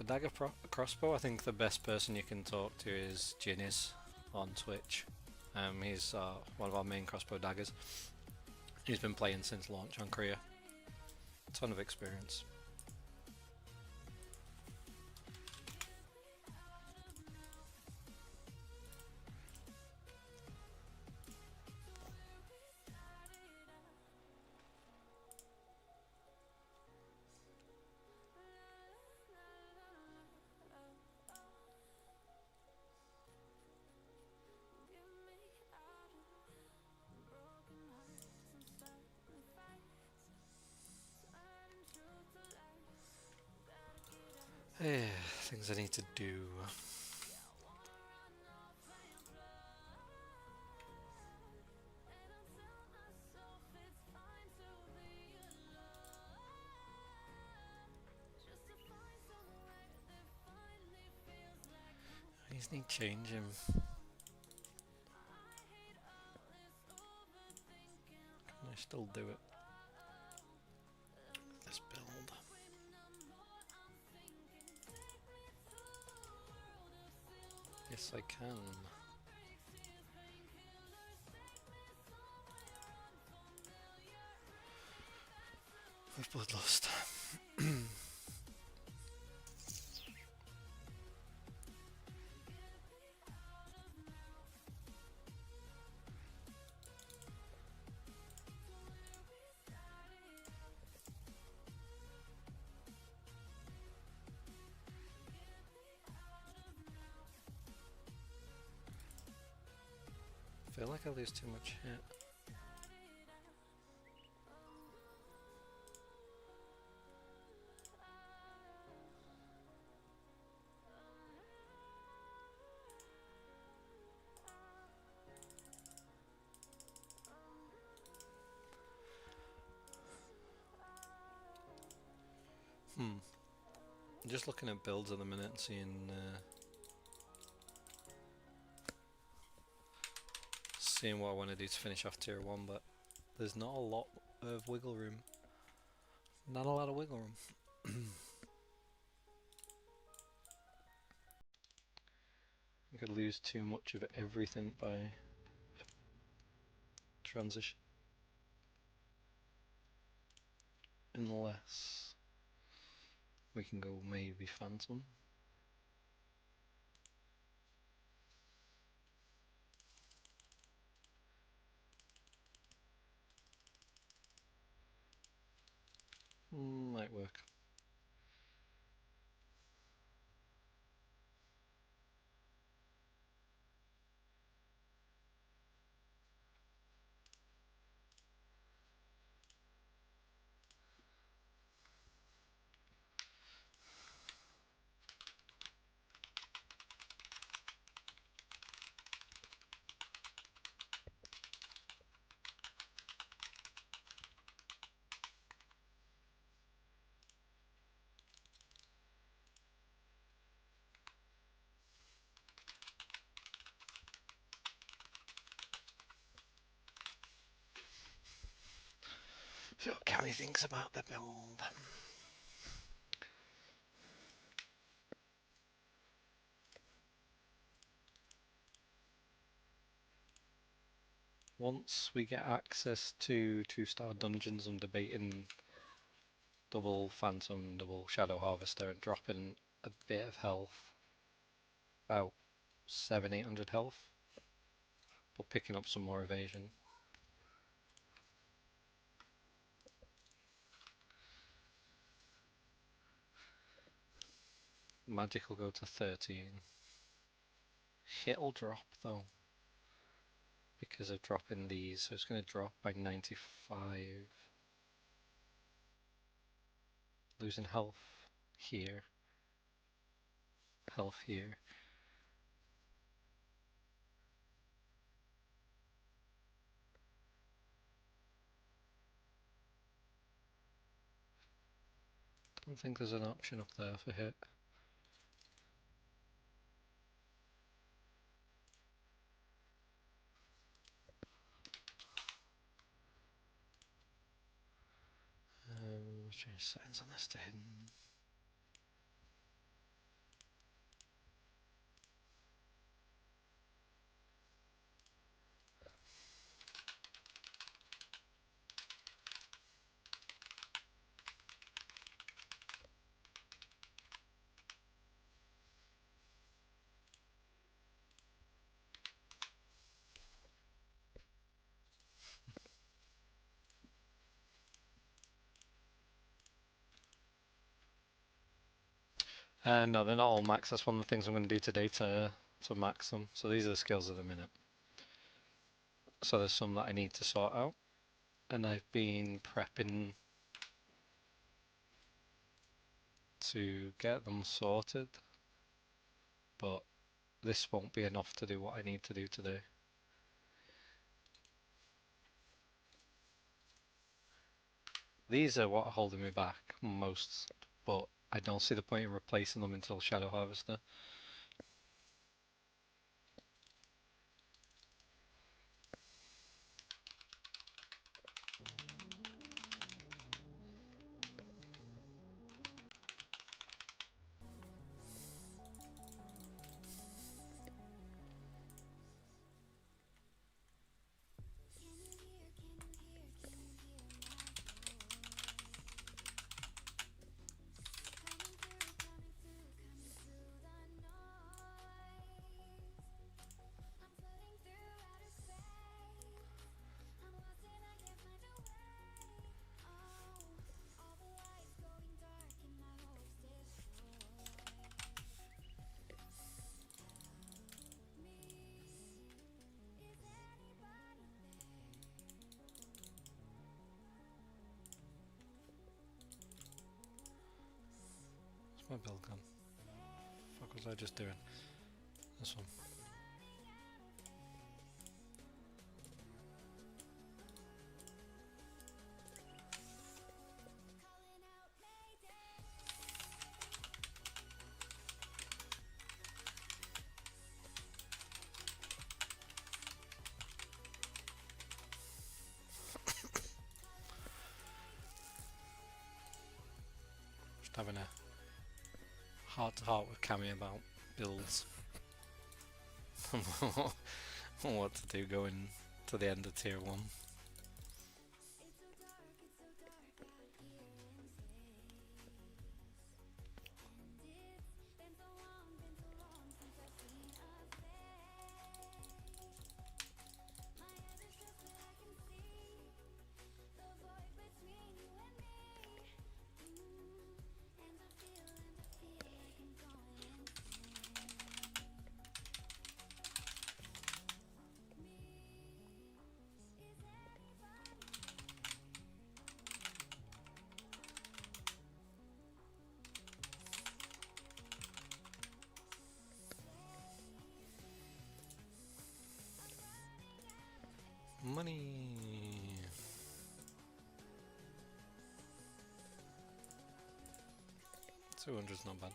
For Dagger crossbow, I think the best person you can talk to is Ginny's on Twitch. He's one of our main crossbow daggers. He's been playing since launch on Korea. Ton of experience. Things I need to do. I just need to change him. Can I still do it? This build. Yes, I can. With Bloodlust. feel like I lose too much hit. Just looking at builds at the minute and seeing what I want to do to finish off tier 1, but there's not a lot of wiggle room. Not a lot of wiggle room. I could lose too much of everything by transition. Unless we can go maybe Phantom. Might work. So, Cammy thinks about the build. Once we get access to 2-star dungeons, I'm debating double Phantom, double Shadow Harvester, and dropping a bit of health, about 700-800 health, but picking up some more evasion. Magic will go to 13. Hit'll drop though, because of dropping these, so it's going to drop by 95. Losing health here, health here. I don't think there's an option up there for hit. Change settings on this to hidden. No, they're not all max. That's one of the things I'm going to do today to max them. So these are the skills at the minute. So there's some that I need to sort out, and I've been prepping to get them sorted, but this won't be enough to do what I need to do today. These are what are holding me back most, but I don't see the point in replacing them until Shadow Harvester. my build gone? What was I just doing? This one. Just having a heart-to-heart with Cammy about builds. What to do going to the end of tier 1. Money. 200's not bad.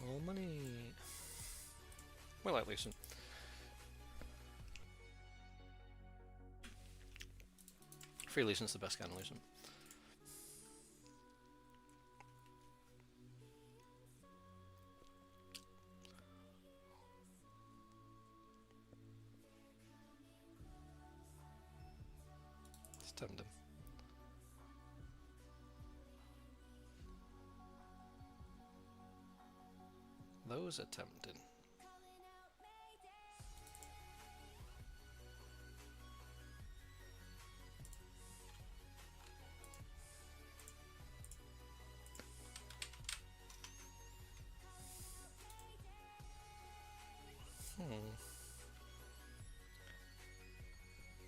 All money. Well, at least. Free Lucian's the best kind of Lucian. Let's tempt him. Those are tempting.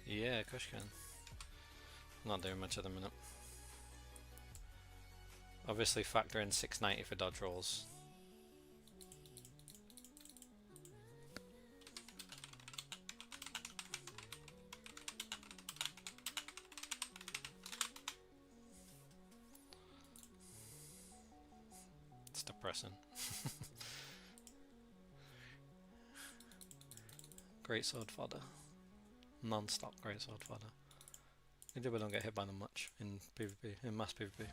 Yeah, Kush can. Not doing much at the minute. Obviously factor in 690 for dodge rolls. It's depressing. Great sword fodder. Non-stop great sword fodder. Good job I don't get hit by them much in PvP, in mass PvP.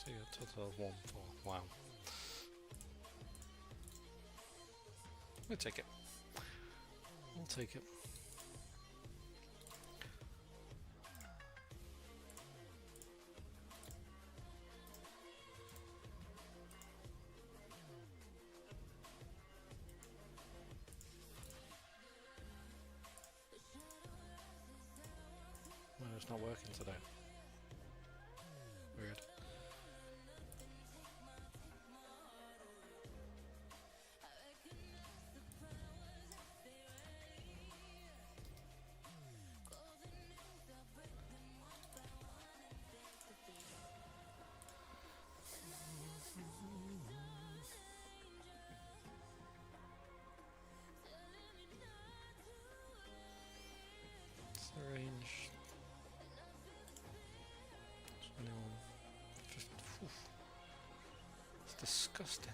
See a total of 1-4. Wow. We'll take it. We'll take it. No, it's not working today. Weird. disgusting.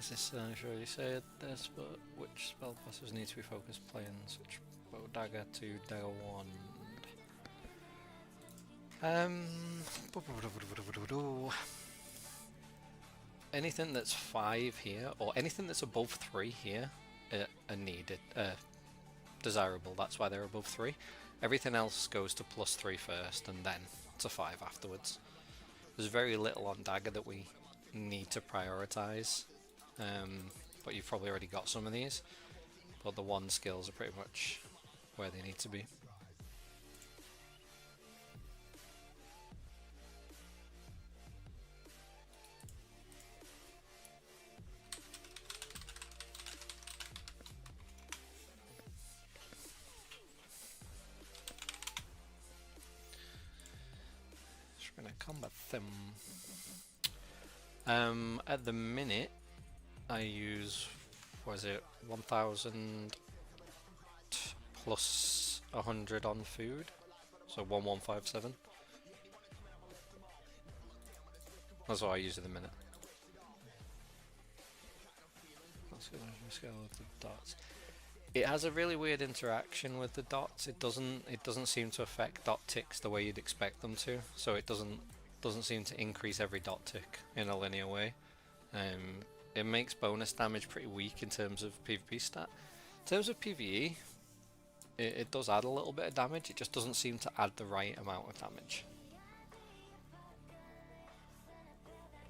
Is this sure you said this, but which spellcasters need to be focused playing? Switch bow dagger to dagger wand. Anything that's 5 here, or anything that's above 3 here, are needed, desirable. That's why they're above 3. Everything else goes to +3 first, and then to 5 afterwards. There's very little on dagger that we need to prioritise, but you've probably already got some of these. But the wand skills are pretty much where they need to be. Gonna combat them. At the minute, I use, what is it, 1,000 plus 100 on food, so 1157. That's what I use at the minute. Let's go to scale of the dots. It has a really weird interaction with the dots. It doesn't seem to affect dot ticks the way you'd expect them to. So it doesn't seem to increase every dot tick in a linear way. It makes bonus damage pretty weak in terms of PvP stat. In terms of PvE, it does add a little bit of damage. It just doesn't seem to add the right amount of damage.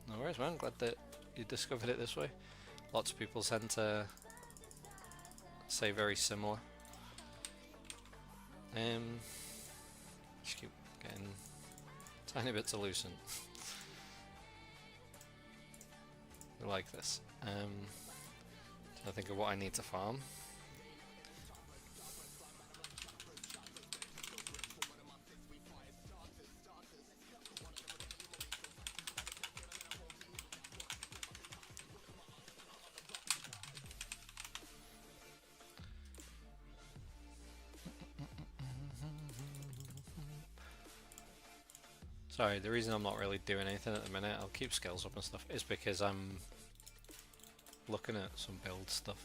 No worries, man. Glad that you discovered it this way. Lots of people tend to say very similar. Just keep getting tiny bits of lucent. I like this. I think of what I need to farm. Sorry, the reason I'm not really doing anything at the minute, I'll keep skills up and stuff, is because I'm looking at some build stuff.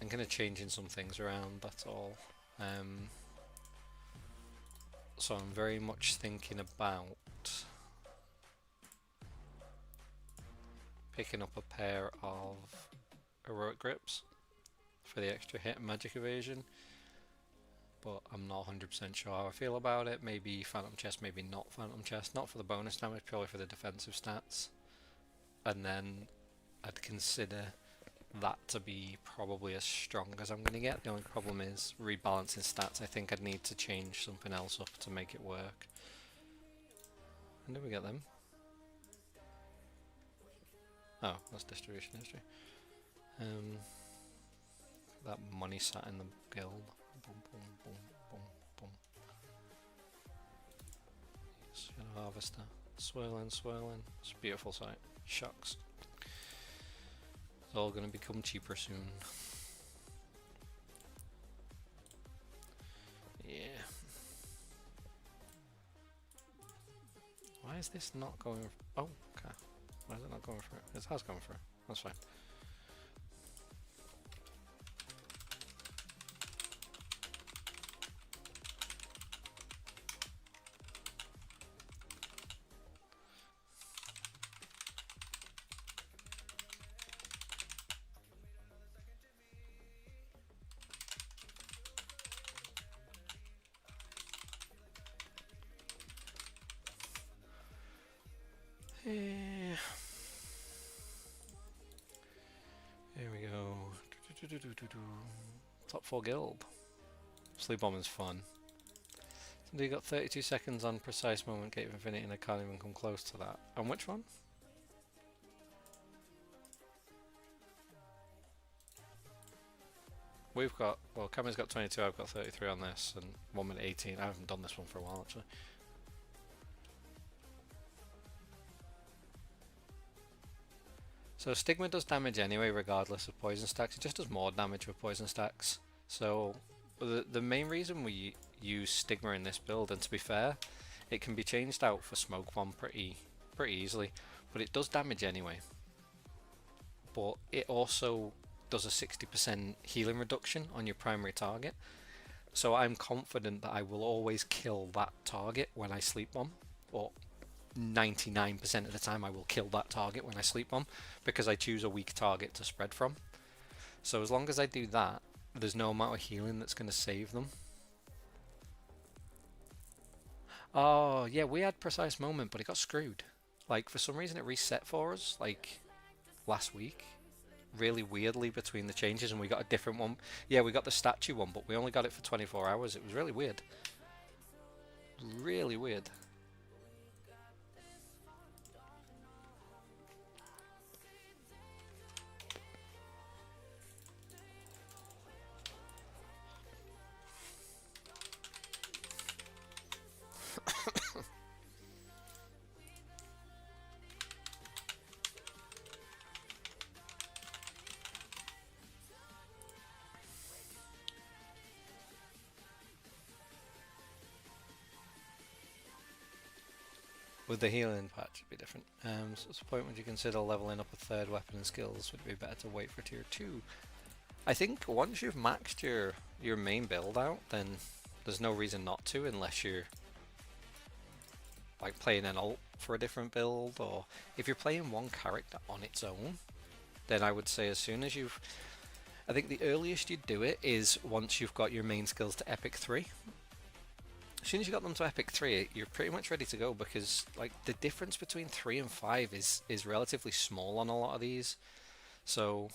I'm kind of changing some things around, that's all. So I'm very much thinking about picking up a pair of heroic grips for the extra hit and magic evasion, but I'm not 100% sure how I feel about it. Maybe phantom chest, maybe not phantom chest, not for the bonus damage, purely for the defensive stats. And then I'd consider that to be probably as strong as I'm going to get. The only problem is rebalancing stats. I think I'd need to change something else up to make it work. When do we get them? Oh, that's distribution history. That money sat in the guild. Boom, boom, boom, boom, boom. Shadow harvester. Swirling, swirling. It's a beautiful sight. Shucks. It's all going to become cheaper soon. Yeah. Why is this not going? Oh, okay. Why is it not going through? It has gone through. That's fine. Here we go. Top 4 guild. Sleep bombing's fun. So you got 32 seconds on precise moment, gate of infinity, and I can't even come close to that. On which one? We've got, well, Cammy's got 22, I've got 33 on this, and 1 minute 18. I haven't done this one for a while, actually. So Stigma does damage anyway, regardless of poison stacks. It just does more damage with poison stacks. So the main reason we use Stigma in this build, and to be fair, it can be changed out for Smoke Bomb pretty easily, but it does damage anyway. But it also does a 60% healing reduction on your primary target. So I'm confident that I will always kill that target when I Sleep Bomb, or 99% of the time I will kill that target when I Sleep Bomb, because I choose a weak target to spread from. So as long as I do that, there's no amount of healing that's going to save them. Oh yeah, we had Precise Moment, but it got screwed. Like, for some reason it reset for us, like, last week. Really weirdly between the changes, and we got a different one. Yeah, we got the statue one, but we only got it for 24 hours. It was really weird. Really weird. With the healing patch, it'd be different. So what's the point would you consider leveling up a third weapon and skills? Would it be better to wait for tier 2? I think once you've maxed your main build out, then there's no reason not to, unless you're like playing an alt for a different build, or if you're playing one character on its own, then I would say as soon as you've... I think the earliest you'd do it is once you've got your main skills to Epic 3. As soon as you got them to Epic 3, you're pretty much ready to go, because like the difference between 3 and 5 is relatively small on a lot of these. So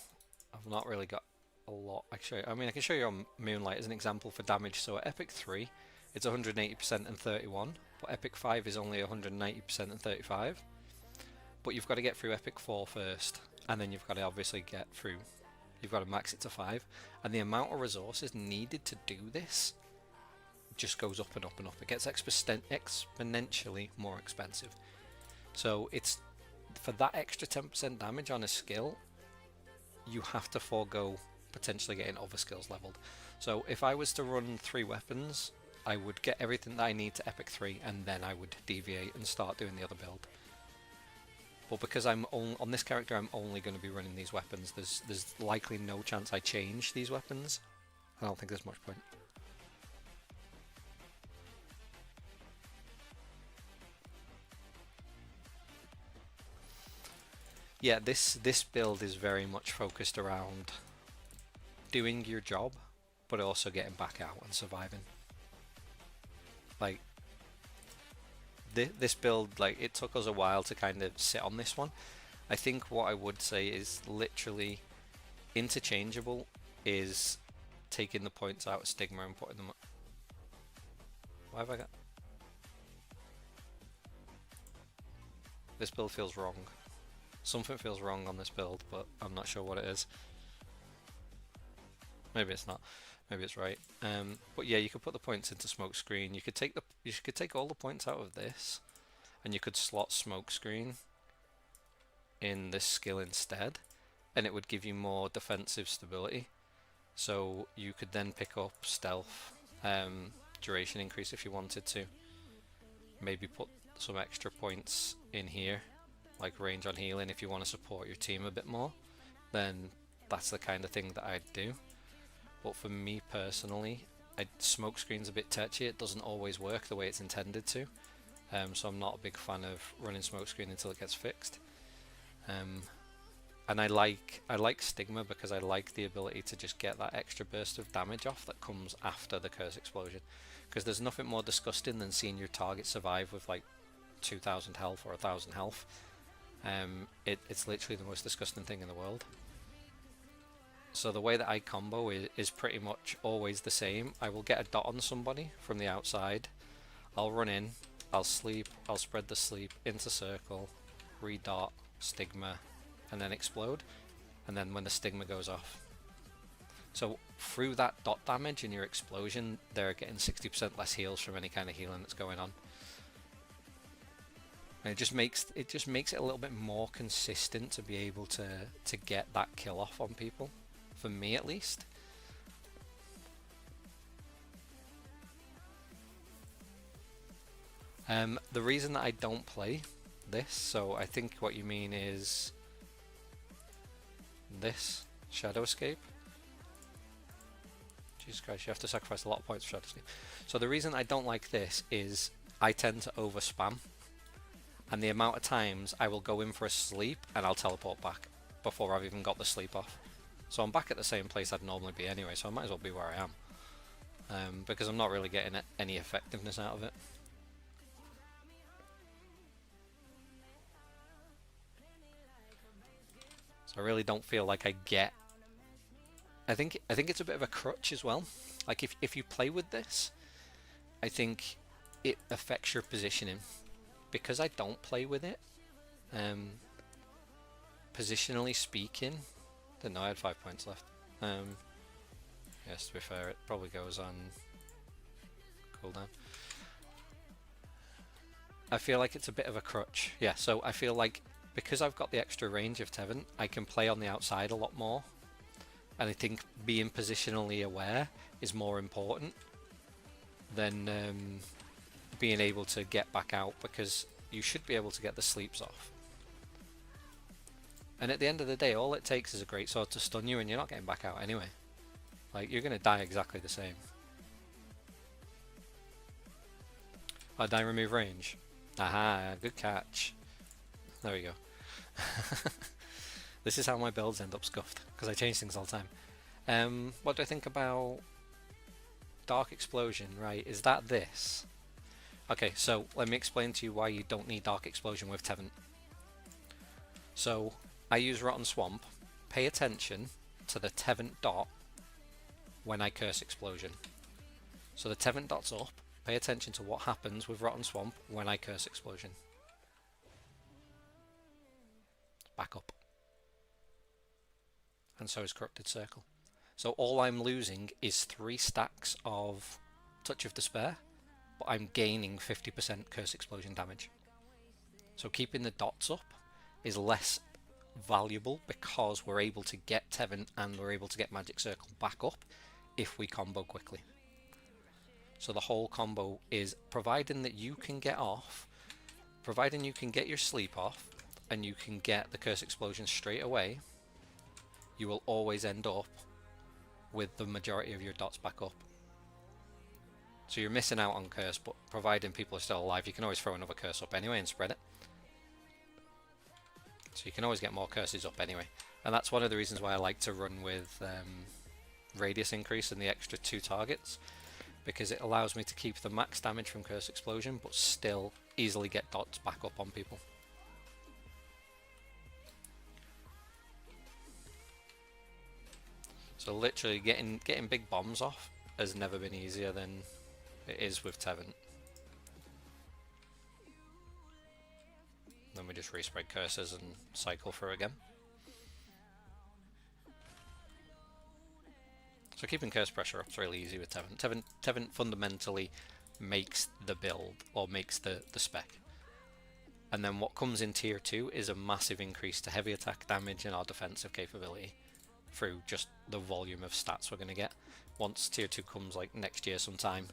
I've not really got a lot. I mean, I can show you on Moonlight as an example for damage. So at Epic 3, it's 180% and 31, but Epic 5 is only 190% and 35. But you've got to get through Epic 4 first, and then you've got to obviously get through. You've got to max it to 5, and the amount of resources needed to do this just goes up and up and up. It gets exponentially more expensive. So it's for that extra 10% damage on a skill, you have to forego potentially getting other skills leveled. So if I was to run 3 weapons, I would get everything that I need to Epic 3, and then I would deviate and start doing the other build. But because I'm on this character, I'm only going to be running these weapons. There's likely no chance I change these weapons. I don't think there's much point. Yeah, this build is very much focused around doing your job, but also getting back out and surviving. Like, this build, like, it took us a while to kind of sit on this one. I think what I would say is literally interchangeable is taking the points out of Stigma and putting them up. Why have I got... This build feels wrong. Something feels wrong on this build, but I'm not sure what it is. Maybe it's not. Maybe it's right. But yeah, you could put the points into Smokescreen. You could take all the points out of this, and you could slot Smokescreen in this skill instead, and it would give you more defensive stability. So you could then pick up Stealth, duration increase if you wanted to. Maybe put some extra points in here, like range on healing if you want to support your team a bit more. Then that's the kind of thing that I'd do. But for me personally, Smokescreen's a bit touchy. It doesn't always work the way it's intended to. So I'm not a big fan of running Smokescreen until it gets fixed. And I like Stigma because I like the ability to just get that extra burst of damage off that comes after the Curse Explosion. Because there's nothing more disgusting than seeing your target survive with like 2,000 health or 1,000 health. It's literally the most disgusting thing in the world. So the way that I combo is pretty much always the same. I will get a dot on somebody from the outside. I'll run in, I'll sleep, I'll spread the sleep into circle, redot, stigma, and then explode. And then when the stigma goes off. So through that dot damage and your explosion, they're getting 60% less heals from any kind of healing that's going on. And it just makes it a little bit more consistent to be able to get that kill off on people. For me at least. The reason that I don't play this, so I think what you mean is this Shadow Escape. Jesus Christ, you have to sacrifice a lot of points for Shadow Escape. So the reason I don't like this is I tend to over spam, and the amount of times I will go in for a sleep and I'll teleport back before I've even got the sleep off. So I'm back at the same place I'd normally be anyway, so I might as well be where I am. Because I'm not really getting any effectiveness out of it. So I really don't feel like I get... I think it's a bit of a crutch as well. Like if you play with this, I think it affects your positioning. Because I don't play with it, positionally speaking... Didn't know I had 5 points left. Yes, to be fair, it probably goes on cooldown. I feel like it's a bit of a crutch. Yeah, so I feel like because I've got the extra range of Tevin, I can play on the outside a lot more. And I think being positionally aware is more important than being able to get back out, because you should be able to get the sleeps off. And at the end of the day, all it takes is a great sword to stun you and you're not getting back out anyway. Like, you're going to die exactly the same. Oh, die remove range. Aha, good catch. There we go. This is how my builds end up scuffed, because I change things all the time. What do I think about Dark Explosion? Right, is that this? Okay, so let me explain to you why you don't need Dark Explosion with Tevin. So, I use Rotten Swamp. Pay attention to the Tevin dot when I curse Explosion. So the Tevin dot's up. Pay attention to what happens with Rotten Swamp when I curse Explosion. Back up. And so is Corrupted Circle. So all I'm losing is 3 stacks of Touch of Despair, but I'm gaining 50% curse explosion damage. So keeping the dots up is less valuable because we're able to get Tevin and we're able to get Magic Circle back up if we combo quickly. So the whole combo is providing that you can get off, providing you can get your sleep off and you can get the curse explosion straight away, you will always end up with the majority of your dots back up. So you're missing out on curse, but providing people are still alive, you can always throw another curse up anyway and spread it. So you can always get more curses up anyway. And that's one of the reasons why I like to run with radius increase and the extra 2 targets, because it allows me to keep the max damage from curse explosion but still easily get dots back up on people. So literally getting big bombs off has never been easier than it is with Tevin. Then we just respread curses and cycle through again. So keeping curse pressure up is really easy with Tevin. Tevin fundamentally makes the build, or makes the spec. And then what comes in tier 2 is a massive increase to heavy attack damage and our defensive capability through just the volume of stats we're going to get. Once tier 2 comes like next year sometime,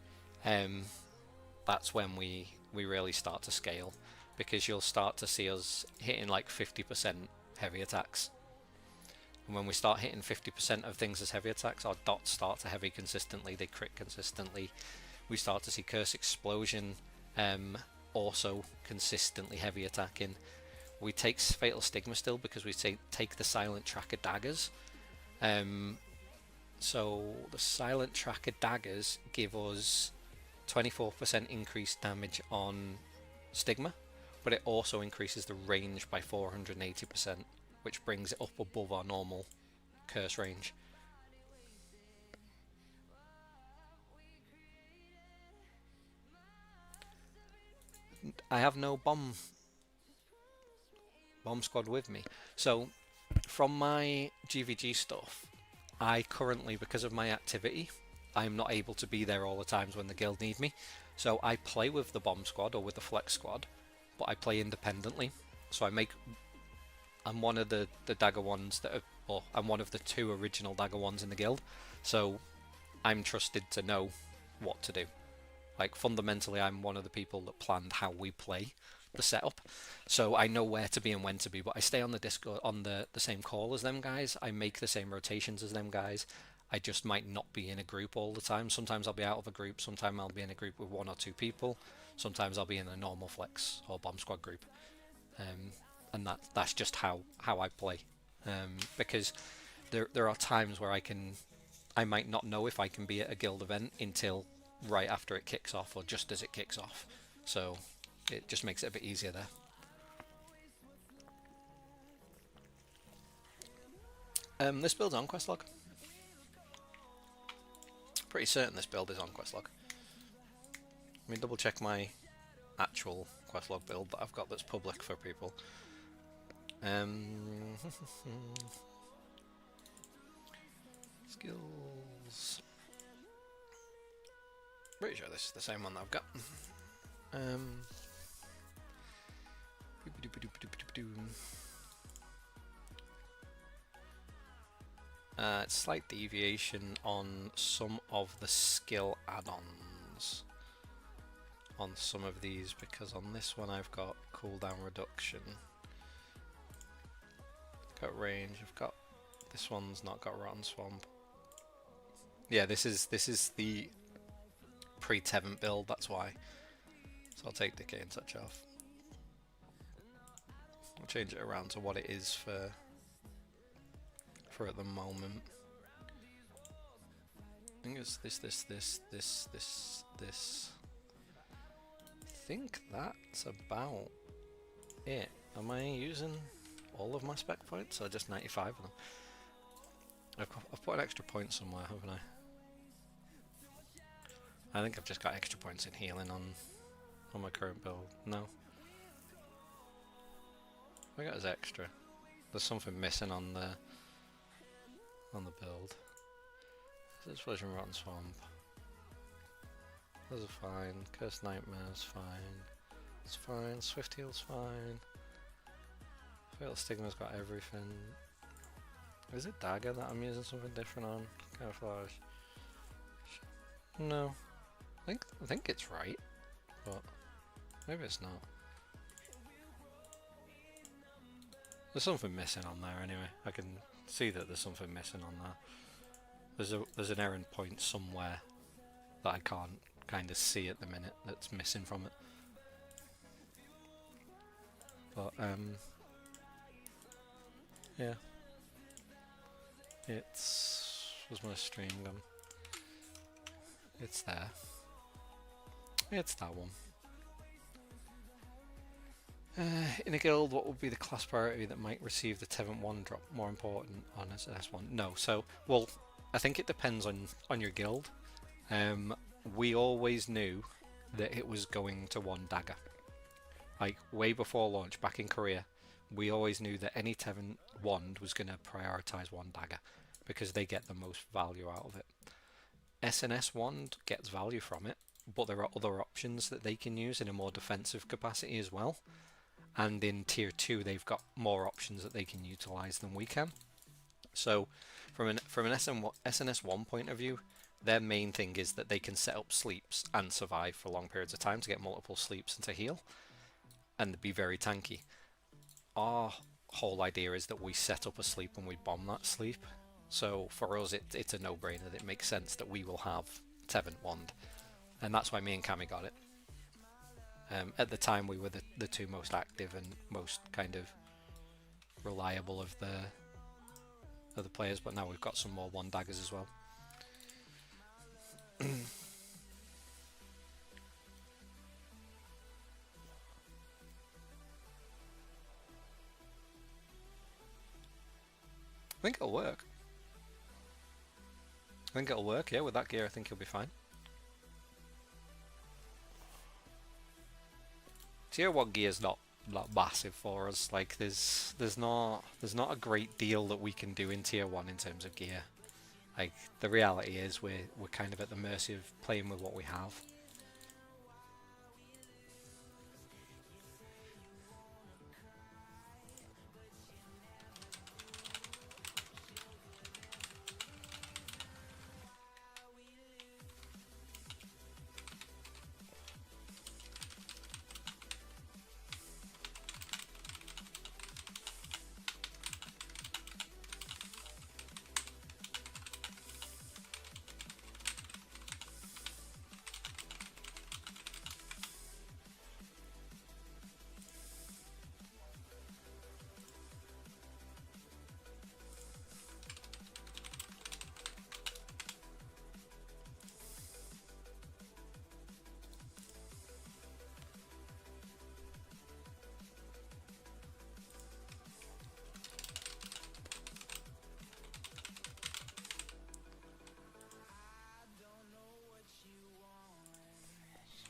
that's when we really start to scale, because you'll start to see us hitting like 50% heavy attacks. And when we start hitting 50% of things as heavy attacks, our dots start to heavy consistently, they crit consistently. We start to see curse explosion also consistently heavy attacking. We take fatal stigma still because we take the silent tracker daggers. So the silent tracker daggers give us 24% increased damage on stigma, but it also increases the range by 480%, which brings it up above our normal curse range. I have no bomb squad with me, so from my GVG stuff, I currently, because of my activity, I'm not able to be there all the times when the guild need me. So I play with the bomb squad or with the flex squad, but I play independently. So I'm one of the Dagger ones that are, or I'm one of the 2 original Dagger ones in the guild. So I'm trusted to know what to do. Like, fundamentally, I'm one of the people that planned how we play the setup, so I know where to be and when to be. But I stay on the Discord, on the same call as them guys. I make the same rotations as them guys. I just might not be in a group all the time. Sometimes I'll be out of a group. Sometimes I'll be in a group with 1 or 2 people. Sometimes I'll be in a normal flex or bomb squad group, and that's just how I play. Because there are times where I might not know if I can be at a guild event until right after it kicks off or just as it kicks off. So it just makes it a bit easier there. This build's on questlog. Pretty certain this build is on questlog. Let me double check my actual questlog build that I've got that's public for people. Skills. Pretty sure this is the same one that I've got. Slight deviation on some of the skill add-ons on some of these, because on this one I've got cooldown reduction, got range, I've got, this one's not got rotten swamp. Yeah, this is the pre-Tevent build, that's why. So I'll take Decay and Touch off. I'll change it around to what it is for at the moment. I think it's this. I think that's about it. Am I using all of my spec points or just 95 of them? I've put an extra point somewhere, haven't I? I think I've just got extra points in healing on my current build. No. I got as extra. There's something missing on the build. This Explosion Rotten Swamp. Those are fine. Cursed Nightmare's fine. It's fine. Swift Heal's fine. Fatal Stigma's got everything. Is it Dagger that I'm using something different on? Camouflage. No. I think it's right, but maybe it's not. There's something missing on there anyway. I can see that there's something missing on there. There's an errand point somewhere that I can't kind of see at the minute that's missing from it. But yeah. Where's my stream gone? It's there. It's that one. In a guild, what would be the class priority that might receive the Tevent 1 drop? More important on S1? No. So, well, I think it depends on your guild. We always knew that it was going to 1 Dagger. Like, way before launch, back in Korea, we always knew that any Tevent wand was going to prioritise 1 Dagger, because they get the most value out of it. SNS wand gets value from it, but there are other options that they can use in a more defensive capacity as well. And in tier 2 they've got more options that they can utilise than we can. So from an SNS 1 point of view, their main thing is that they can set up sleeps and survive for long periods of time to get multiple sleeps and to heal, and be very tanky. Our whole idea is that we set up a sleep and we bomb that sleep. So for us it's a no-brainer that it makes sense that we will have Tevent wand, and that's why me and Cammy got it. At the time we were the 2 most active and most kind of reliable of the players, but now we've got some more 1 daggers as well. I think it'll work. I think it'll work, yeah, with that gear I think you'll be fine. Tier 1 gear's not massive for us. Like there's not a great deal that we can do in Tier 1 in terms of gear. Like the reality is we're kind of at the mercy of playing with what we have.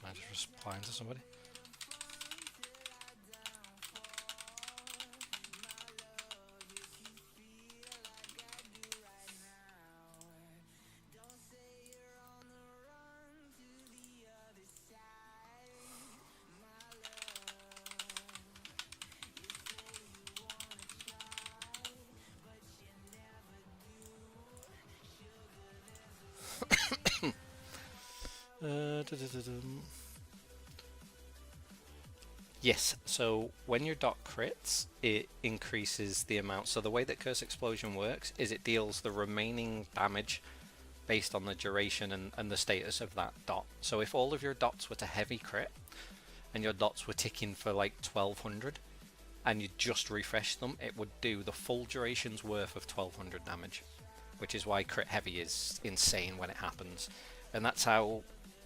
I just replying to somebody. Yes, so when your dot crits, it increases the amount. So the way that Curse Explosion works is it deals the remaining damage based on the duration and the status of that dot. So if all of your dots were to heavy crit, and your dots were ticking for like 1200, and you just refresh them, it would do the full duration's worth of 1200 damage, which is why crit heavy is insane when it happens. And that's how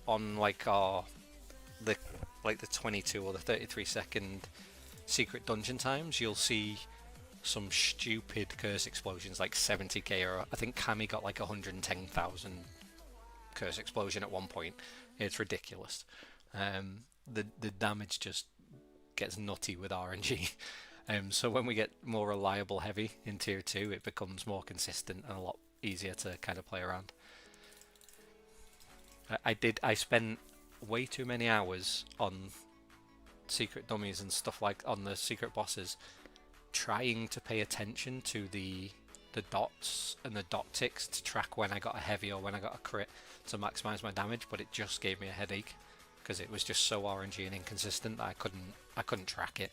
on like the 22 or the 33 second secret dungeon times, you'll see some stupid curse explosions like 70k, or I think Kami got like 110,000 curse explosion at one point. It's ridiculous. The damage just gets nutty with RNG. So when we get more reliable heavy in tier 2, it becomes more consistent and a lot easier to kind of play around. I spent way too many hours on secret dummies and stuff like on the secret bosses, trying to pay attention to the dots and the dot ticks to track when I got a heavy or when I got a crit to maximize my damage, but it just gave me a headache because it was just so RNG and inconsistent that I couldn't track it.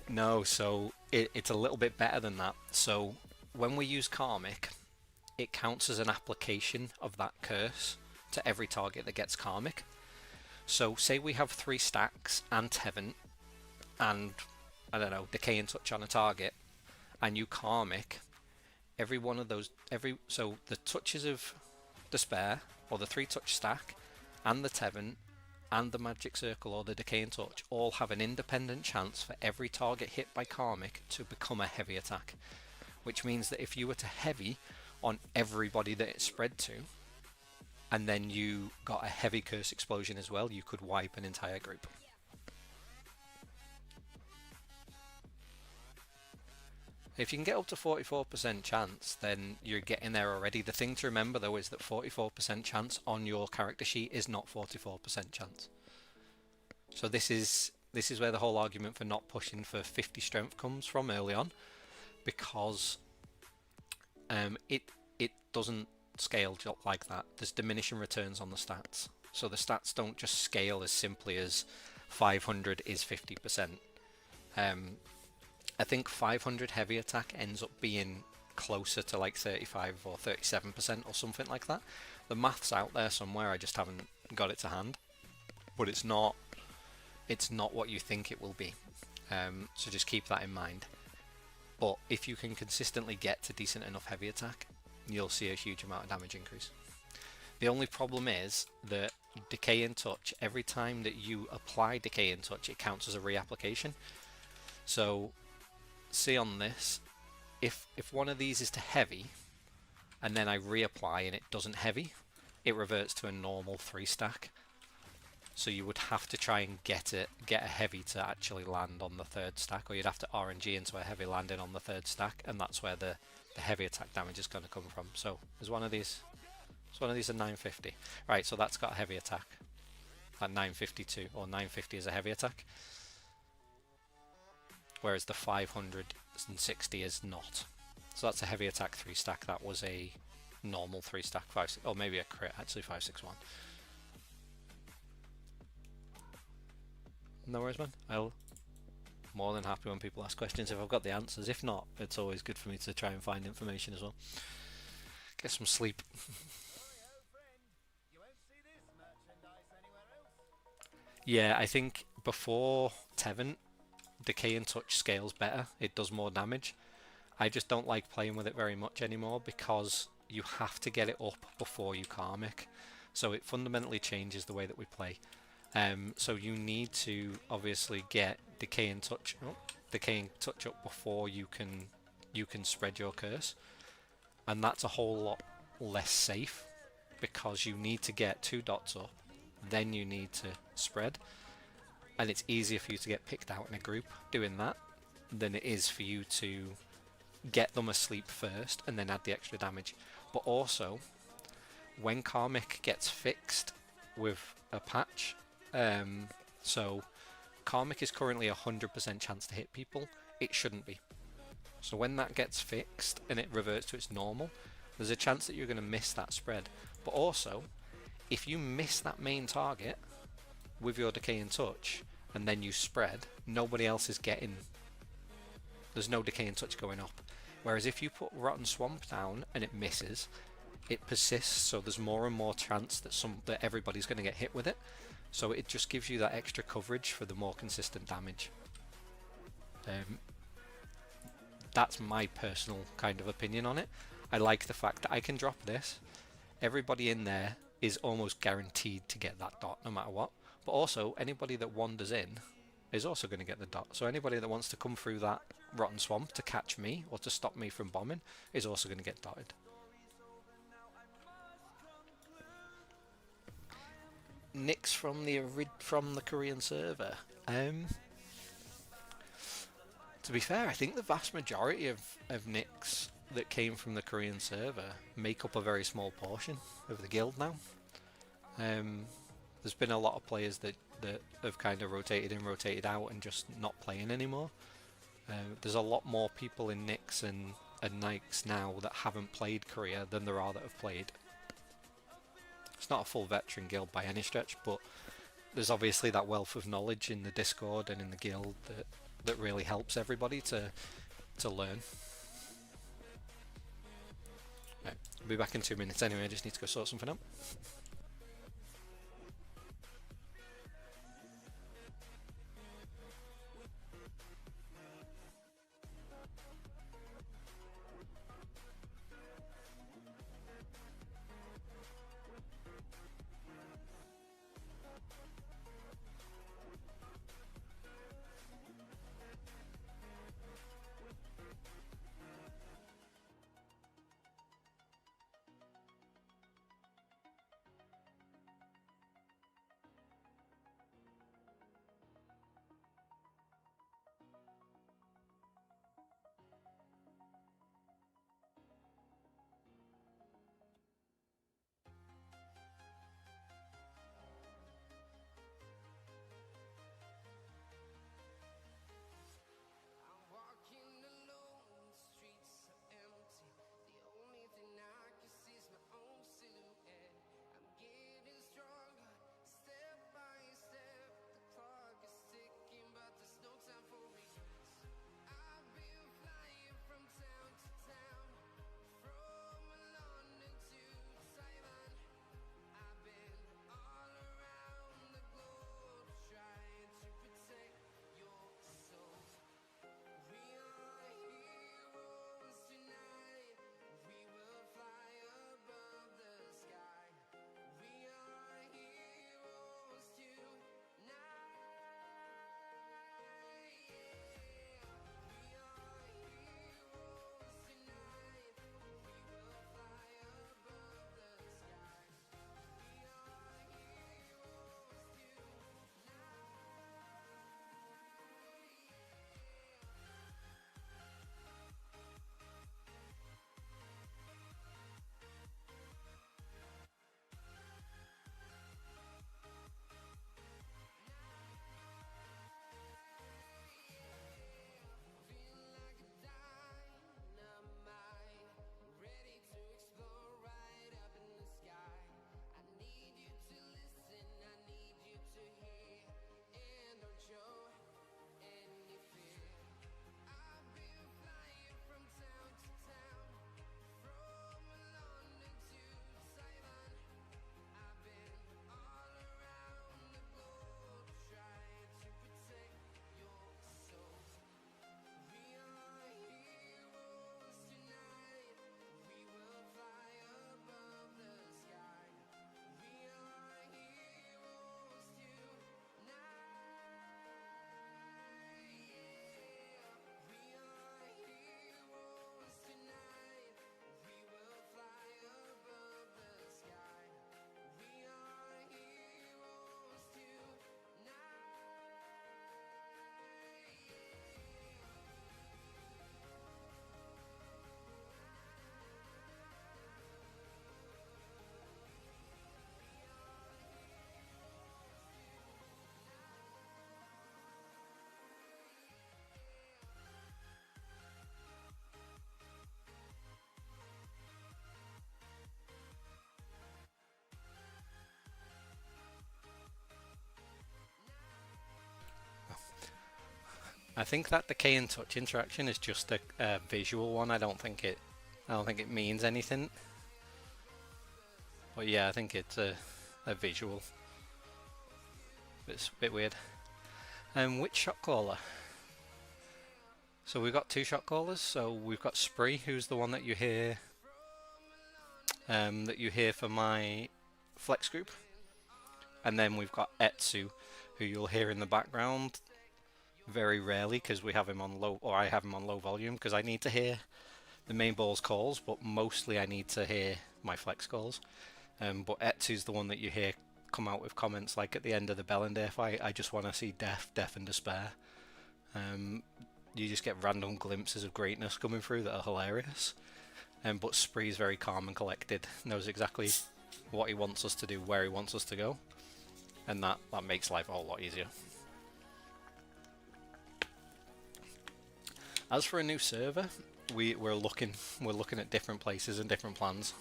No, so it's a little bit better than that. So when we use Karmic, it counts as an application of that curse to every target that gets Karmic. So say we have 3 stacks and Tevent and, I don't know, Decay and Touch on a target, and you Karmic every one of those, so the touches of Despair, or the 3 touch stack, and the Tevent, and the Magic Circle or the Decay and Touch all have an independent chance for every target hit by Karmic to become a heavy attack. Which means that if you were to heavy on everybody that it spread to, and then you got a heavy curse explosion as well, you could wipe an entire group. If you can get up to 44% chance, then you're getting there already. The thing to remember though is that 44% chance on your character sheet is not 44% chance. So this is where the whole argument for not pushing for 50 strength comes from early on, because it doesn't scale like that. There's diminishing returns on the stats. So the stats don't just scale as simply as 500 is 50%. I think 500 heavy attack ends up being closer to like 35 or 37% or something like that. The math's out there somewhere, I just haven't got it to hand. But it's not what you think it will be. So just keep that in mind. But if you can consistently get to decent enough heavy attack, you'll see a huge amount of damage increase. The only problem is that Decay and Touch, every time that you apply Decay and Touch, it counts as a reapplication. So, see on this, if one of these is to heavy, and then I reapply and it doesn't heavy, it reverts to a normal 3-stack. So you would have to try and get a heavy to actually land on the 3rd stack, or you'd have to RNG into a heavy landing on the 3rd stack, and that's where the heavy attack damage is going to come from. So there's one of these. It's one of these at 950. Right, so that's got a heavy attack at 952, or 950 is a heavy attack. Whereas the 560 is not. So that's a heavy attack 3-stack. That was a normal 3-stack 5, or maybe a crit actually 561. No worries, man. I'll more than happy when people ask questions if I've got the answers. If not, it's always good for me to try and find information as well. Get some sleep. Yeah, I think before Tevent, Decay and Touch scales better. It does more damage. I just don't like playing with it very much anymore because you have to get it up before you Karmic. So it fundamentally changes the way that we play. So you need to obviously get Decay and Touch up before you can spread your curse, and that's a whole lot less safe because you need to get 2 dots up, then you need to spread, and it's easier for you to get picked out in a group doing that than it is for you to get them asleep first and then add the extra damage. But also, when Karmic gets fixed with a patch, so Karmic is currently 100% chance to hit people. It shouldn't be. So when that gets fixed and it reverts to its normal, there's a chance that you're going to miss that spread. But also, if you miss that main target with your Decay and Touch and then you spread, nobody else is getting... There's no Decay and Touch going up. Whereas if you put Rotten Swamp down and it misses, it persists, so there's more and more chance that everybody's going to get hit with it. So it just gives you that extra coverage for the more consistent damage. That's my personal kind of opinion on it. I like the fact that I can drop this. Everybody in there is almost guaranteed to get that dot no matter what. But also, anybody that wanders in is also going to get the dot. So anybody that wants to come through that Rotten Swamp to catch me or to stop me from bombing is also going to get dotted. Nicks from the Korean server. To be fair, I think the vast majority of nicks that came from the Korean server make up a very small portion of the guild now. There's been a lot of players that have kind of rotated in, rotated out, and just not playing anymore. There's a lot more people in nicks and Nikes now that haven't played Korea than there are that have played. It's not a full veteran guild by any stretch, but there's obviously that wealth of knowledge in the Discord and in the guild that really helps everybody to learn. Right, I'll be back in 2 minutes anyway, I just need to go sort something out. I think that decay and touch interaction is just a visual one. I don't think it means anything. But yeah, I think it's a visual. It's a bit weird. Which shot caller? So we've got two shot callers. So we've got Spree, who's the one that you hear for my flex group, and then we've got Etsu, who you'll hear in the background very rarely because we have him on low, or I have him on low volume because I need to hear the main ball's calls, but mostly I need to hear my flex calls. But Etsu's the one that you hear come out with comments like at the end of the Bellinder fight, I just want to see death and despair. You just get random glimpses of greatness coming through that are hilarious. But Spree's very calm and collected, knows exactly what he wants us to do, where he wants us to go, and that makes life a whole lot easier. As for a new server, we're looking at different places and different plans.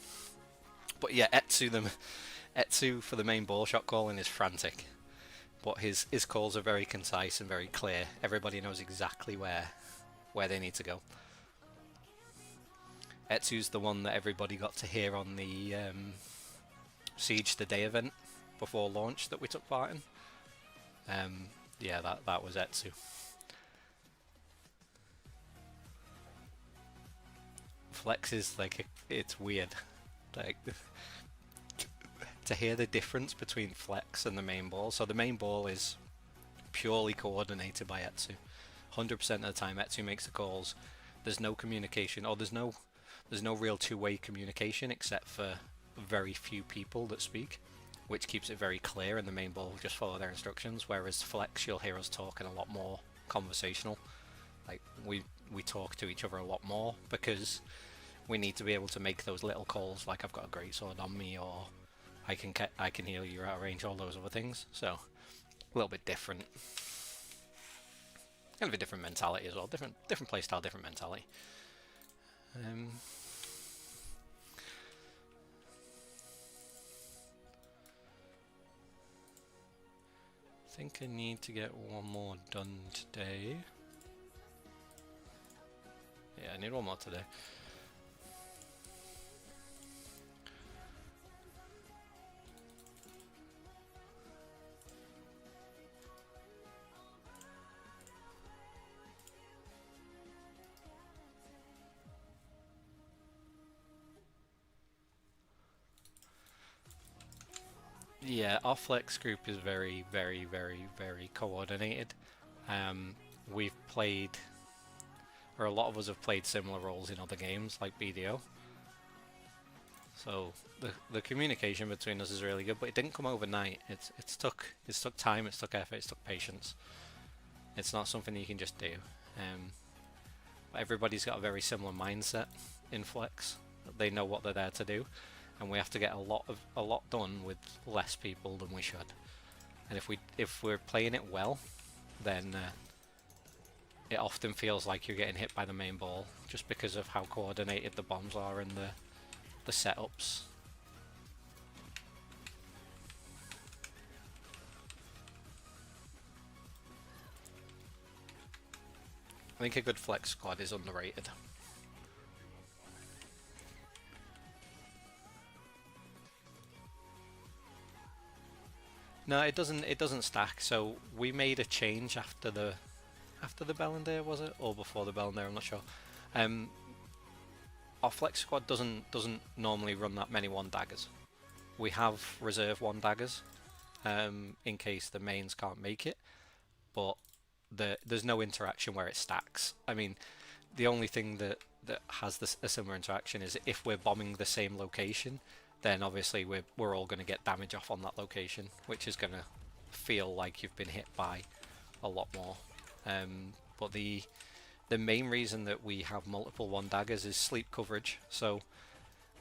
But yeah, Etsu for the main ball shot calling is frantic, but his calls are very concise and very clear. Everybody knows exactly where they need to go. Etsu's the one that everybody got to hear on the Siege the Day event before launch that we took part in. Yeah, that was Etsu. Flex is like it's weird, like to hear the difference between Flex and the main ball. So the main ball is purely coordinated by Etsu. 100% of the time Etsu makes the calls. There's no communication, or there's no real two-way communication except for very few people that speak, which keeps it very clear, and the main ball will just follow their instructions. Whereas Flex, you'll hear us talking a lot more conversational. Like we talk to each other a lot more because we need to be able to make those little calls, like I've got a greatsword on me, or I can heal you out of range, all those other things. So a little bit different, kind of a different mentality as well. Different playstyle, different mentality. I think I need to get one more done today. Yeah, I need one more today. Yeah, our flex group is very, very, very, very coordinated. We've played, or a lot of us have played similar roles in other games like BDO. So the communication between us is really good, but it didn't come overnight. It's took time, it's took effort, it's took patience. It's not something you can just do. But everybody's got a very similar mindset in Flex. They know what they're there to do, and we have to get a lot done with less people than we should. And if we're playing it well, then it often feels like you're getting hit by the main ball just because of how coordinated the bombs are and the setups. I think a good flex squad is underrated. No, it doesn't stack. So we made a change after the Bellinder, was it, or before the Bellinder? I'm not sure. Our flex squad doesn't normally run that many 1-daggers. We have reserve 1-daggers in case the mains can't make it, but there's no interaction where it stacks. I mean, the only thing that has a similar interaction is if we're bombing the same location, then obviously we're all going to get damage off on that location, which is going to feel like you've been hit by a lot more. But the main reason that we have multiple 1-daggers is sleep coverage. So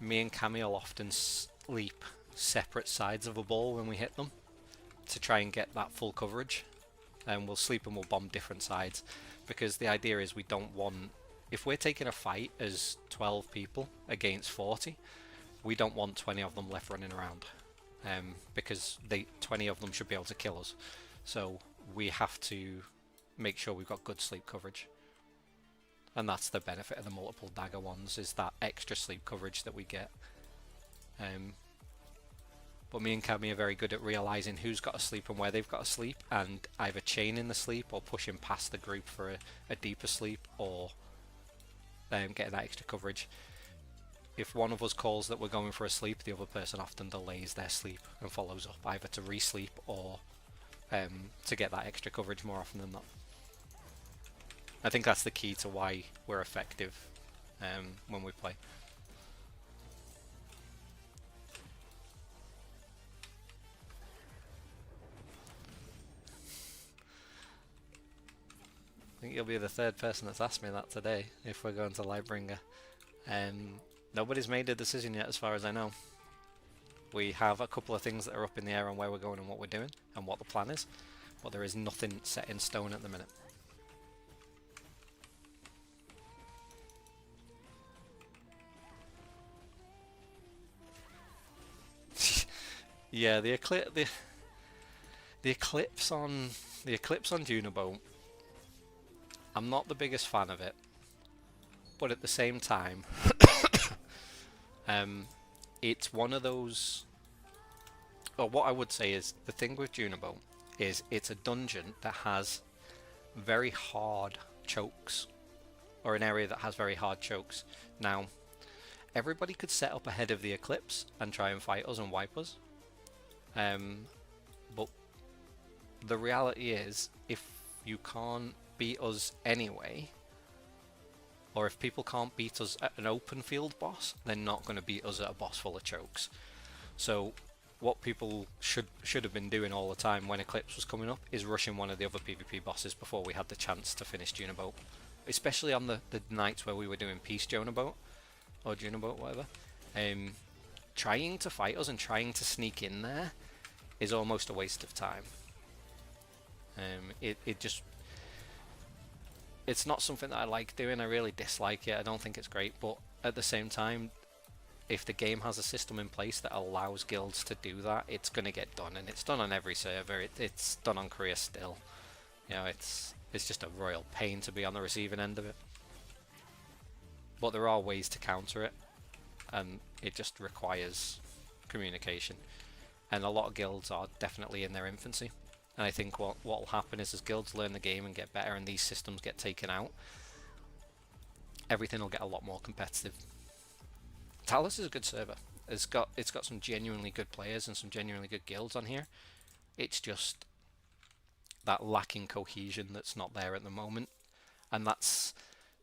me and Camille often sleep separate sides of a ball when we hit them to try and get that full coverage. And we'll sleep and we'll bomb different sides, because the idea is we don't want, if we're taking a fight as 12 people against 40, we don't want 20 of them left running around, because 20 of them should be able to kill us. So we have to make sure we've got good sleep coverage. And that's the benefit of the multiple dagger ones, is that extra sleep coverage that we get. But me and Cammy are very good at realising who's got to sleep and where they've got to sleep, and either chaining the sleep or pushing past the group for a deeper sleep, or getting that extra coverage. If one of us calls that we're going for a sleep, the other person often delays their sleep and follows up, either to re-sleep or to get that extra coverage more often than not. I think that's the key to why we're effective when we play. I think you'll be the third person that's asked me that today, if we're going to Lightbringer. Nobody's made a decision yet as far as I know. We have a couple of things that are up in the air on where we're going and what we're doing and what the plan is, but there is nothing set in stone at the minute. Yeah, the eclipse on Junabo, I'm not the biggest fan of it, but at the same time, it's one of those. Well, what I would say is the thing with Junabo is it's a dungeon that has very hard chokes, or an area that has very hard chokes. Now, everybody could set up ahead of the eclipse and try and fight us and wipe us. But the reality is, if you can't beat us anyway, or if people can't beat us at an open field boss, they're not going to beat us at a boss full of chokes. So what people should have been doing all the time when Eclipse was coming up is rushing one of the other PvP bosses before we had the chance to finish Junaboat. Especially on the nights where we were doing Peace Junaboat, or Junaboat, whatever. Trying to fight us and trying to sneak in there is almost a waste of time. It's not something that I like doing. I really dislike it. I don't think it's great, but at the same time, if the game has a system in place that allows guilds to do that, it's going to get done, and it's done on every server. It's done on Korea still. You know, it's just a royal pain to be on the receiving end of it. But there are ways to counter it, and it just requires communication. And a lot of guilds are definitely in their infancy. And I think what will happen is, as guilds learn the game and get better and these systems get taken out, everything will get a lot more competitive. Talos is a good server. It's got some genuinely good players and some genuinely good guilds on here. It's just that lacking cohesion that's not there at the moment. And that's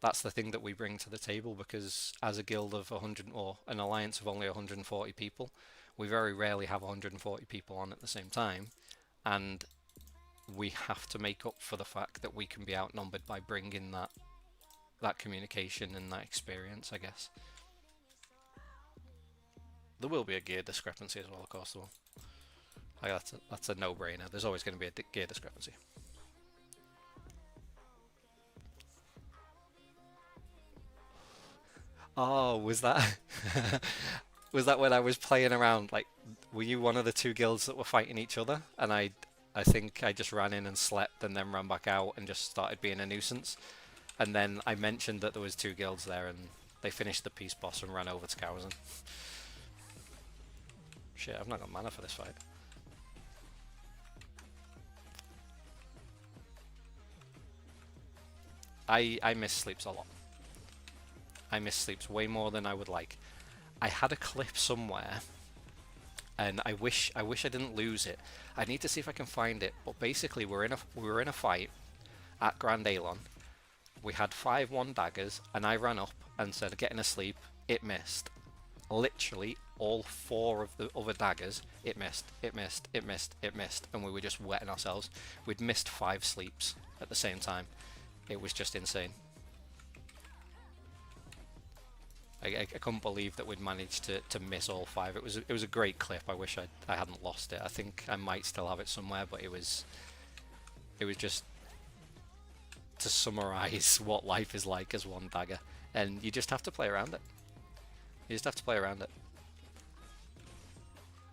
the thing that we bring to the table, because as a guild of 100, or an alliance of only 140 people, we very rarely have 140 people on at the same time, and we have to make up for the fact that we can be outnumbered by bringing that communication and that experience, I guess. There will be a gear discrepancy as well, of course there will. Like, that's a no-brainer. There's always going to be a gear discrepancy. Oh, was that was that when I was playing around? Like, were you one of the two guilds that were fighting each other? And I think I just ran in and slept and then ran back out and just started being a nuisance. And then I mentioned that there was two guilds there, and they finished the peace boss and ran over to Cowzen. Shit, I've not got mana for this fight. I miss sleeps a lot. I miss sleeps way more than I would like. I had a clip somewhere, and I wish I didn't lose it. I need to see if I can find it. But basically, we were in a fight at Grand Alon. We had 5-1 daggers, and I ran up and said, "Getting asleep." It missed. Literally, all 4 of the other daggers, it missed, it missed, it missed, it missed, and we were just wetting ourselves. We'd missed 5 sleeps at the same time. It was just insane. I couldn't believe that we'd managed to miss all 5. It was a great clip. I wish I hadn't lost it. I think I might still have it somewhere, but it was just to summarize what life is like as one dagger, and you just have to play around it. You just have to play around it.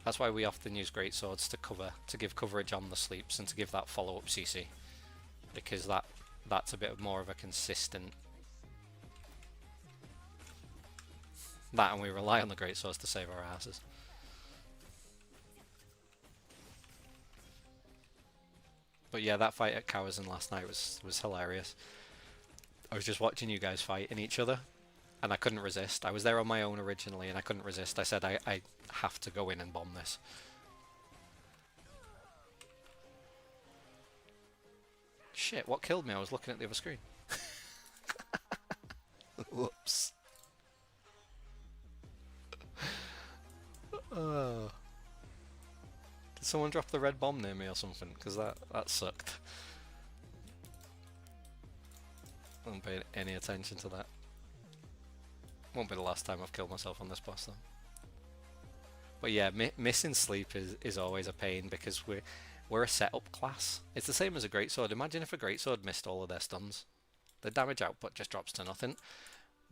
That's why we often use great swords to give coverage on the sleeps and to give that follow-up CC. because that's a bit more of a consistent. That, and we rely on the great swords to save our asses. But yeah, that fight at Cowison last night was hilarious. I was just watching you guys fighting each other, and I couldn't resist. I was there on my own originally, and I couldn't resist. I said, I have to go in and bomb this. Shit, what killed me? I was looking at the other screen. Whoops. Did someone drop the red bomb near me or something? Because that sucked. I don't pay any attention to that. Won't be the last time I've killed myself on this boss though. But yeah, missing sleep is always a pain because we're a setup class. It's the same as a greatsword. Imagine if a greatsword missed all of their stuns. The damage output just drops to nothing.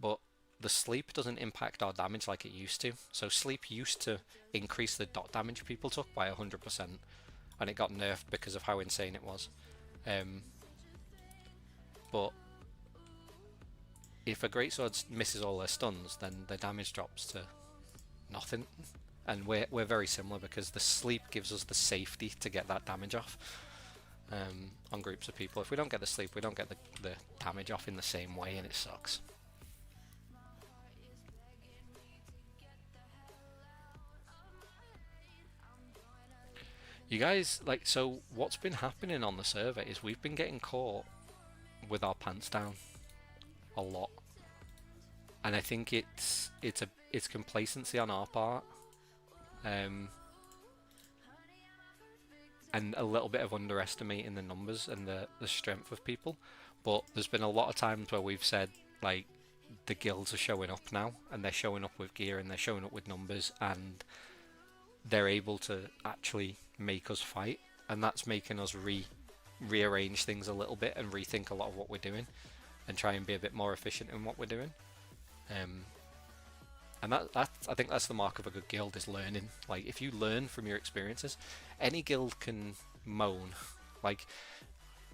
But the sleep doesn't impact our damage like it used to. So sleep used to increase the dot damage people took by 100%, and it got nerfed because of how insane it was. But if a greatsword misses all their stuns, then the damage drops to nothing. And we're very similar because the sleep gives us the safety to get that damage off on groups of people. If we don't get the sleep, we don't get the damage off in the same way, and it sucks. You guys, like, so what's been happening on the server is we've been getting caught with our pants down a lot, and I think it's complacency on our part, and a little bit of underestimating the numbers and the strength of people. But there's been a lot of times where we've said, like, the guilds are showing up now, and they're showing up with gear, and they're showing up with numbers, and they're able to actually make us fight, and that's making us rearrange things a little bit and rethink a lot of what we're doing and try and be a bit more efficient in what we're doing. And that I think that's the mark of a good guild, is learning. Like, if you learn from your experiences, any guild can moan. Like,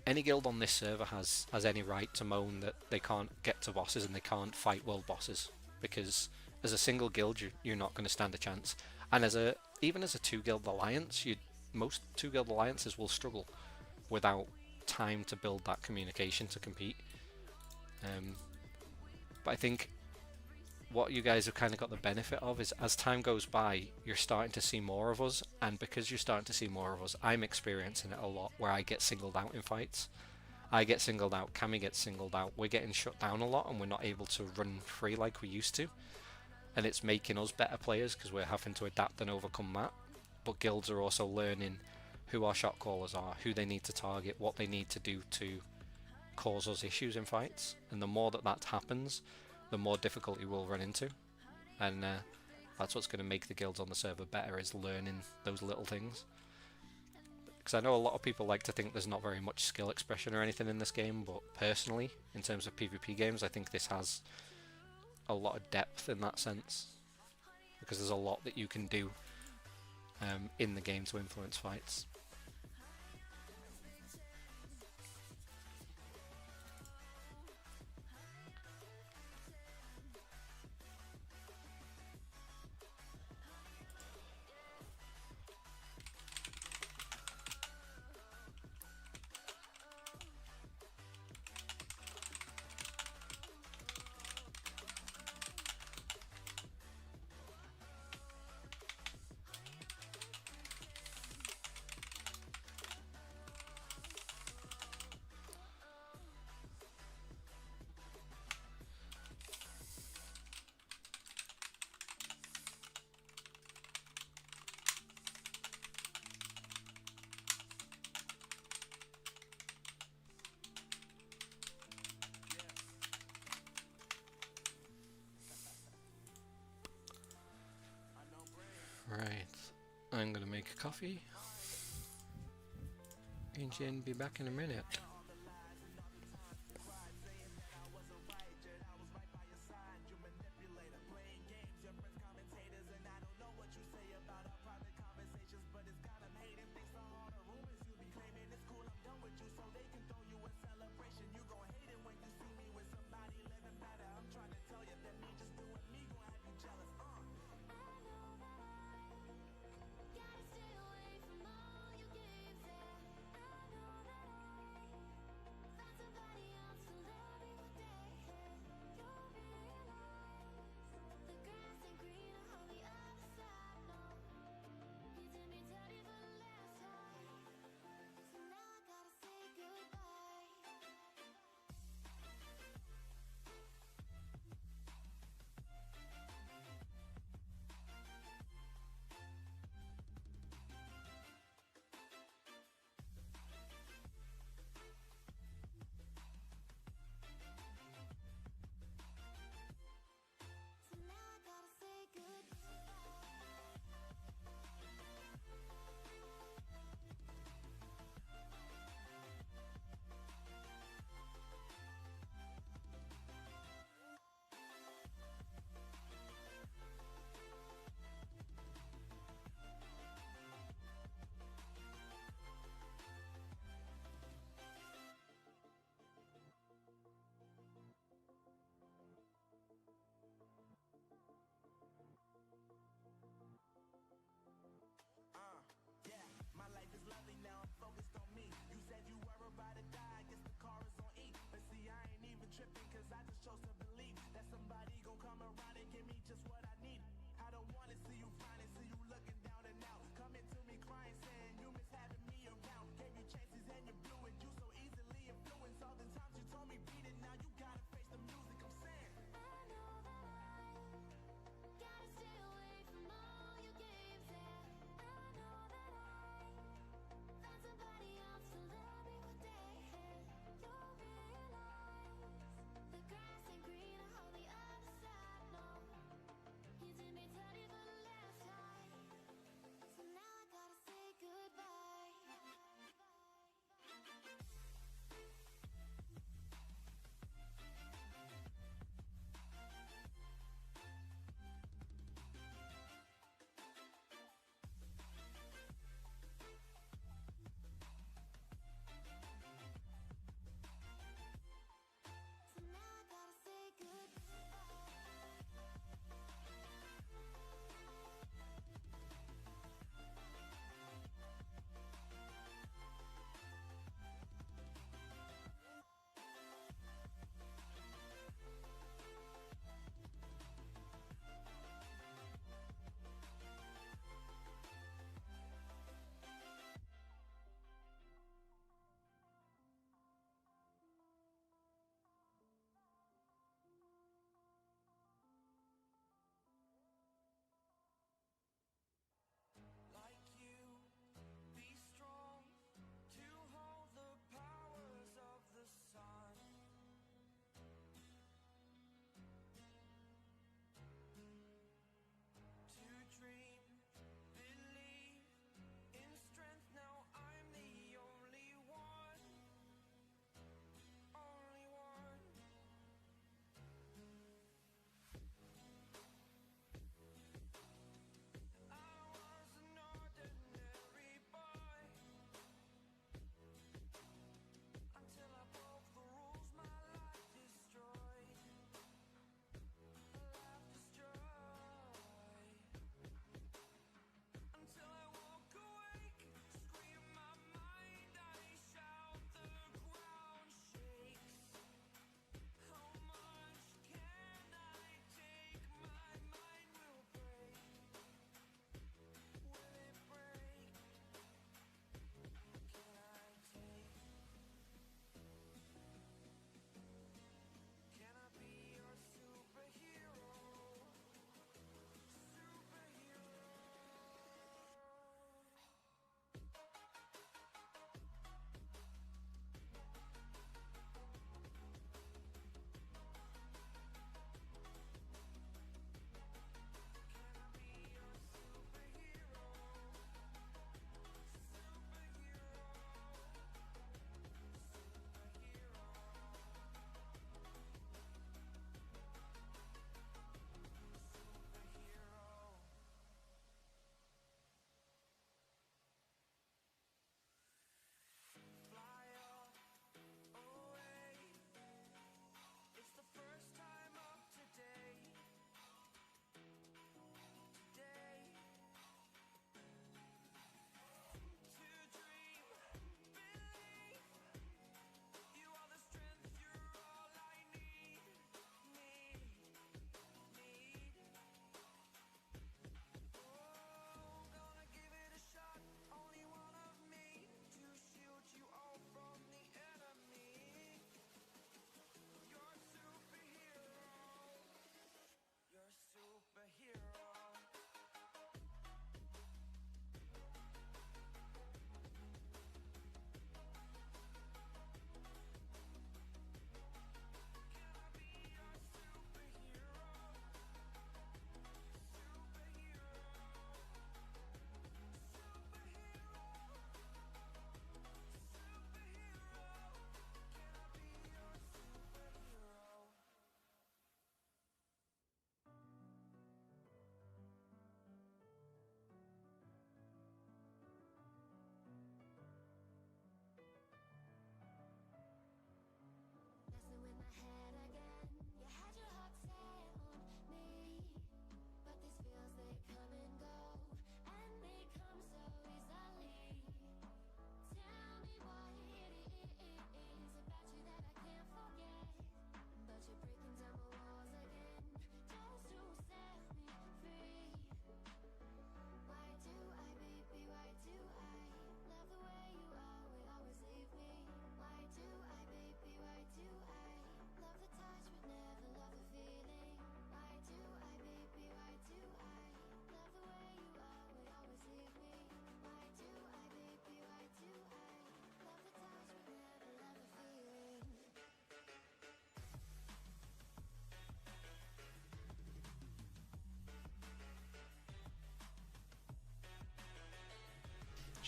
any guild on this server has any right to moan that they can't get to bosses and they can't fight world bosses, because as a single guild you're not going to stand a chance. And even as a two-guild alliance, most two-guild alliances will struggle without time to build that communication to compete. But I think what you guys have kind of got the benefit of is, as time goes by, you're starting to see more of us, and because you're starting to see more of us, I'm experiencing it a lot, where I get singled out in fights. I get singled out, Cammy gets singled out, we're getting shut down a lot, and we're not able to run free like we used to. And it's making us better players because we're having to adapt and overcome that. But guilds are also learning who our shot callers are, who they need to target, what they need to do to cause us issues in fights. And the more that happens, the more difficulty we'll run into. And that's what's going to make the guilds on the server better, is learning those little things. Because I know a lot of people like to think there's not very much skill expression or anything in this game, but personally, in terms of PvP games, I think this has a lot of depth in that sense, because there's a lot that you can do in the game to influence fights. Right, I'm gonna make a coffee and be back in a minute.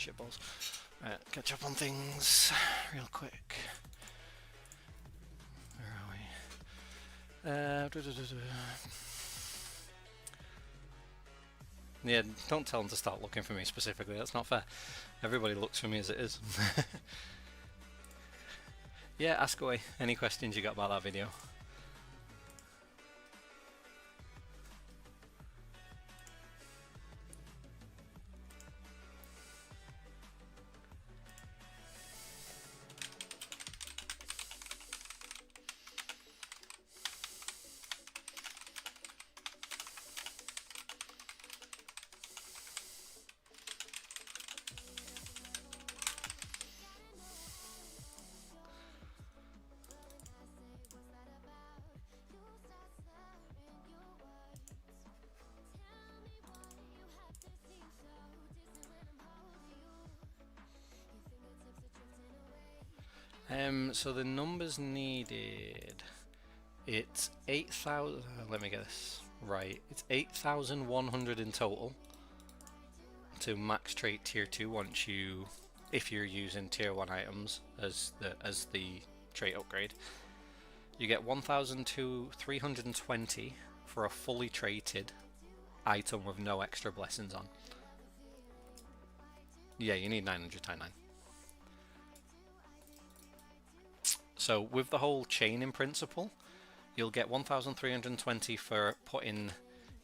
shitballs. Catch up on things real quick. Where are we? Yeah, don't tell them to start looking for me specifically, that's not fair. Everybody looks for me as it is. Yeah, ask away. Any questions you got about that video? So the numbers needed, it's 8,000, let me get this right, it's 8,100 in total to max trait tier 2 once you, if you're using tier 1 items as the trait upgrade. You get 1,320 for a fully traded item with no extra blessings on. Yeah, you need 900 times 9. So with the whole chaining principle, you'll get 1,320 for putting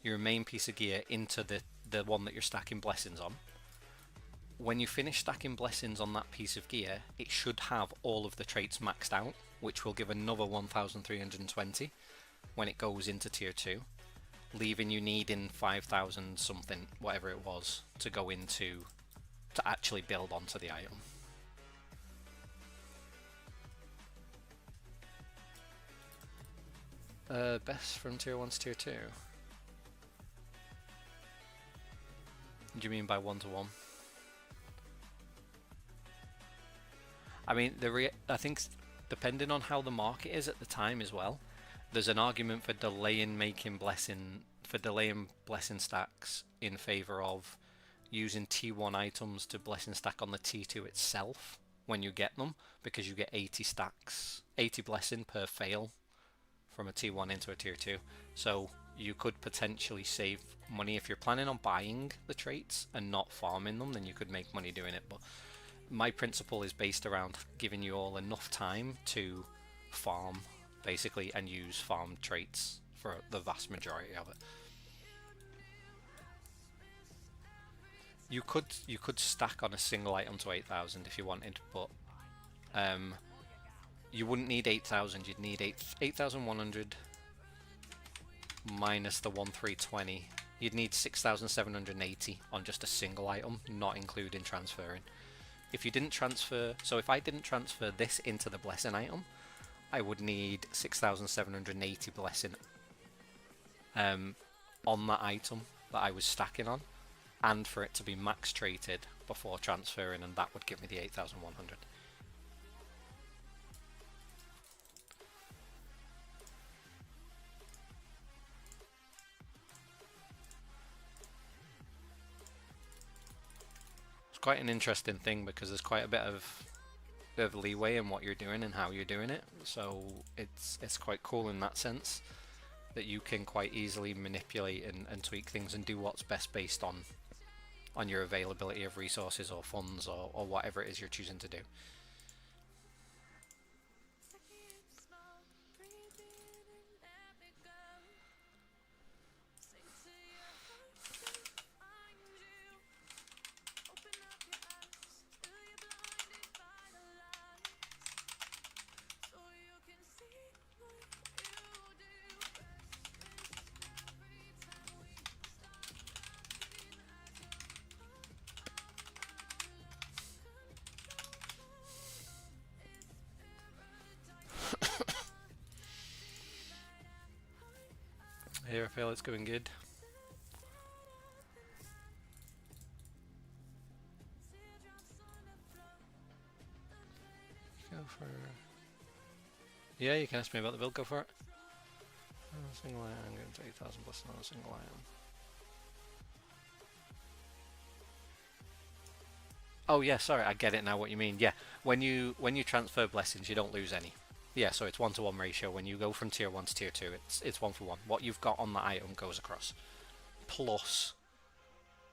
your main piece of gear into the one that you're stacking blessings on. When you finish stacking blessings on that piece of gear, it should have all of the traits maxed out, which will give another 1,320 when it goes into tier 2, leaving you needing 5,000 something, whatever it was, to go into to actually build onto the item. Best from tier 1 to tier 2? What do you mean by 1 to 1? I mean, I think depending on how the market is at the time as well, there's an argument for delaying blessing stacks in favor of using T1 items to blessing stack on the T2 itself when you get them, because you get 80 blessing per fail from a T1 into a tier 2. So you could potentially save money if you're planning on buying the traits and not farming them, then you could make money doing it. But my principle is based around giving you all enough time to farm basically and use farm traits for the vast majority of it. You could stack on a single item to 8,000 if you wanted, but you wouldn't need 8,000, you'd need 8,100 minus the 1,320. You'd need 6,780 on just a single item, not including transferring. If you didn't transfer, so if I didn't transfer this into the blessing item, I would need 6,780 blessing on that item that I was stacking on, and for it to be max traded before transferring, and that would give me the 8,100. Quite an interesting thing because there's quite a bit of leeway in what you're doing and how you're doing it, so it's quite cool in that sense that you can quite easily manipulate and tweak things and do what's best based on your availability of resources or funds or whatever it is you're choosing to do. Here I feel it's going good. Go for... Yeah, you can ask me about the build, go for it. Single item, I'm going to 8,000 plus another single item. Oh yeah, sorry, I get it now. What you mean? Yeah, when you transfer blessings, you don't lose any. Yeah, so it's 1-to-1 ratio. When you go from tier 1 to tier 2, it's 1-for-1. What you've got on that item goes across, plus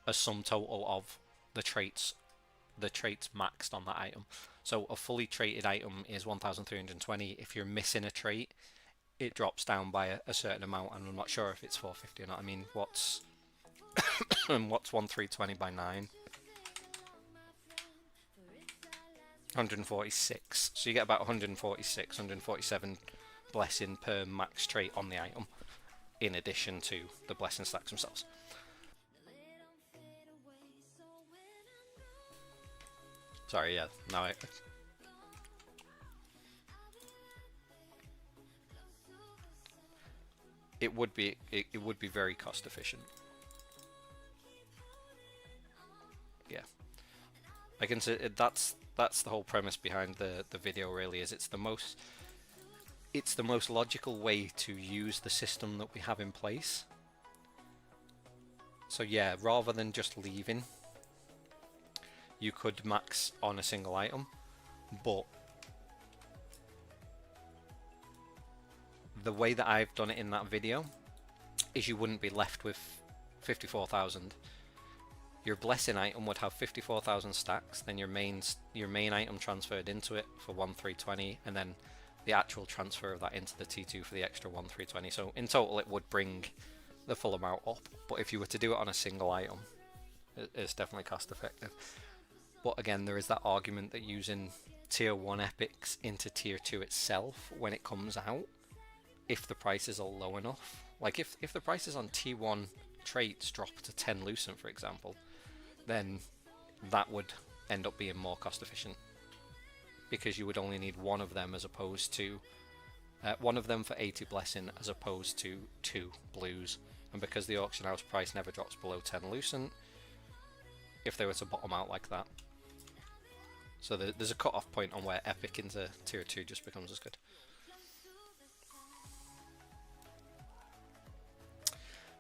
a sum total of the traits maxed on that item. So a fully traded item is 1,320. If you're missing a trait, it drops down by a certain amount, and I'm not sure if it's 450 or not. I mean, what's what's 1,320 by 9? 146. So you get about 146, 147 blessing per max trait on the item, in addition to the blessing stacks themselves. Sorry, yeah. Now it would be very cost efficient. Yeah, I can say that's the whole premise behind the video. Really, is it's the most logical way to use the system that we have in place. So yeah, rather than just leaving, you could max on a single item, but the way that I've done it in that video is you wouldn't be left with 54,000. Your blessing item would have 54,000 stacks, then your main item transferred into it for 1,320, and then the actual transfer of that into the T2 for the extra 1,320. So in total it would bring the full amount up, but if you were to do it on a single item, it's definitely cost effective. But again, there is that argument that using tier 1 epics into tier 2 itself when it comes out, if the prices are low enough, like if the prices on T1 traits drop to 10 Lucent, for example, then that would end up being more cost efficient, because you would only need one of them as opposed to one of them for 80 blessing as opposed to 2 blues, and because the auction house price never drops below 10 Lucent if they were to bottom out like that. So there's a cut-off point on where epic into tier 2 just becomes as good.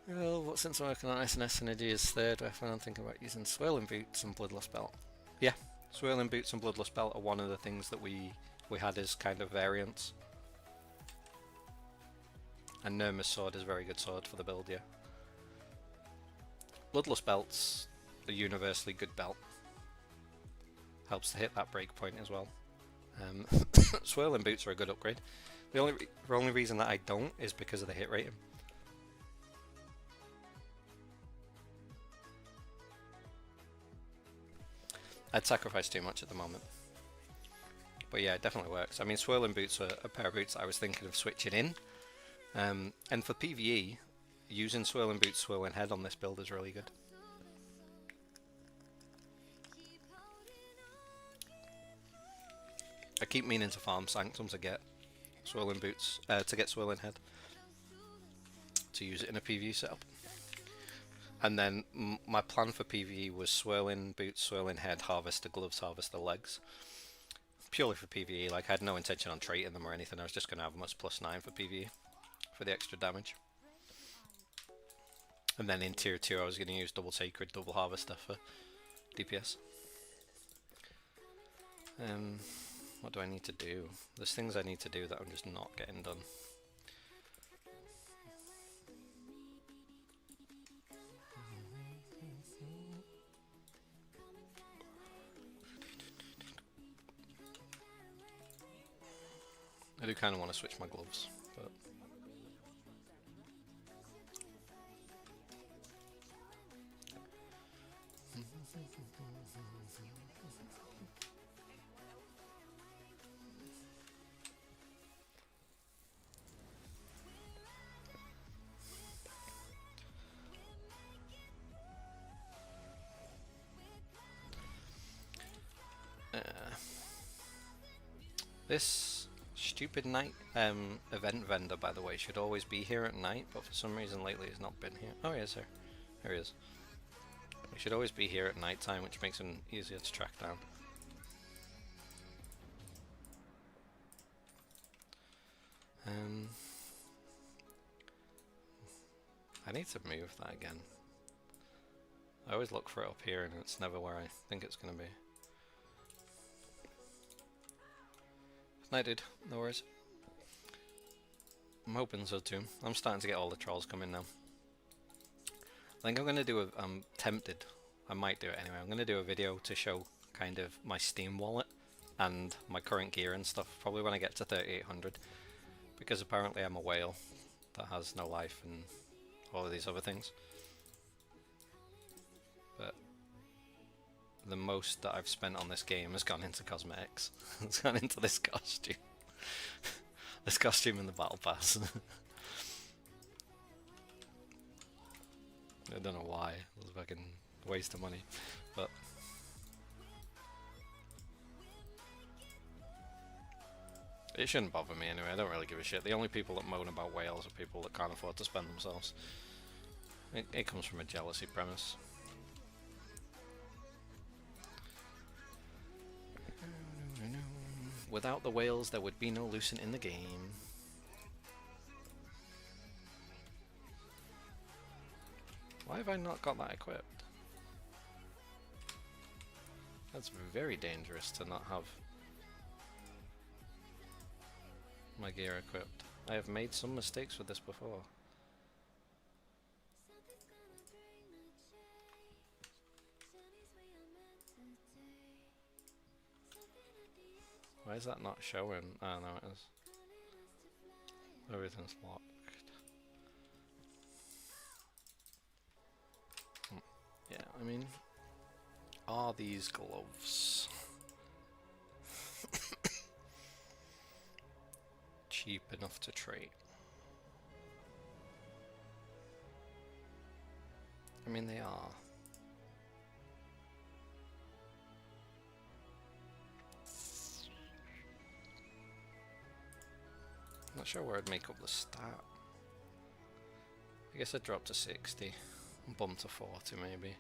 Well, since I'm working on SNS Energy is third, I found I'm thinking about using Swirling Boots and Bloodlust Belt. Yeah, Swirling Boots and Bloodlust Belt are one of the things that we had as kind of variants. And Nirma's Sword is a very good sword for the build, yeah. Bloodlust Belt's a universally good belt. Helps to hit that break point as well. Swirling Boots are a good upgrade. The only reason that I don't is because of the hit rating. I'd sacrifice too much at the moment. But yeah, it definitely works. I mean, Swirling Boots are a pair of boots that I was thinking of switching in. And for PvE, using Swirling Boots, Swirling Head on this build is really good. I keep meaning to farm Sanctum to get Swirling Boots, to get Swirling Head, to use it in a PvE setup. And then my plan for PvE was Swirling Boots, Swirling Head, Harvester Gloves, Harvester Legs. Purely for PvE, like I had no intention on trading them or anything, I was just going to have them as +9 for PvE, for the extra damage. And then in tier 2 I was going to use double Sacred, double Harvester for DPS. What do I need to do? There's things I need to do that I'm just not getting done. I do kind of want to switch my gloves, but this stupid night event vendor, by the way, should always be here at night, but for some reason lately he's not been here. Oh, he is here. There he is. He should always be here at night time, which makes him easier to track down. I need to move that again. I always look for it up here and it's never where I think it's going to be. I did. No worries. I'm hoping so too. I'm starting to get all the trolls coming now. I think I'm going to do a... I'm tempted. I might do it anyway. I'm going to do a video to show kind of my Steam wallet and my current gear and stuff, probably when I get to 3800. Because apparently I'm a whale that has no life and all of these other things. But the most that I've spent on this game has gone into cosmetics. It's gone into this costume. This costume in the battle pass. I don't know why. It was a fucking waste of money. But it shouldn't bother me anyway. I don't really give a shit. The only people that moan about whales are people that can't afford to spend themselves. It comes from a jealousy premise. Without the whales, there would be no Lucent in the game. Why have I not got that equipped? That's very dangerous to not have my gear equipped. I have made some mistakes with this before. Why is that not showing? Oh no, it is. Everything's locked. Yeah, I mean, are these gloves cheap enough to trade? I mean, they are. Not sure where I'd make up the stat. I guess I'd drop to 60 and bump to 40 maybe.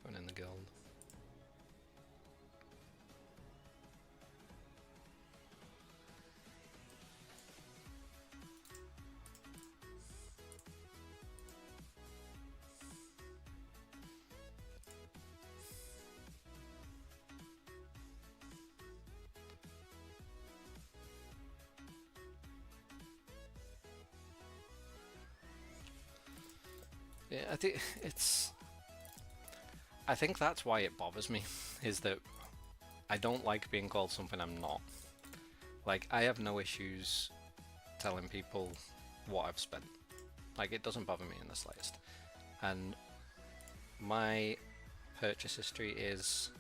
Going in the guild. Yeah, I think that's why it bothers me, is that I don't like being called something I'm not. Like, I have no issues telling people what I've spent. Like, it doesn't bother me in the slightest. And my purchase history is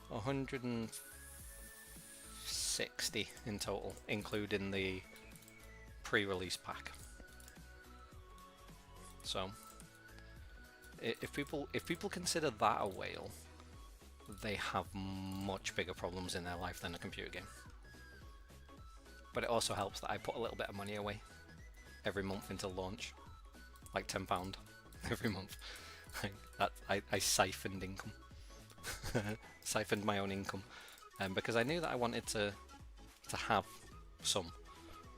160 in total, including the pre-release pack. So, if people consider that a whale, they have much bigger problems in their life than a computer game. But it also helps that I put a little bit of money away every month into launch, like £10 every month. I siphoned income, siphoned my own income, because I knew that I wanted to have some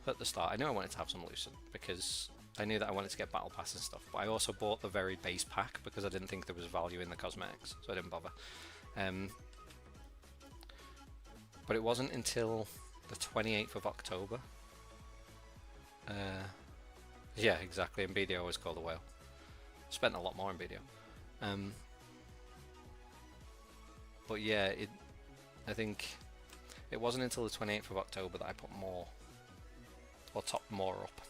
at the start. I knew I wanted to have some Lucent because I knew that I wanted to get battle pass and stuff, but I also bought the very base pack because I didn't think there was value in the cosmetics, so I didn't bother. But it wasn't until the 28th of October. Yeah, exactly, and BDO was called a whale. Spent a lot more in BDO. But yeah, I think it wasn't until the 28th of October that I put more, or topped more up.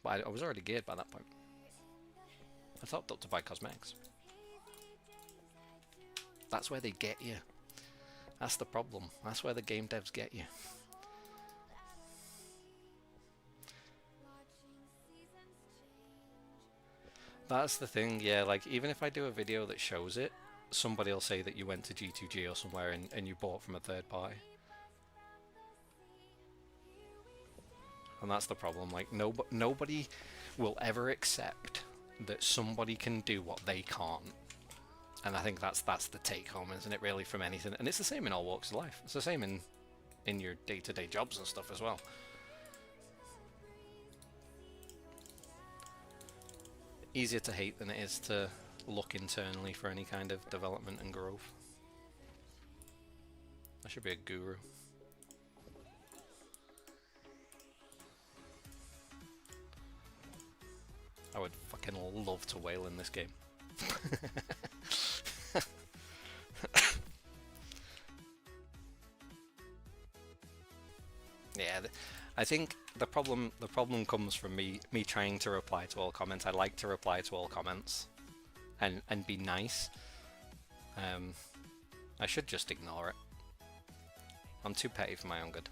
But I was already geared by that point. I topped up to buy cosmetics. That's where they get you. That's the problem. That's where the game devs get you. That's the thing, yeah, like even if I do a video that shows it, somebody will say that you went to G2G or somewhere and you bought from a third party. And that's the problem, like nobody will ever accept that somebody can do what they can't. And I think that's the take home, isn't it, really, from anything. And it's the same in all walks of life. It's the same in in your day-to-day jobs and stuff as well. Easier to hate than it is to look internally for any kind of development and growth. I should be a guru. I would fucking love to whale in this game. Yeah, I think the problem comes from me trying to reply to all comments. I like to reply to all comments and be nice. I should just ignore it. I'm too petty for my own good.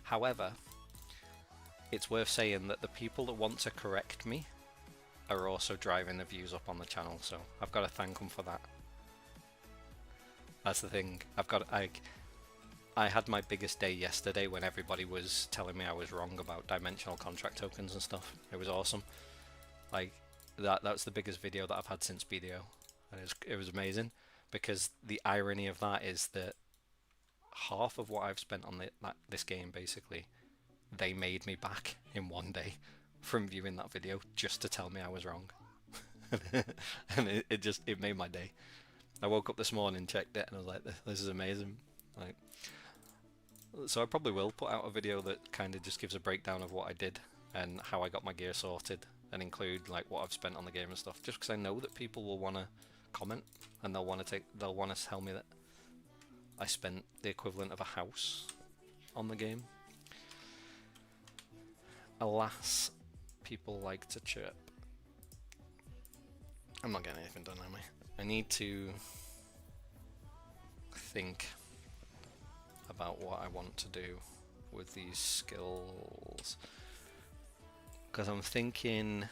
However, it's worth saying that the people that want to correct me are also driving the views up on the channel, so I've got to thank them for that. That's the thing. I had my biggest day yesterday when everybody was telling me I was wrong about dimensional contract tokens and stuff. It was awesome. Like that's the biggest video that I've had since BDO, and it was amazing, because the irony of that is that half of what I've spent on this game, basically, they made me back in one day from viewing that video just to tell me I was wrong. And it made my day. I woke up this morning, checked it, and I was like, this is amazing. Like, so I probably will put out a video that kind of just gives a breakdown of what I did and how I got my gear sorted, and include like what I've spent on the game and stuff, just because I know that people will want to comment and they'll want to tell me that I spent the equivalent of a house on the game. Alas, people like to chirp. I'm not getting anything done, am I? I need to think about what I want to do with these skills, because I'm thinking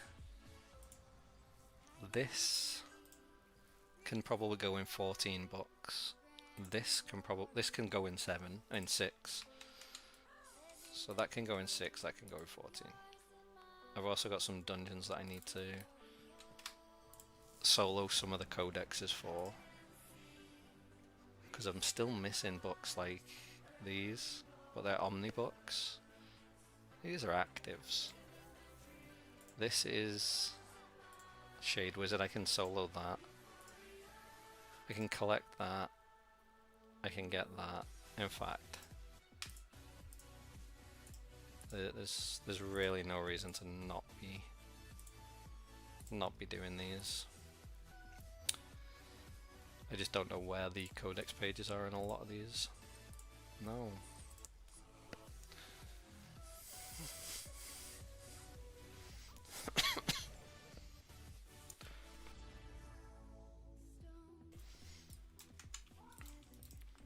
this can probably go in 14 bucks. This can go in 6. So that can go in 6, that can go in 14. I've also got some dungeons that I need to solo some of the codexes for, because I'm still missing books like these, but they're omni books. These are actives. This is Shade Wizard. I can solo that. I can collect that. I can get that. In fact, there's really no reason to not be doing these. I just don't know where the Codex pages are in a lot of these. No.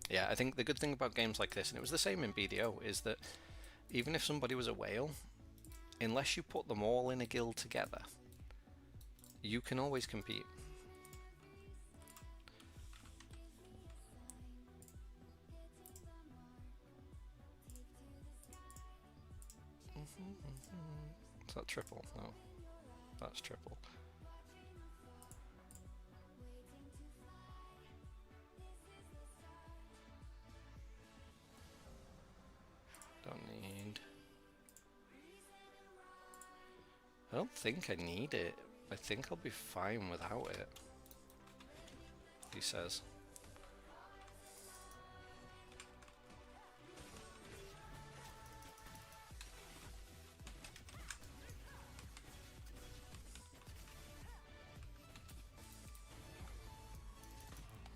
Yeah, I think the good thing about games like this, and it was the same in BDO, is that even if somebody was a whale, unless you put them all in a guild together, you can always compete. Is that triple? No, that's triple. Don't need. I don't think I need it. I think I'll be fine without it, he says.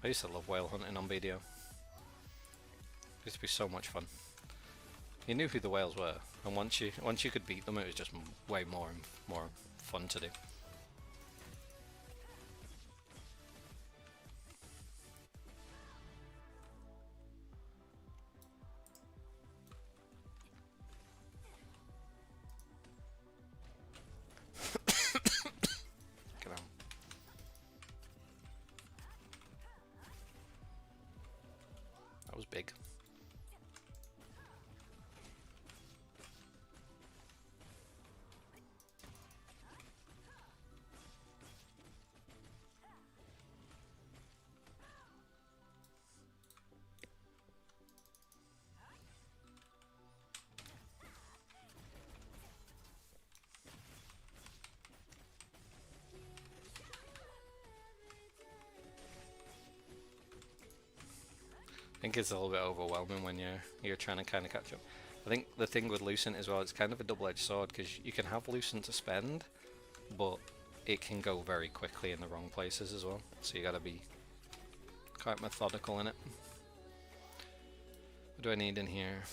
I used to love whale hunting on BDO. It used to be so much fun. You knew who the whales were, and once you could beat them, it was just way more fun to do. Get on. That was big. think it's a little bit overwhelming when you're trying to kind of catch up. I think the thing with Lucent as well, it's kind of a double-edged sword because you can have Lucent to spend, but it can go very quickly in the wrong places as well. So you gotta be quite methodical in it. What do I need in here?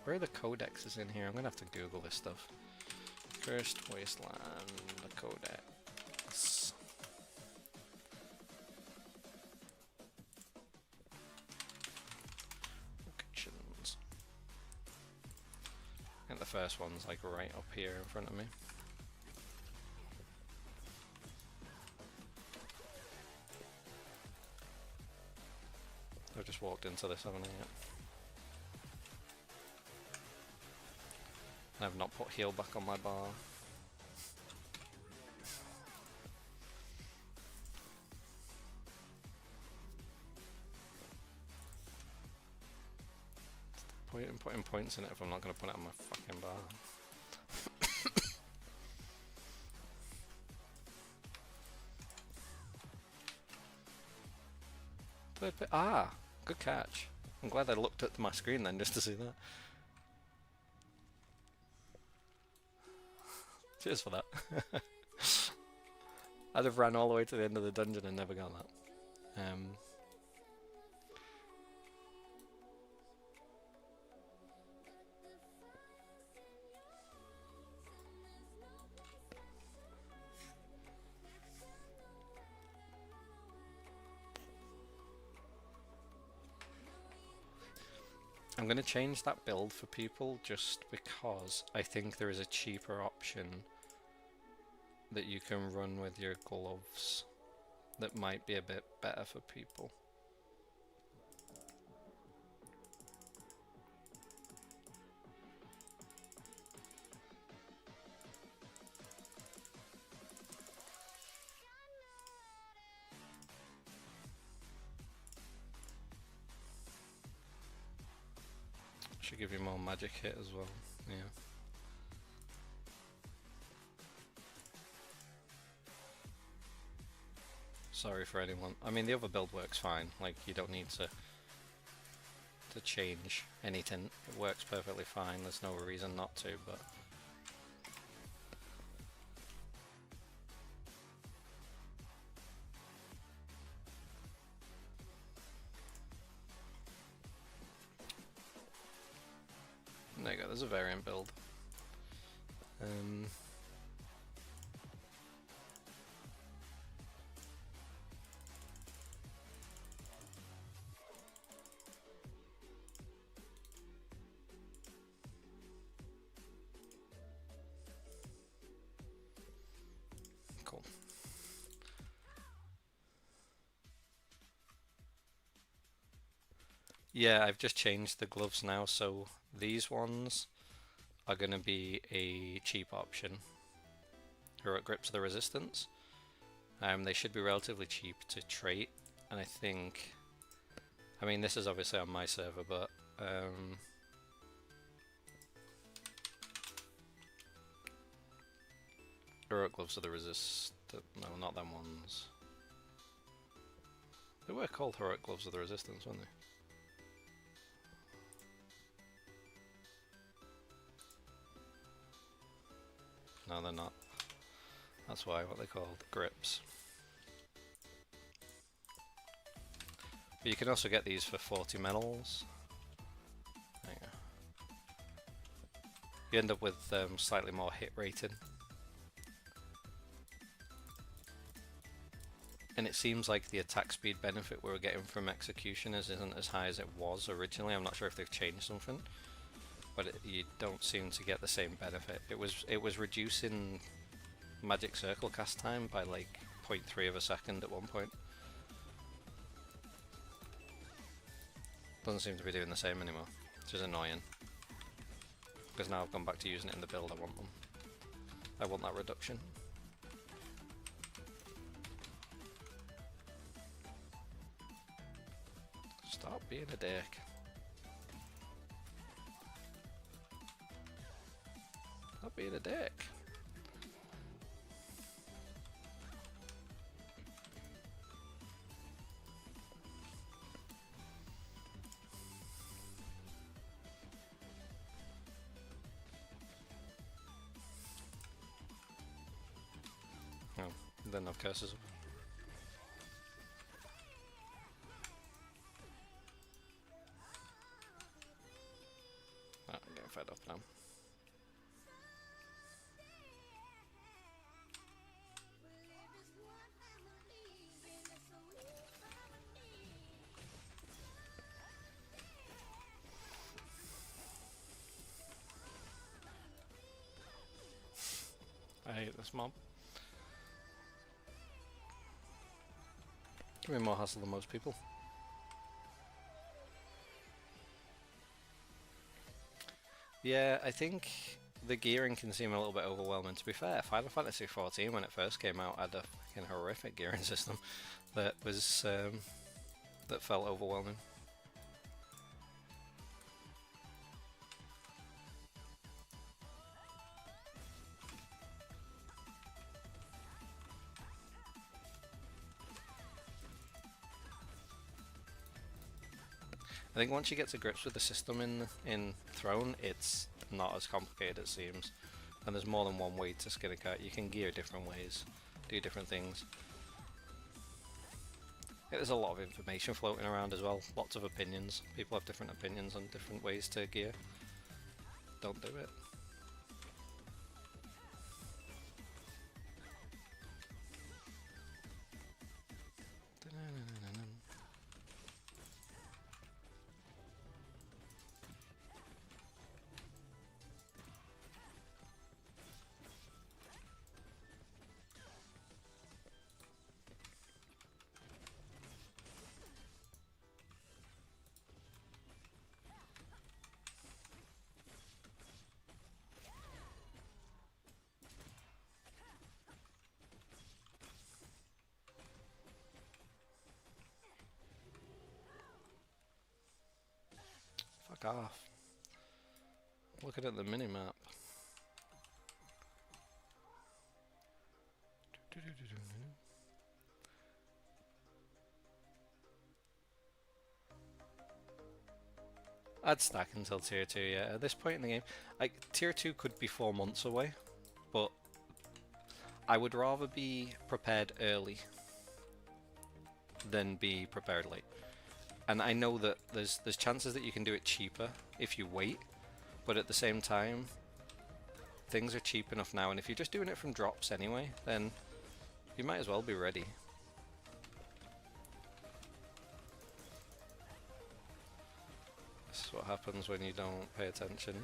Where are the codexes in here? I'm gonna have to Google this stuff. Cursed Wasteland, the codex. Locations. I think the first one's like right up here in front of me. I've just walked into this, haven't I yet? And I've not put heal back on my bar. Point in putting points in it if I'm not going to put it on my fucking bar. Ah, good catch. I'm glad I looked at my screen then just to see that. Cheers for that. I'd have ran all the way to the end of the dungeon and never got that. I'm going to change that build for people just because I think there is a cheaper option that you can run with your gloves that might be a bit better for people. Should give you more magic hit as well, yeah. Sorry for anyone. I mean, the other build works fine. Like, you don't need to change anything. It works perfectly fine. There's no reason not to, but there you go. There's a variant build. Cool. Yeah, I've just changed the gloves now, so these ones are going to be a cheap option. Heroic Grips of the Resistance. They should be relatively cheap to trait, and I think, I mean, this is obviously on my server, but Heroic Gloves of the Resistance, no, not them ones. They were called Heroic Gloves of the Resistance, weren't they? No, they're not. That's why, what they're called, grips. But you can also get these for 40 medals. There you go. You end up with slightly more hit rating. And it seems like the attack speed benefit we were getting from executioners isn't as high as it was originally. I'm not sure if they've changed something, but you don't seem to get the same benefit. It was reducing magic circle cast time by like 0.3 of a second at one point. Doesn't seem to be doing the same anymore, which is annoying. Because now I've gone back to using it in the build I want them. I want that reduction. Stop being a dick. Stop being a dick. didn't have curses. I'm getting fed up now. I hate this mob. Give me more hassle than most people. Yeah, I think the gearing can seem a little bit overwhelming. To be fair, Final Fantasy XIV when it first came out had a fucking horrific gearing system that was that felt overwhelming. I think once you get to grips with the system in Throne, it's not as complicated as it seems. And there's more than one way to skin a cat. You can gear different ways, do different things. There's a lot of information floating around as well, lots of opinions. People have different opinions on different ways to gear. Don't do it. Fuck off. Looking at the minimap. I'd stack until tier 2, yeah. At this point in the game, like, tier 2 could be 4 months away, but I would rather be prepared early than be prepared late. And I know that there's chances that you can do it cheaper if you wait, but at the same time, things are cheap enough now, and if you're just doing it from drops anyway, then you might as well be ready. This is what happens when you don't pay attention.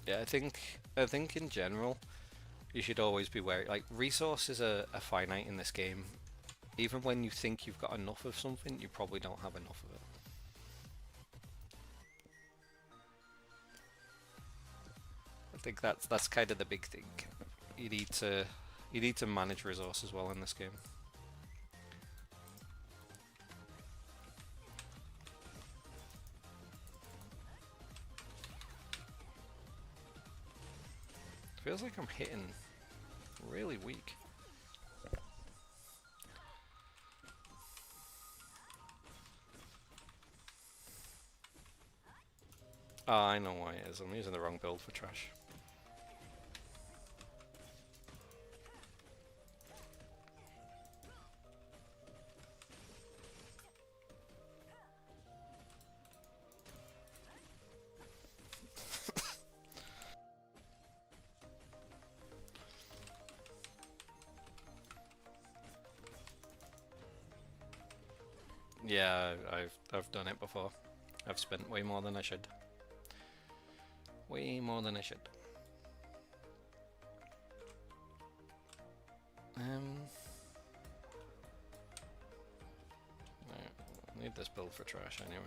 Yeah, I think in general, you should always be wary. Like, resources are finite in this game. Even when you think you've got enough of something, you probably don't have enough of it. I think that's kind of the big thing. You need to manage resources well in this game. Feels like I'm hitting really weak. Oh, I know why it is. I'm using the wrong build for trash. Yeah, I've done it before. I've spent way more than I should. Way more than I should. I need this build for trash anyway.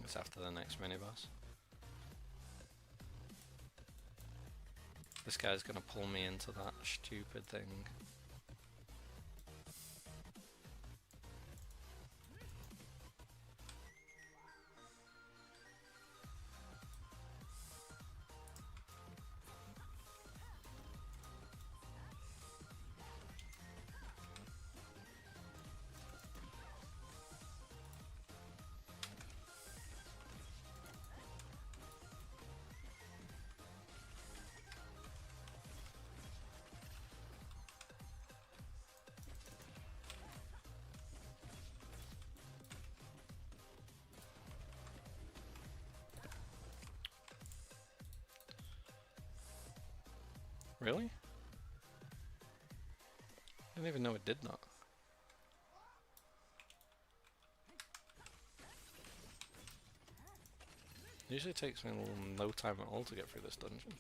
It's after the next mini boss. This guy's gonna pull me into that stupid thing. Really? I didn't even know it did that. It usually takes me no time at all to get through this dungeon.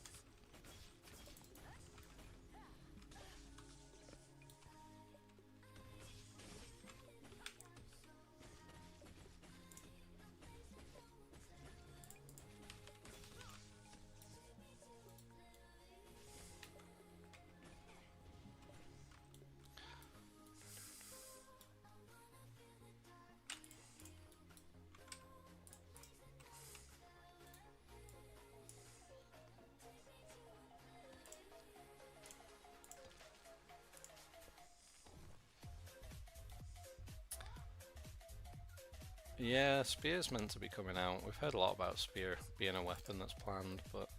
Yeah, spear's meant to be coming out. We've heard a lot about spear being a weapon that's planned, but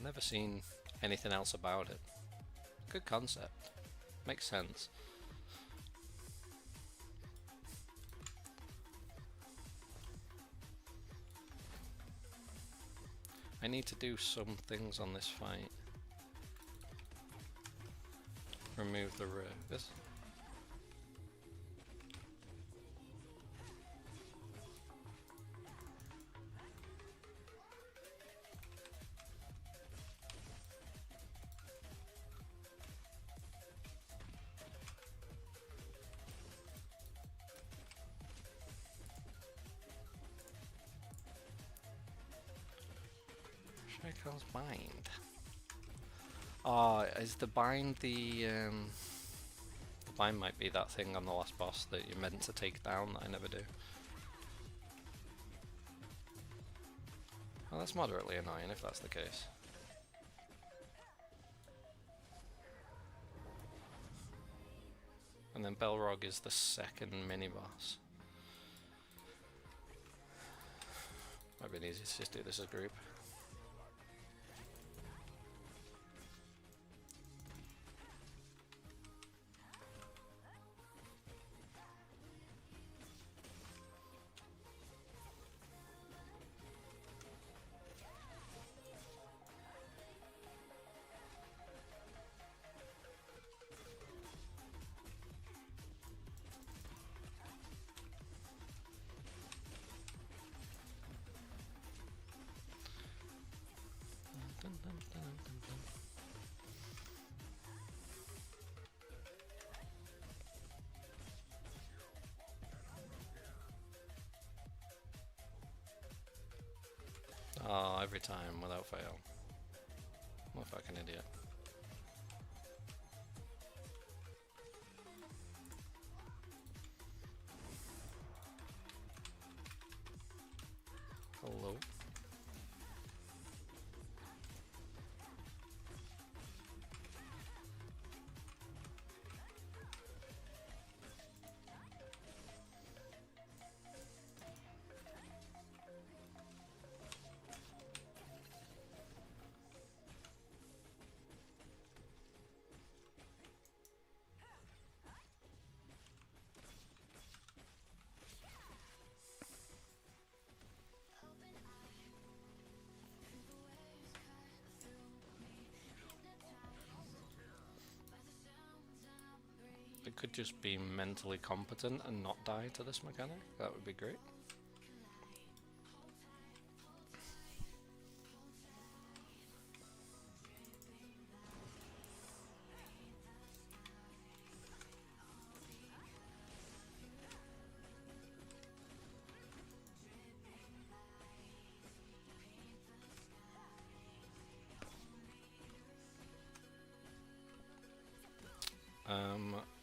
never seen anything else about it. Good concept. Makes sense. I need to do some things on this fight. Remove the this. Shaikal's bind. Oh, is the bind the bind might be that thing on the last boss that you're meant to take down that I never do. Well, that's moderately annoying if that's the case. And then Belrog is the second mini-boss. Might be easy to just do this as a group. Oh, every time without fail. What a fucking idiot. Hello. It could just be mentally competent and not die to this mechanic. That would be great.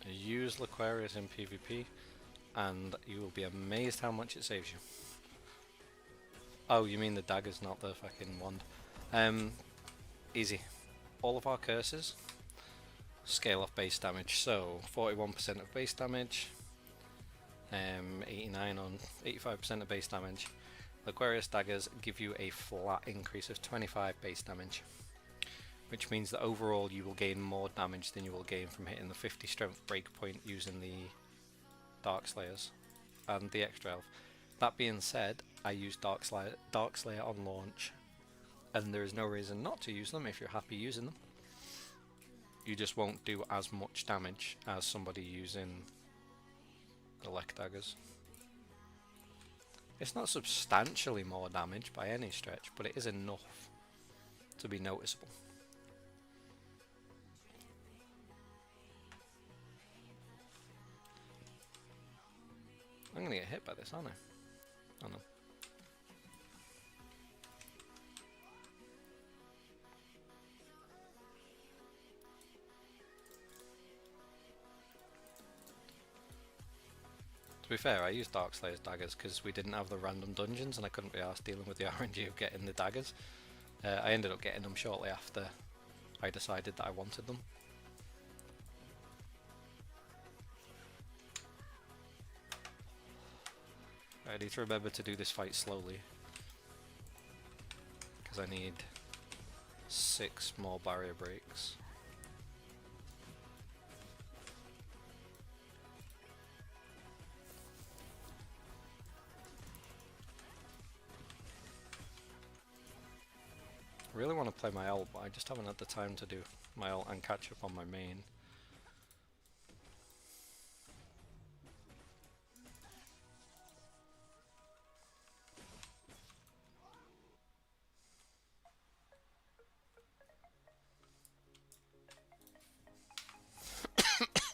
Use Laquarius in PvP and you will be amazed how much it saves you. Oh, you mean the dagger's not the fucking wand. Easy. All of our curses scale off base damage, so 41% of base damage, 89 on 85% of base damage. Laquarius daggers give you a flat increase of 25 base damage, which means that overall you will gain more damage than you will gain from hitting the 50 strength breakpoint using the Dark Slayers and the extra health. That being said, I used Dark Slayer on launch and there is no reason not to use them if you're happy using them. You just won't do as much damage as somebody using elect daggers. It's not substantially more damage by any stretch, but it is enough to be noticeable. I'm gonna get hit by this, aren't I? Oh no. To be fair, I used Darkslayer's daggers because we didn't have the random dungeons and I couldn't be arsed dealing with the RNG of getting the daggers. I ended up getting them shortly after I decided that I wanted them. I need to remember to do this fight slowly because I need 6 more barrier breaks. I really want to play my ult, but I just haven't had the time to do my ult and catch up on my main.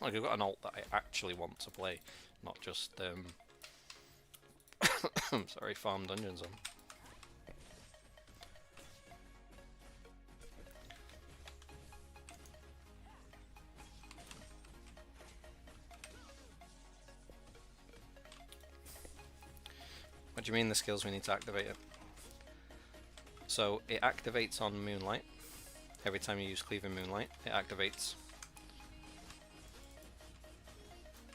Like, I've got an ult that I actually want to play, not just sorry, farm dungeons on. What do you mean the skills we need to activate it? So it activates on Moonlight. Every time you use Cleaving Moonlight, it activates.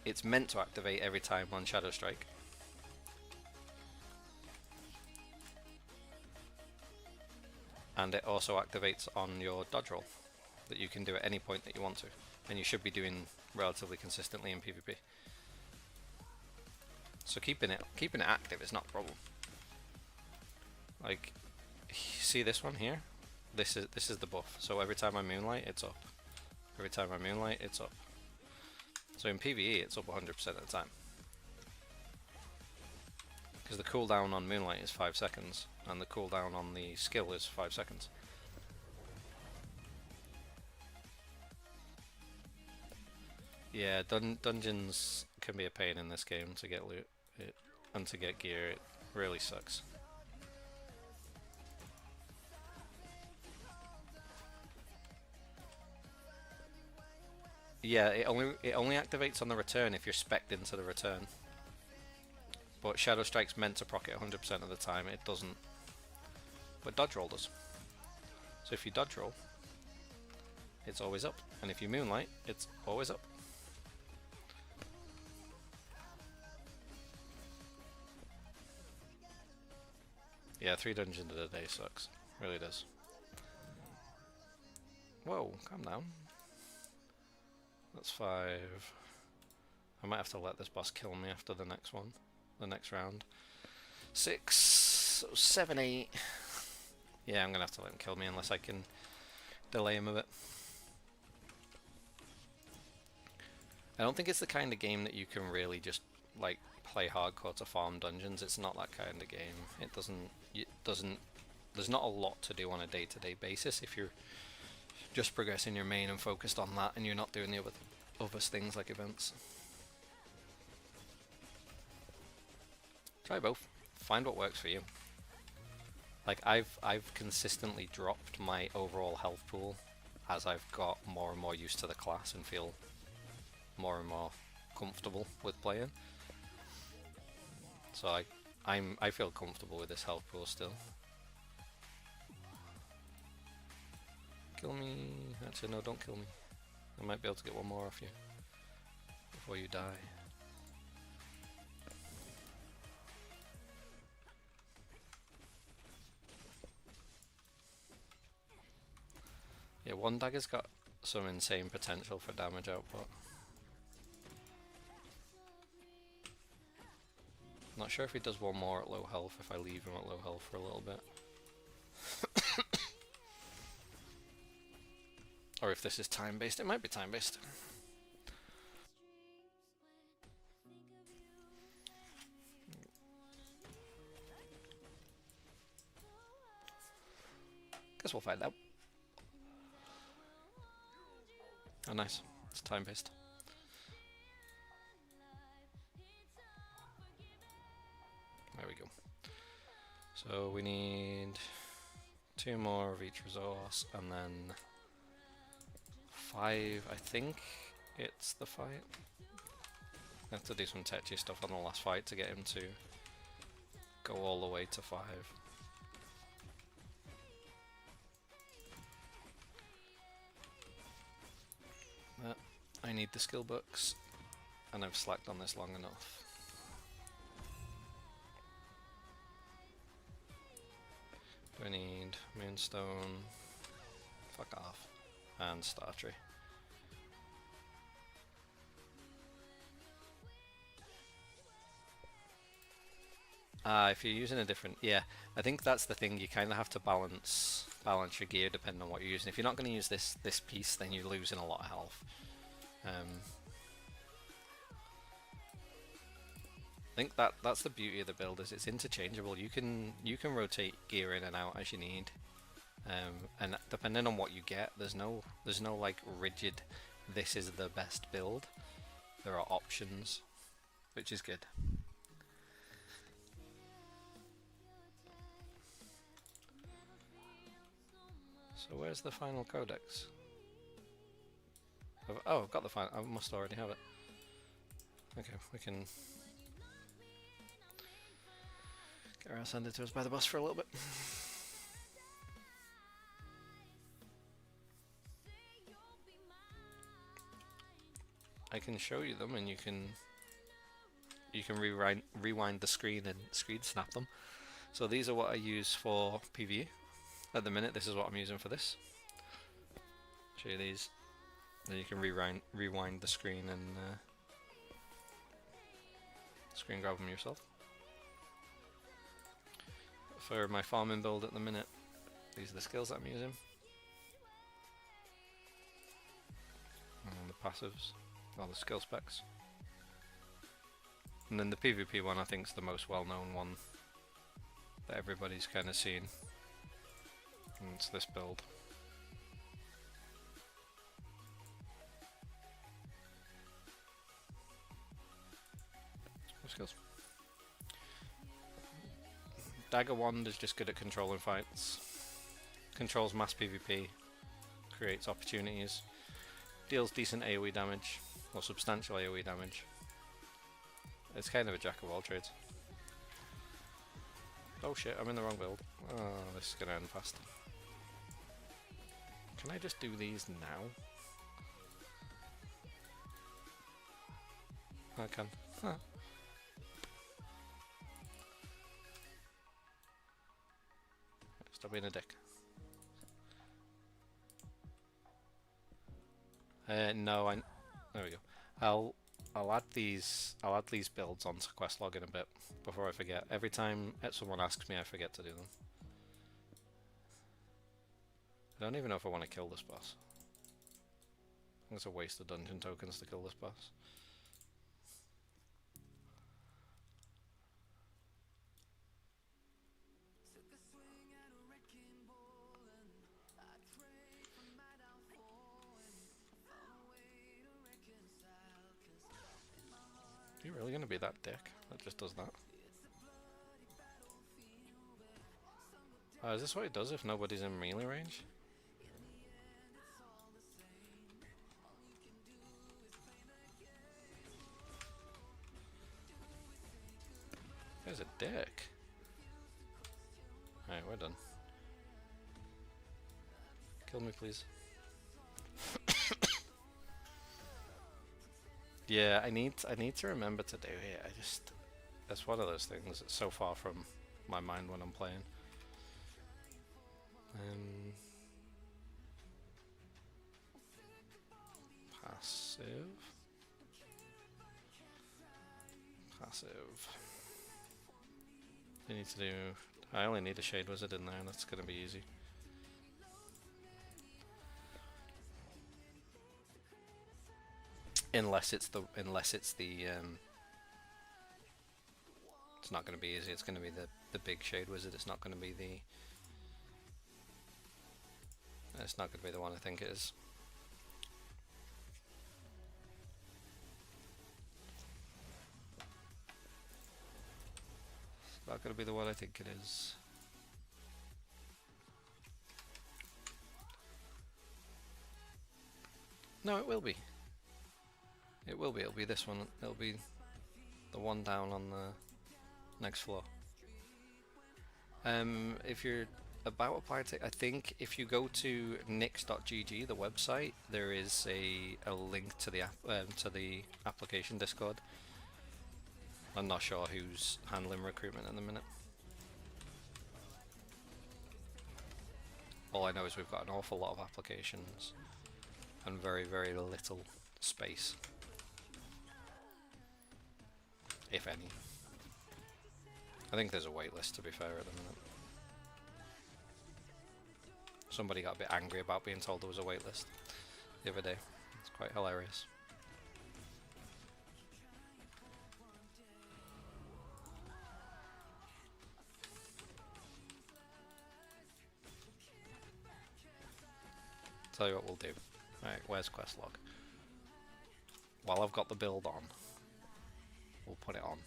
It's meant to activate every time on Shadow Strike. And it also activates on your dodge roll, that you can do at any point that you want to. And you should be doing relatively consistently in PvP. So keeping it active is not a problem. Like, see this one here? This is the buff. So every time I Moonlight, it's up. Every time I Moonlight, it's up. So in PvE, it's up 100% of the time. Because the cooldown on Moonlight is 5 seconds, and the cooldown on the skill is 5 seconds. Yeah, dungeons can be a pain in this game to get loot and to get gear. It really sucks. Yeah, it only activates on the return if you're specced into the return. But Shadow Strike's meant to proc it 100% of the time. It doesn't. But dodge roll does. So if you dodge roll, it's always up, and if you Moonlight, it's always up. Yeah, 3 dungeons a day sucks. Really does. Whoa, calm down. That's 5. I might have to let this boss kill me after the next one. The next round. 6, so 7, 8. Yeah, I'm gonna have to let him kill me unless I can delay him a bit. I don't think it's the kind of game that you can really just like play hardcore to farm dungeons. It's not that kind of game. It doesn't. There's not a lot to do on a day-to-day basis if you're just progressing your main and focused on that, and you're not doing the other things like events. Try both. Find what works for you. Like I've consistently dropped my overall health pool as I've got more and more used to the class and feel more and more comfortable with playing. So I feel comfortable with this health pool still. Kill me. Actually, no, don't kill me. I might be able to get one more off you before you die. Yeah, one dagger's got some insane potential for damage output. Not sure if he does one more at low health if I leave him at low health for a little bit. if this is time-based. It might be time-based. Guess we'll find out. Oh nice, it's time-based. There we go. So we need 2 more of each resource, and then 5, I think it's the fight. I have to do some tetchy stuff on the last fight to get him to go all the way to 5. But I need the skill books, and I've slacked on this long enough. We need moonstone, fuck off, and star tree. If you're using a different, yeah, I think that's the thing. You kind of have to balance your gear depending on what you're using. If you're not going to use this piece, then you're losing a lot of health. I think that's the beauty of the build, is it's interchangeable. You can rotate gear in and out as you need, and depending on what you get, there's no like rigid, this is the best build. There are options, which is good. So where's the final codex? Oh, I've got the final. I must already have it. Okay, we can get around, send it to us by the bus for a little bit. I can show you them, and you can rewind the screen and screen snap them. So these are what I use for PvE. At the minute, this is what I'm using for this. Show you these. Then you can rewind the screen and screen grab them yourself. For my farming build at the minute, these are the skills that I'm using. And the passives, or the skill specs. And then the PvP one I think is the most well-known one that everybody's kind of seen. And it's this build. Skills. Dagger wand is just good at controlling fights. Controls mass PvP. Creates opportunities. Deals decent AoE damage, or substantial AoE damage. It's kind of a jack of all trades. Oh shit, I'm in the wrong build. Oh, this is gonna end fast. Can I just do these now? I can. Huh. Stop being a dick. No, there we go. I'll add these builds onto Questlog in a bit before I forget. Every time someone asks me, I forget to do them. I don't even know if I want to kill this boss. I think it's a waste of dungeon tokens to kill this boss. Are you really going to be that dick that just does that? Is this what it does if nobody's in melee range? There's a dick. Alright, we're done. Kill me, please. Yeah, I need to remember to do it. That's one of those things that's so far from my mind when I'm playing. Passive. I need to do. I only need a shade wizard in there, and that's gonna be easy. Unless it's the it's not going to be easy. It's going to be the big shade wizard. It's not going to be the. It's not going to be the one I think it is. It's not going to be the one I think it is. No, it will be. It will be. It'll be this one. It'll be the one down on the next floor. If you're about a pirate, I think if you go to nix.gg, the website, there is a link to the application Discord. I'm not sure who's handling recruitment in the minute. All I know is we've got an awful lot of applications and very, very little space, if any. I think there's a wait list, to be fair, at the minute. Somebody got a bit angry about being told there was a wait list the other day. It's quite hilarious. Tell you what we'll do. Alright, where's quest log? While I've got the build on, we'll put it on.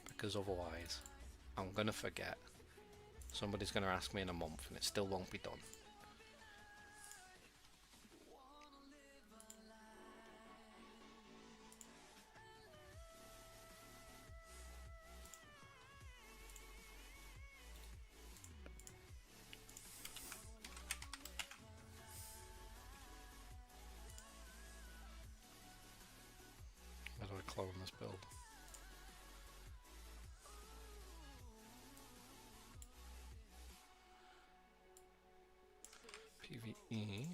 Because otherwise, I'm gonna forget. Somebody's gonna ask me in a month and it still won't be done. How do I clone this build? PvE.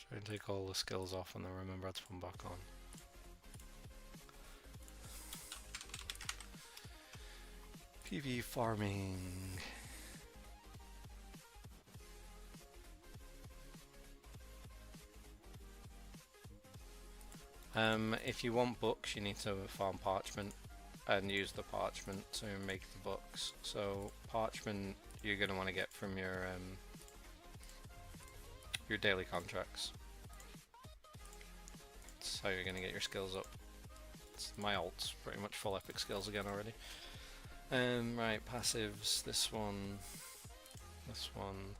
Try and take all the skills off and then remember how to put them back on. PvE farming. If you want books, you need to farm parchment and use the parchment to make the books. So parchment you're going to want to get from your daily contracts. That's how you're going to get your skills up. My alt's pretty much full epic skills again already. Right, passives. This one, this one,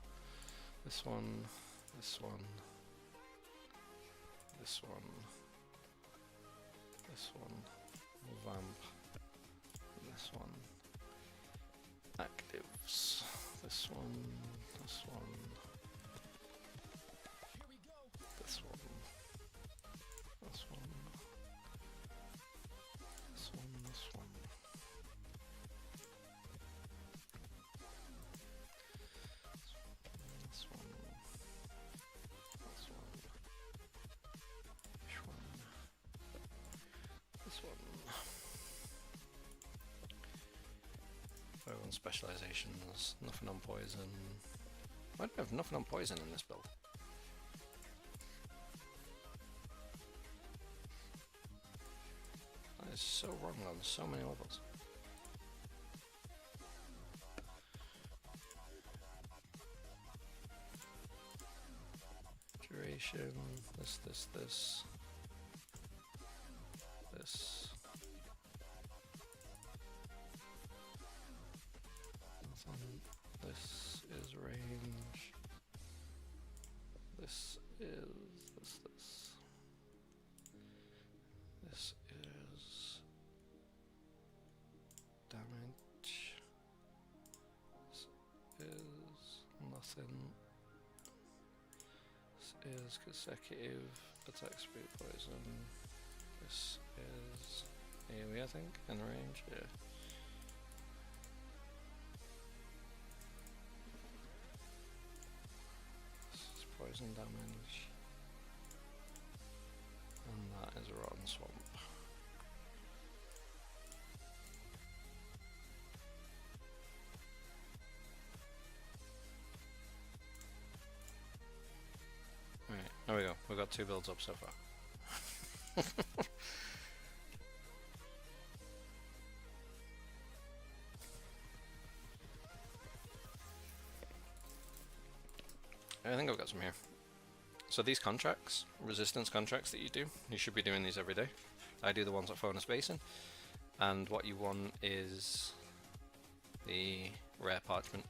this one, this one, this one. This one, vamp, this one, actives, this one, this one, this one, this one, this one, this one. Specializations, nothing on poison. Why do I have nothing on poison in this build? That is so wrong on so many levels. Duration, this. This is range. This is this. This is damage. This is nothing. This is consecutive attack speed poison. This is AoE, I think, in range. Yeah. Poison damage. 2 builds up so far. I think I've got some here. So these contracts, resistance contracts that you do, you should be doing these every day. I do the ones at Fonus Basin, and what you want is the rare parchment.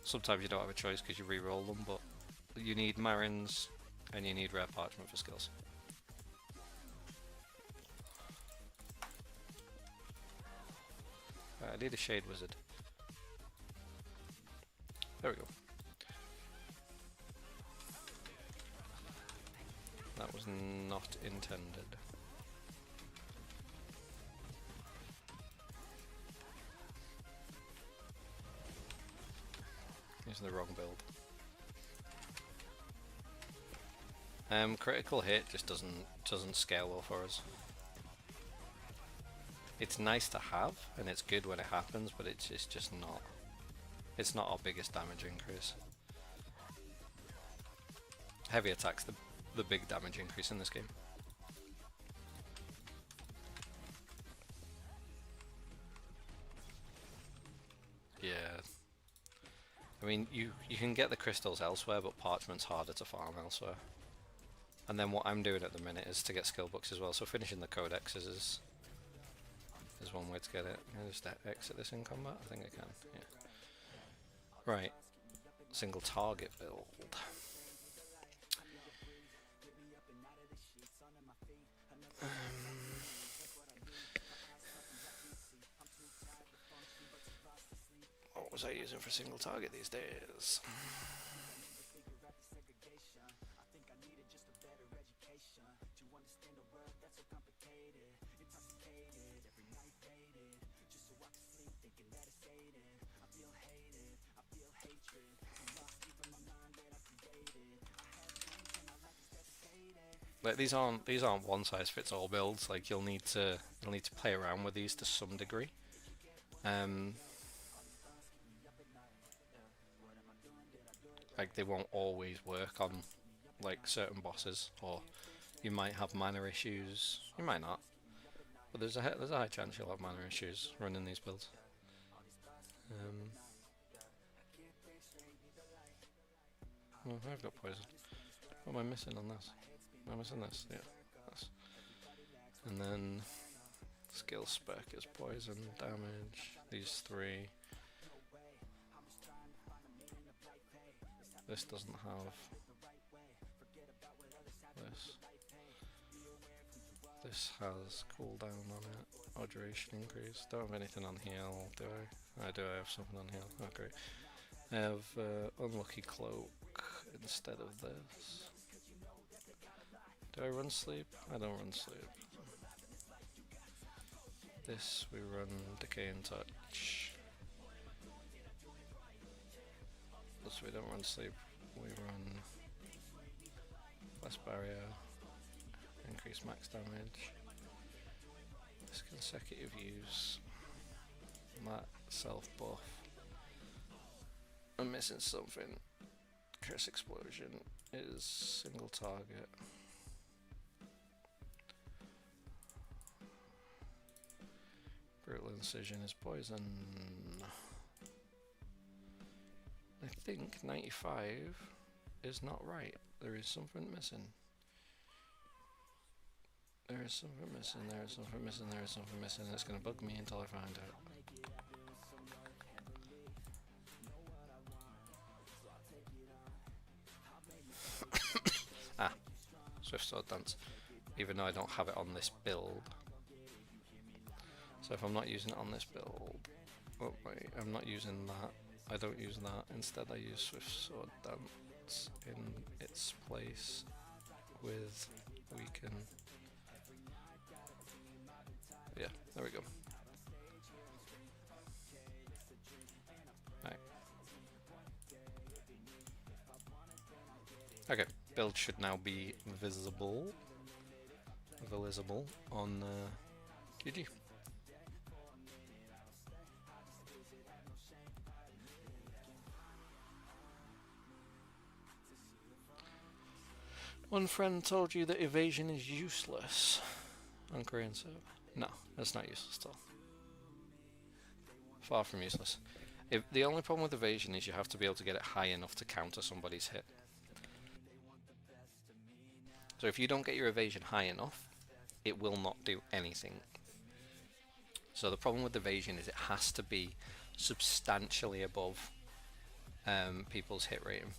Sometimes you don't have a choice because you re-roll them, but you need Marins and you need rare parchment for skills. I need a Shade Wizard. There we go. That was not intended. Using the wrong build. Critical hit just doesn't scale well for us. It's nice to have, and it's good when it happens, but it's just not. It's not our biggest damage increase. Heavy attack's the big damage increase in this game. Yeah. I mean, you can get the crystals elsewhere, but parchment's harder to farm elsewhere. And then what I'm doing at the minute is to get skill books as well, so finishing the Codex is one way to get it. Can I just exit this in combat? I think I can, yeah. Right. Single target build. What was I using for single target these days? Like these aren't one size fits all builds. Like you'll need to play around with these to some degree. Like they won't always work on like certain bosses, or you might have mana issues. You might not, but there's a high chance you'll have mana issues running these builds. Oh, I've got poison. What am I missing on this? Am I missing this? Yeah. This. And then skill spec is poison damage. These 3. This doesn't have this. This has cooldown on it, or duration increase. Don't have anything on heal, do I? I do, I have something on heal. Oh great. I have unlucky cloak instead of this. Do I run sleep? I don't run sleep. This we run decay and touch. Plus we don't run sleep, we run less barrier, increase max damage, this consecutive use, that self buff. I'm missing something. Curse explosion is single target. Brutal incision is poison. I think 95 is not right. There is something missing. There is something missing, there is something missing, there is something missing. It's going to bug me until I find out. Ah, Swift Sword Dance. Even though I don't have it on this build. So if I'm not using it on this build, oh wait, I'm not using that. I don't use that. Instead, I use Swift Sword Dance in its place with Weaken. Yeah, there we go. Right. Okay, build should now be visible on GG. One friend told you that evasion is useless on Korean server. No, it's not useless at all. Far from useless. If the only problem with evasion is you have to be able to get it high enough to counter somebody's hit. So if you don't get your evasion high enough, it will not do anything. So the problem with evasion is it has to be substantially above people's hit rating.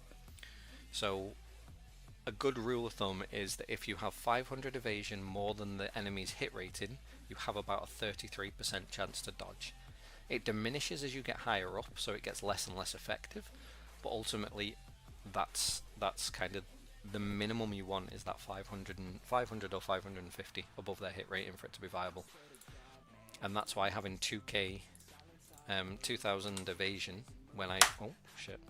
So a good rule of thumb is that if you have 500 evasion more than the enemy's hit rating, you have about a 33% chance to dodge. It diminishes as you get higher up, so it gets less and less effective, but ultimately that's kind of the minimum you want, is that 500 or 550 above their hit rating for it to be viable. And that's why having 2k 2000 evasion when I oh shit.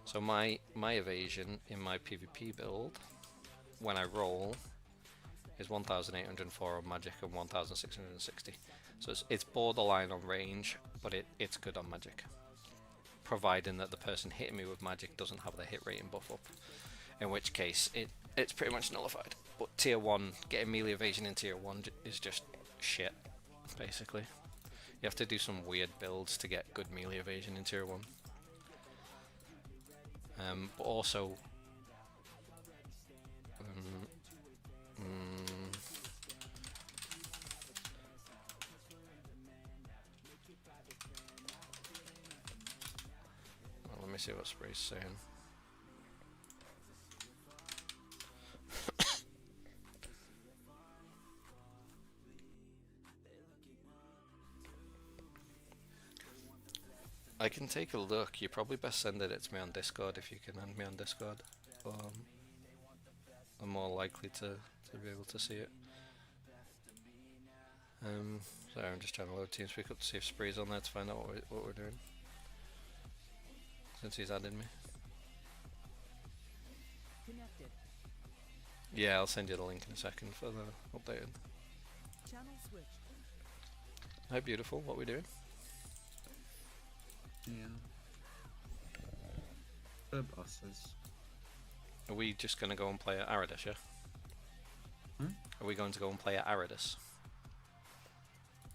So my evasion in my PvP build when I roll is 1804 on magic and 1660. So it's borderline on range, but it's good on magic, providing that the person hitting me with magic doesn't have their hit rating buff up, in which case it's pretty much nullified. But tier 1, getting melee evasion in tier 1 is just shit, basically. You have to do some weird builds to get good melee evasion in tier 1. But also well, let me see what Spray's saying. I can take a look. You're probably best sending it to me on Discord if you can hand me on Discord. I'm more likely to be able to see it. Sorry, I'm just trying to load TeamSpeak up to see if Spree's on there to find out what we're doing. Since he's added me. Connected. Yeah, I'll send you the link in a second for the updated. Channel switched. Hi, beautiful. What are we doing? Yeah. The bosses. Are we just going to go and play at Aradis, yeah? Hmm? Are we going to go and play at Aradis?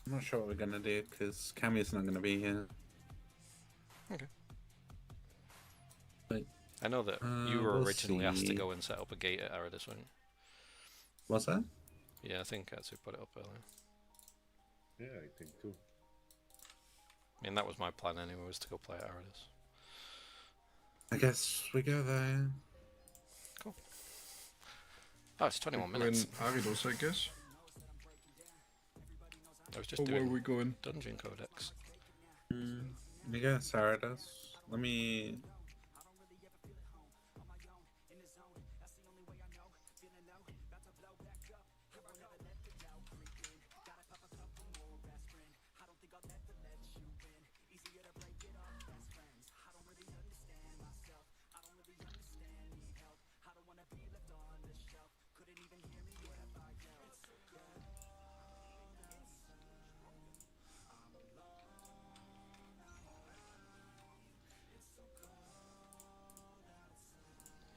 I'm not sure what we're gonna do because Cammy's not gonna be here. Okay. But I know that you were we'll originally asked to see. go and set up a gate at Aradis, weren't you? What's that? Yeah, I think Atsu put it up earlier. Yeah, I think too. I mean, that was my plan anyway, was to go play at Aradis. I guess we go there. Cool. Oh, it's 21 minutes. Aridos, I guess. I was just Or where are doing we going? Dungeon Codex. I guess Saradas. Let me.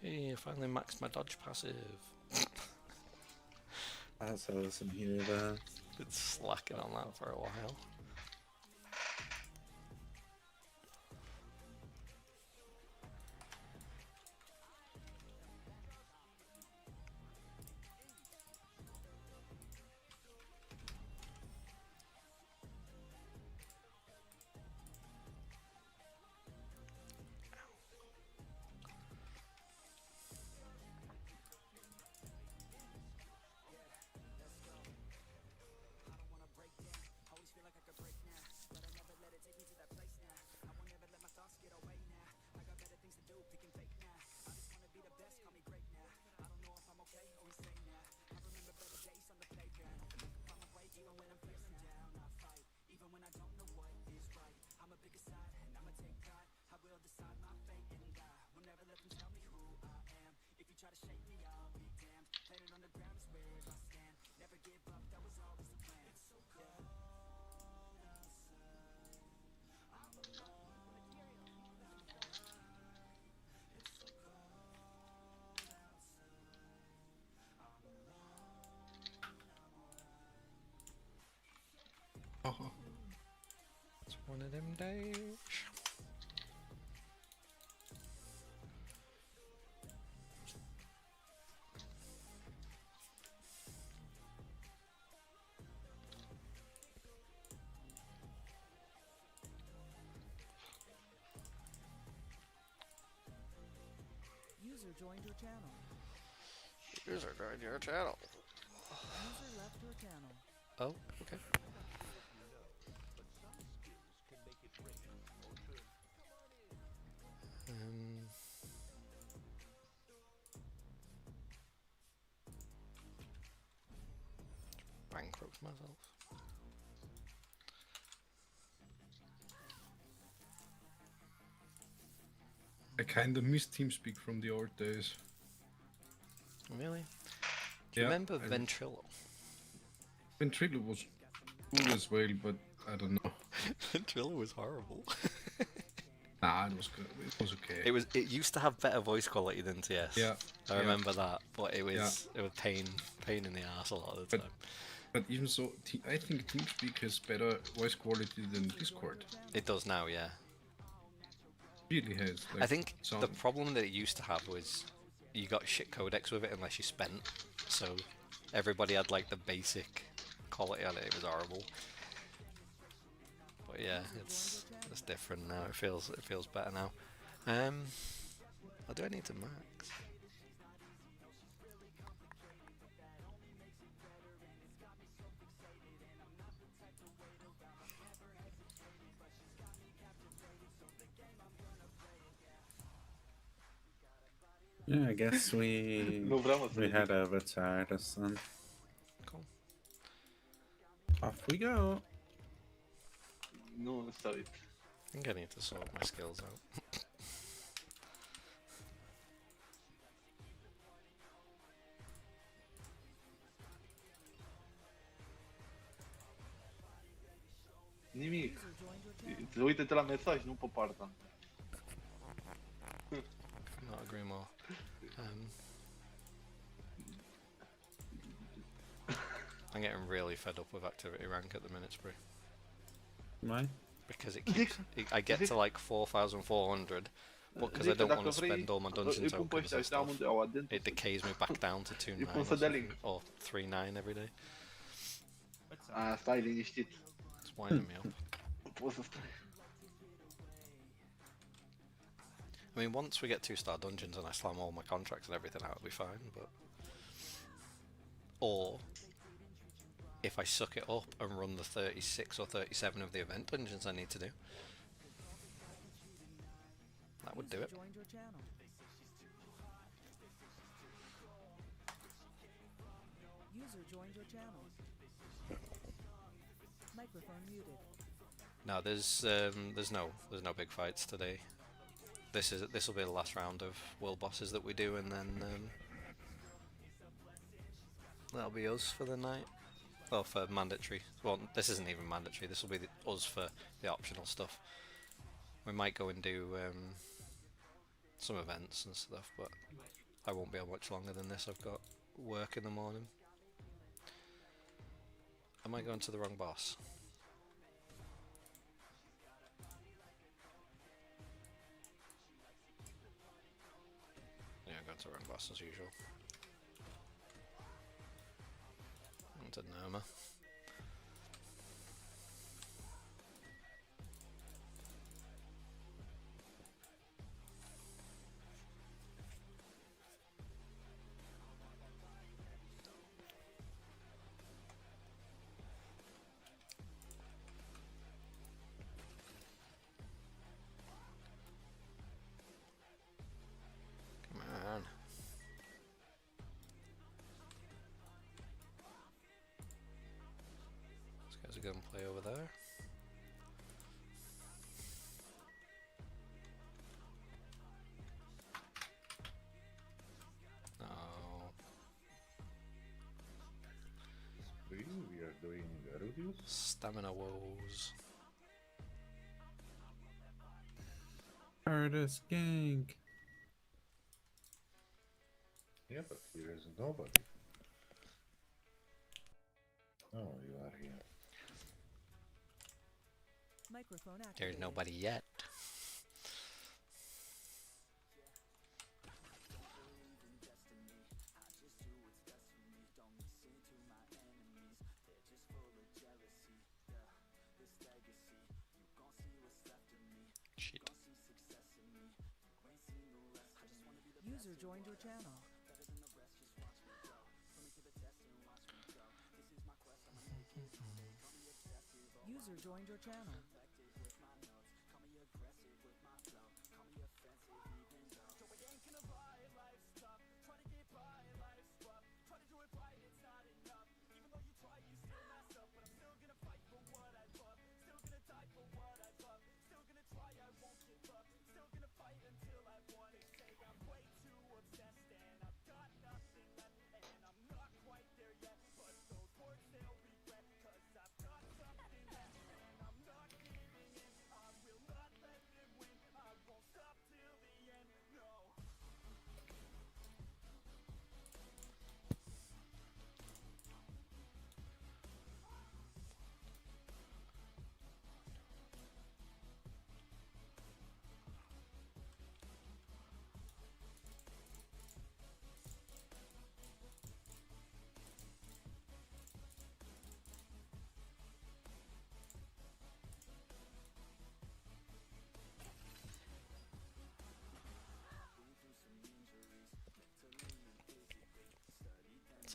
Hey, I finally maxed my dodge passive. As I wasn't here there. Been slacking on that for a while. One of them days. User joined your channel. User joined your channel. User left your channel. Oh, okay. Bankrupt myself. I kind of miss TeamSpeak from the old days. Really? Do you remember Ventrilo? Ventrilo was cool as well, but I don't know. Ventrilo was horrible. Nah, it was good. It was okay. It used to have better voice quality than TS. Yeah, I yeah. remember that, but it was pain in the ass a lot of the time. But even so, I think TeamSpeak has better voice quality than Discord. It does now, yeah. Really has. Like, I think the sound. problem that it used to have was you got shit codecs with it unless you spent. So everybody had like the basic quality on it. It was horrible. But yeah, it's different now. It feels better now. What do I need to max? Yeah, I guess we head over to Ardis then. Cool. Off we go. No, sorry. I think I need to sort my skills out. Nimic, User joined your channel. uite-te la mesaj, nu pe partea. Not agree more. I'm getting really fed up with activity rank at the minute, Spree. Why? Because it keeps... I get to like 4,400, but because I don't want to spend all my dungeon tokens and stuff, it decays me back down to 2.9 or 3.9 every day. Stai liniștit. It's winding me up. Poți să stai. I mean, once we get 2-star dungeons and I slam all my contracts and everything out, it'll be fine, but... Or... if I suck it up and run the 36 or 37 of the event dungeons I need to do. That would do it. Joined your channel. User joined your channel. Microphone muted. No, there's no big fights today. This will be the last round of world bosses that we do, and then that'll be us for the night. Well, for mandatory. Well, this isn't even mandatory. This will be us for the optional stuff. We might go and do some events and stuff, but I won't be on much longer than this. I've got work in the morning. Am I going to the wrong boss? Yeah, I'm going to the wrong boss as usual. To Noma. Come on. There's a gunplay over there. Oh. We are doing Rudius. Stamina woes. Ardis gang. Yeah, but here is nobody. Oh, you are here. Microphone There's activated. nobody yet. Shit. User joined your channel. User joined your channel.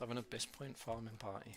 Let's have an Abyss Point farming party.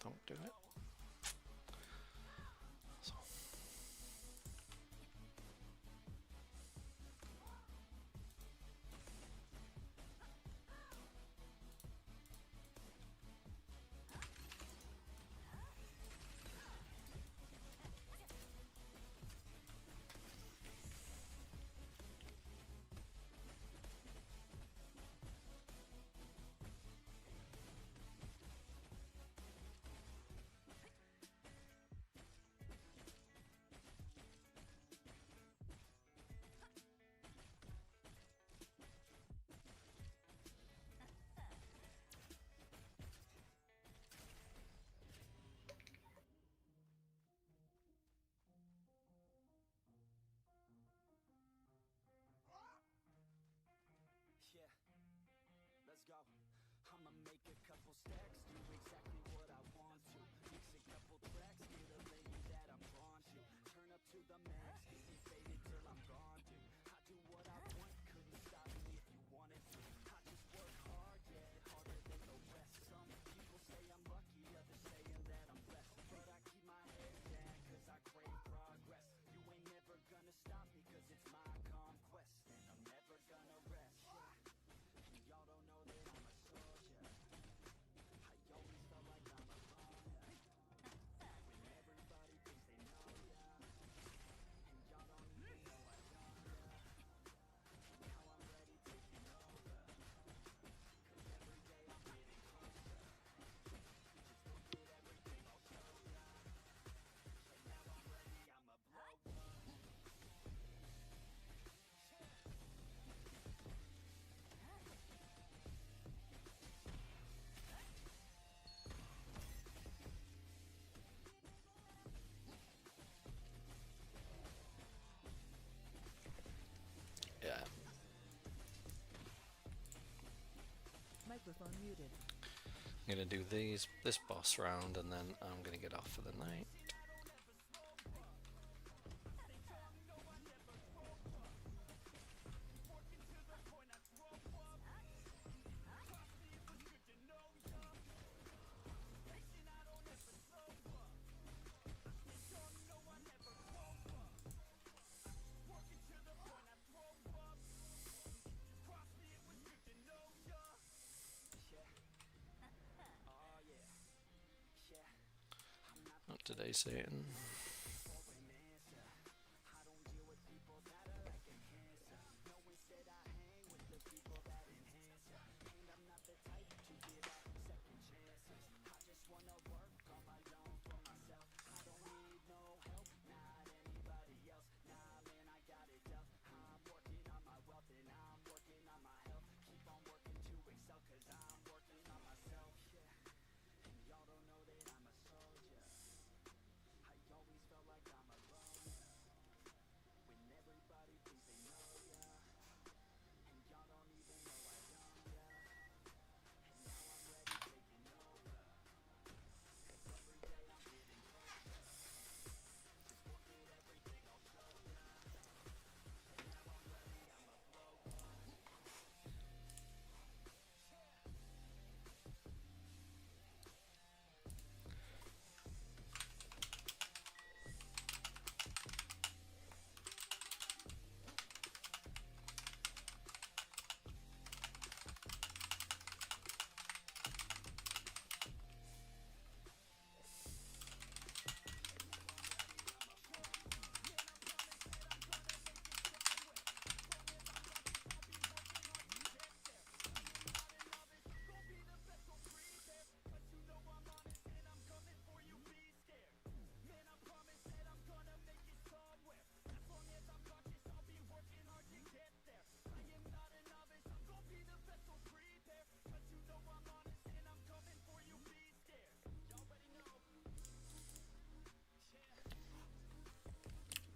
Don't do it. So. Yeah, let's go. I'ma make a couple stacks, do exactly what I want to. Mix a couple tracks, get a lady that I'm drawn to. Turn up to the max, get me faded till I'm gone, dude. I do what I want, couldn't stop me if you wanted to. I just work hard, yeah, harder than the rest. Some people say I'm lucky, others saying that I'm blessed. But I keep my head down, cause I crave progress. You ain't never gonna stop me, cause it's my conquest. And I'm never gonna rest, yeah. And y'all don't know that I'm a soldier. I always felt like I'm a runner. When everybody thinks they know ya. And y'all don't even know I know ya. And now I'm ready taking over. Cause every day I'm getting closer. Just look at everything I'll show ya. So now I'm ready, I'ma blow up. Yeah. Microphone muted. I'm gonna do this boss round and then I'm gonna get off for the night. yesterday, Satan.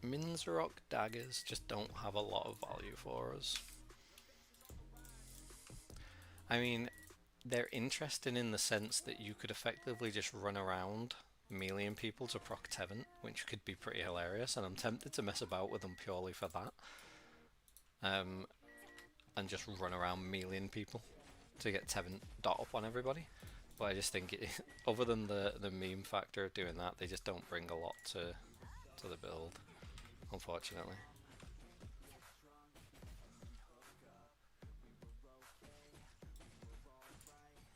Minzarok daggers just don't have a lot of value for us. I mean, they're interesting in the sense that you could effectively just run around meleeing people to proc Tevant, which could be pretty hilarious, and I'm tempted to mess about with them purely for that. And just run around meleeing people to get Tevant dot up on everybody. But I just think, other than the meme factor of doing that, they just don't bring a lot to the build, unfortunately.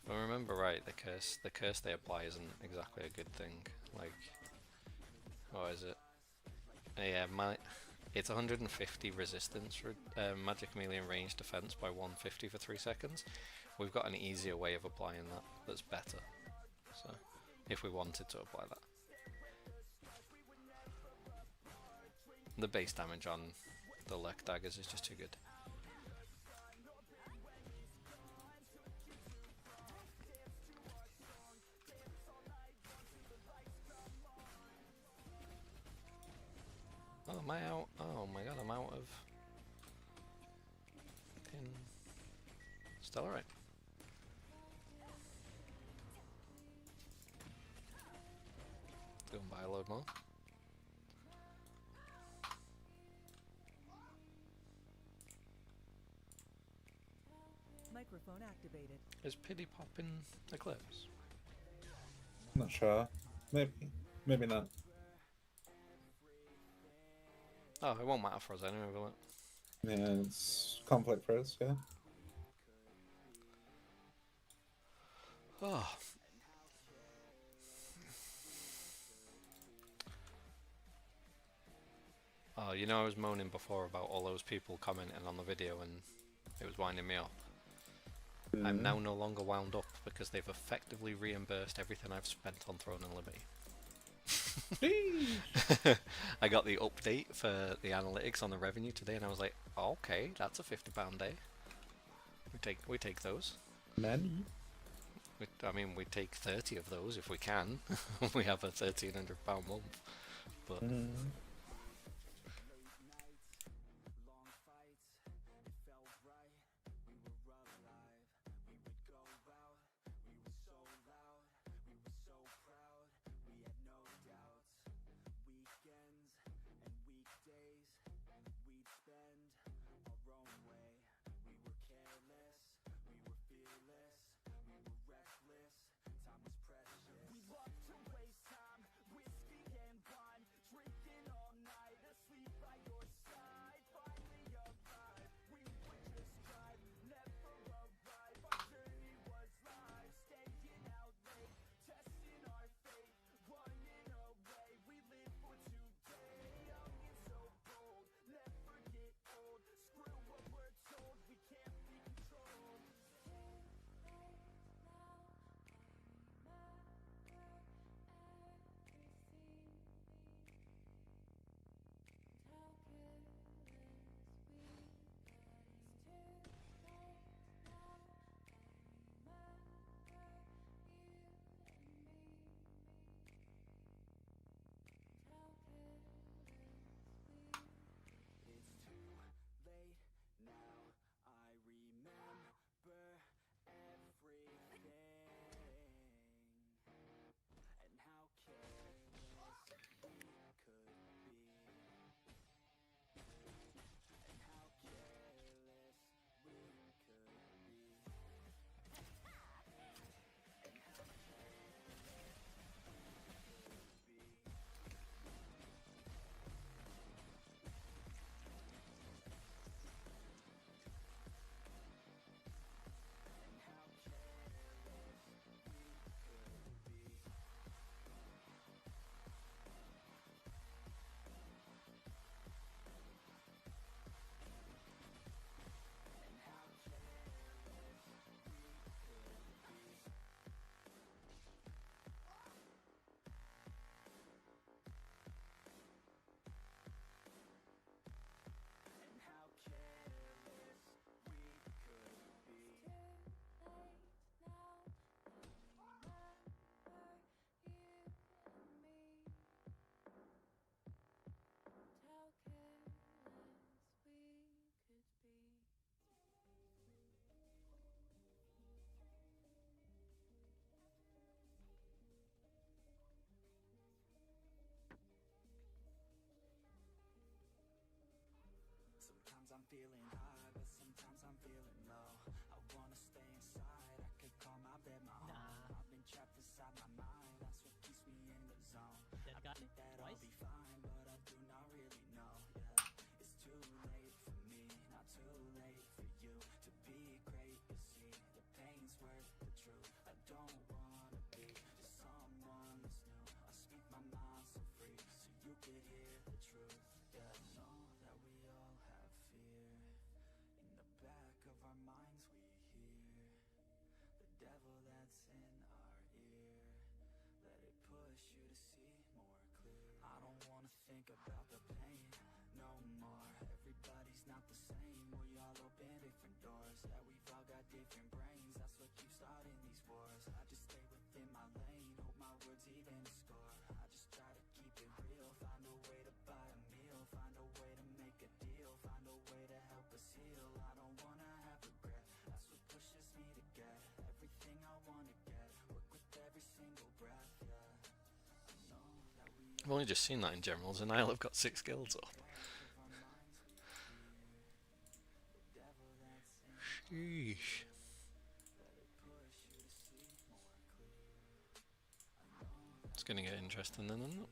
If I remember right, the curse they apply isn't exactly a good thing. Like, what is it? Yeah, it's 150 resistance for magic melee and range defense by 150 for 3 seconds. We've got an easier way of applying that that's better. So, if we wanted to apply that. The base damage on the Lurk daggers is just too good. Oh, am I out? Oh my god, I'm out of... Still alright. Go and buy a load more. Microphone activated. Is Pity popping Eclipse? Not sure. Maybe not. Oh, it won't matter for us anyway, will it? Yeah, it's conflict for us, yeah. Oh. Oh, you know I was moaning before about all those people commenting on the video and it was winding me up. I'm now no longer wound up because they've effectively reimbursed everything I've spent on Throne and Liberty. I got the update for the analytics on the revenue today and I was like, oh, okay, that's a £50 day. We take those. Many? I mean, we take 30 of those if we can. We have a £1,300 month. But feeling high, but sometimes I'm feeling low. I wanna stay inside, I could call my bed my home. I've been trapped inside my mind, that's what keeps me in the zone. I think that I'll be fine, but I do not really know. Yeah, it's too late for me, not too late for you to be great. You see, the pain's worth the truth. I don't wanna be just someone that's new. I speak my mind so free, so you could hear the truth. Yeah, I know that we all have fear. In the back of our minds we hear the devil that's in our ear. Let it push you to see more clear. I don't wanna think about the pain no more. Everybody's not the same. We all open different doors. Yeah, we've all got different brains. That's what keeps starting these wars. I just stay within my lane. Hope my words even score. I just try to keep it real. Find a way to buy a meal. Find a way to make a deal. Find a way to help us heal. I don't wanna have regret. That's what pushes me to get everything I wanna get. Work with every single breath. Yeah, I know that we I've only just seen that in generals, and I've got 6 guilds up. Sheesh. It's gonna get interesting then, isn't it?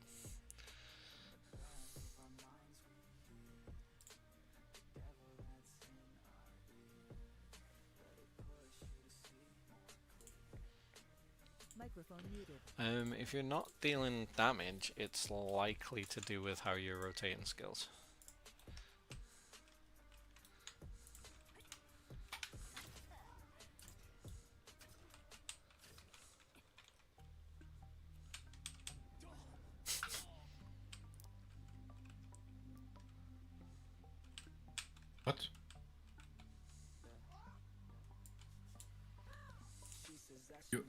Microphone muted. If you're not dealing damage, it's likely to do with how you're rotating skills. What? You...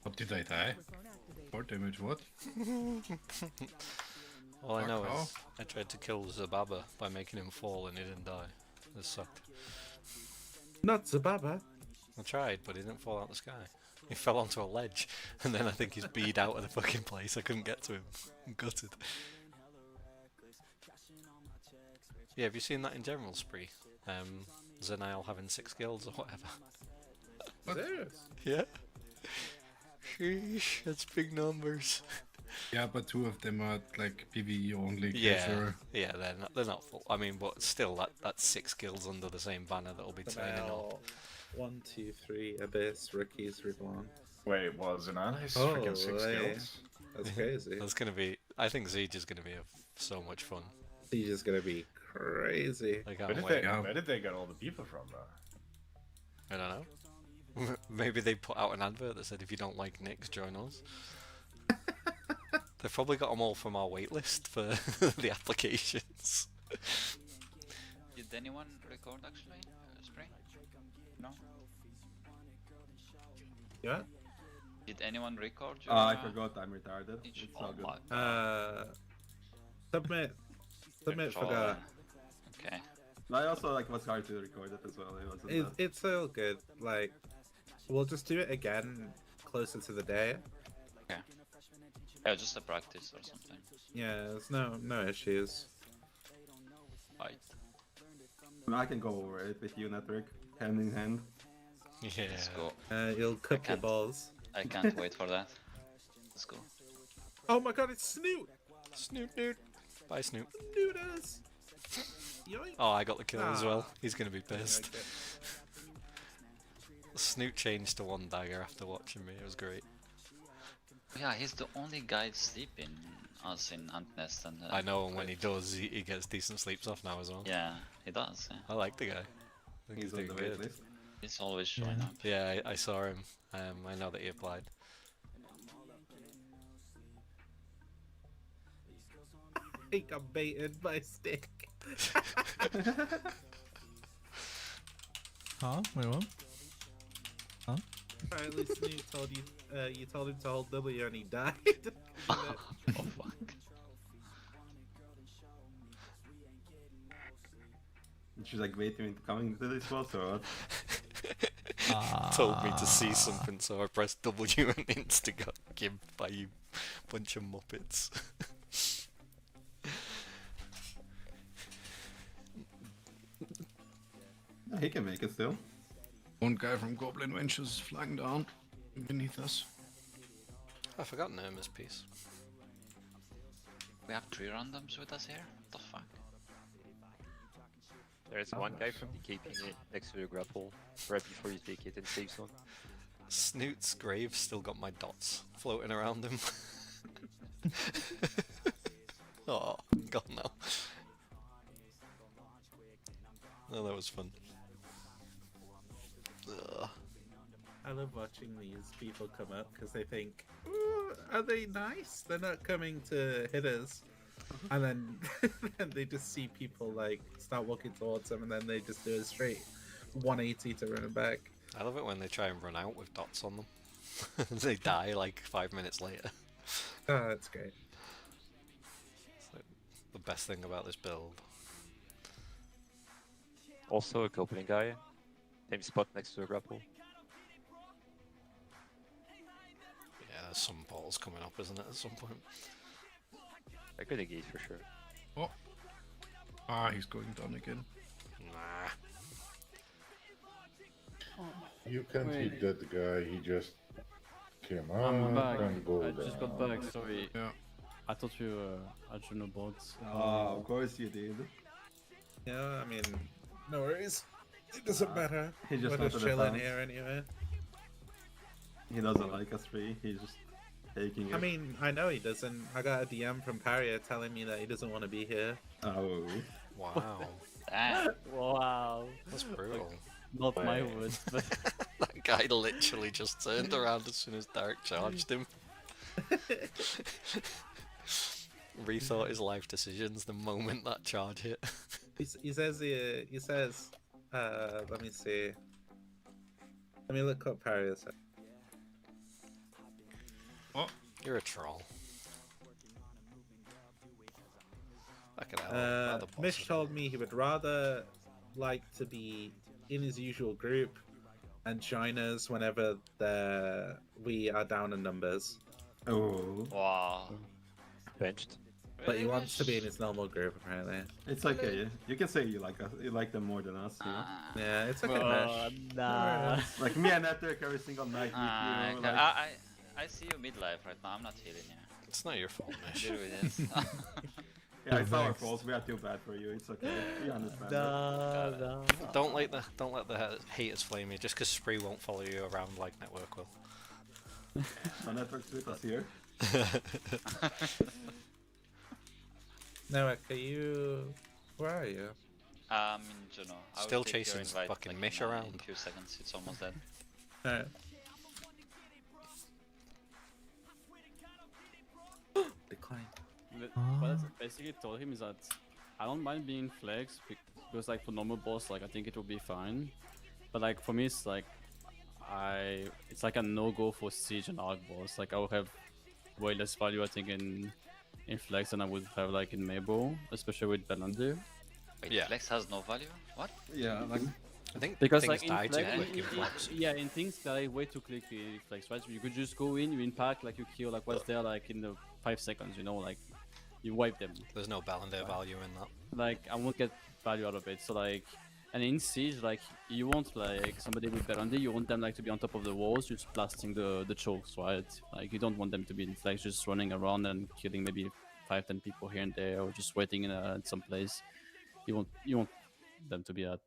What did I die? Microphone activated. 4 damage, what? All I know Fuck is I tried to kill Zababa by making him fall and he didn't die. This sucked. Not Zababa. I tried, but he didn't fall out the sky. He fell onto a ledge, and then I think he's beat out of the fucking place. I couldn't get to him. I'm gutted. Yeah, have you seen that in General Spree? Zenile having 6 guilds or whatever. Serious? Yeah. Sheesh, that's big numbers. Yeah, but 2 of them are like PvE only. Yeah, casual. yeah, they're not full. I mean, but still, that's 6 guilds under the same banner that'll be turning up. About 1, 2, 3, Abyss, Rookies, Reborn. Wait, was an ally Oh, freaking 6 yeah. guilds? That's crazy. That's gonna be. I think Siege is gonna be so much fun. He's just gonna be crazy. I Where can't did, wait. they, Yeah. where did they get all the people from, though? I don't know. Maybe they put out an advert that said if you don't like Nicks, join us. They've probably got them all from our waitlist for the applications. Did anyone record actually? Spray? No? Yeah? Did anyone record your I forgot I'm retarded. each- It's oh all good. my Submit. Submit control. forgot. Okay. I also like was hard to record it as well. It wasn't that. It's all good. Like, we'll just do it again closer to the day. Yeah, just a practice or something. Yeah, there's no issues. Right. I can go over it with you, Network, hand in hand. Yeah. Let's go. You'll cup your can't. balls. I can't wait for that. Let's go. Oh my god, it's Snoot! Snoop dude. Bye Snoop. Snooters! Yoink! Oh, I got the kill as well. Ah. He's gonna be pissed. Okay. Snoop changed to 1 dagger after watching me. It was great. Yeah, he's the only guy sleeping us in Ant Nest and I know, and when he does, he gets decent sleeps off now as well. yeah, he does. Yeah. I like the guy. I think he's on doing the wait good. list. He's always showing up. Yeah, I saw him. I know that he applied. I think I'm baited by Stick. Huh? Wait, what? Apparently Snoot told you, you told him to hold W and he died. Oh fuck. She's like waiting into coming to this boss or what? Told me to see something, so I pressed W and insta got gimped by you bunch of muppets. He can make it still. One guy from Goblin Ventures is flying down beneath us. I forgot Nirma's piece. We have 3 randoms with us here? What the fuck? There's one guy from the KP next to the grapple right before you take it in safe zone. Snoot's grave still got my dots floating around him. Oh, God no. Oh, that was fun. Ugh. I love watching these people come up because they think, "Ooh, are they nice? They're not coming to hit us." And then, then they just see people like start walking towards them, and then they just do a straight 180 to run back. I love it when they try and run out with dots on them. They die like 5 minutes later. Oh, that's great. It's like the best thing about this build. Also a goblin guy. Same spot next to the grapple. Yeah, there's some balls coming up, isn't it, at some point? I could engage for sure. Oh. Ah, he's going down again. Nah. You can't hit that guy, he just came I'm up back. and go I down. just got back, sorry. Yeah. I thought you had no bots. Oh, of course you did. Yeah, I mean, no worries. It doesn't matter. He just We're wanted just to chilling bounce. here anyway. He doesn't like us three. He's just taking it. I mean, I know he doesn't. I got a DM from Paria telling me that he doesn't want to be here. Oh. Wow. Damn. Wow. That's brutal. Not my words, but That guy literally just turned around as soon as Derek charged him. Rethought his life decisions the moment that charge hit. He says, let me see. Let me look up Paria said. Oh. You're a troll. Fucking hell, other Mish bosses. told me he would rather like to be in his usual group and join us whenever we are down in numbers. Oh. Wow. Benched. But he wants to be in his normal group apparently. It's okay. You can say you like us. You like them more than us. You know? Yeah, it's okay, oh, Mish. nah. Like me and Network every single night. With you, like... I see you midlife right now. I'm not healing you. It's not your fault, Mish. Deal with it. Yeah, it's our fault. We are too bad for you. It's okay. We understand. Nah. Don't let the haters flame you just because Spree won't follow you around like Network will. So Network's with us here. No, are you? Where are you? In Juno. I will Still take your chasing invite, fucking like, Mish in around. a few seconds. It's almost dead. Alright. Decline. What I basically told him is that I don't mind being flex because like for normal boss, like I think it will be fine. But like for me, it's like it's like a no-go for siege and arc boss. Like I will have way less value, I think, in flex than I would have like in Mabo, especially with Belander. Wait, Yeah. flex has no value? What? Yeah, like I think Because things like in die too flex, quick in Flex. yeah, in things die way too quickly in flex, right? You could just go in, you impact, like you kill like what's there like in the 5 seconds, you know, like you wipe them. There's no Belander value in that. Like I won't get value out of it. So like, and in siege, like you want like somebody with Berandy, you want them like to be on top of the walls, just blasting the chokes, right? Like you don't want them to be in flex, just running around and killing maybe 5-10 people here and there, or just waiting in some place. You want them to be at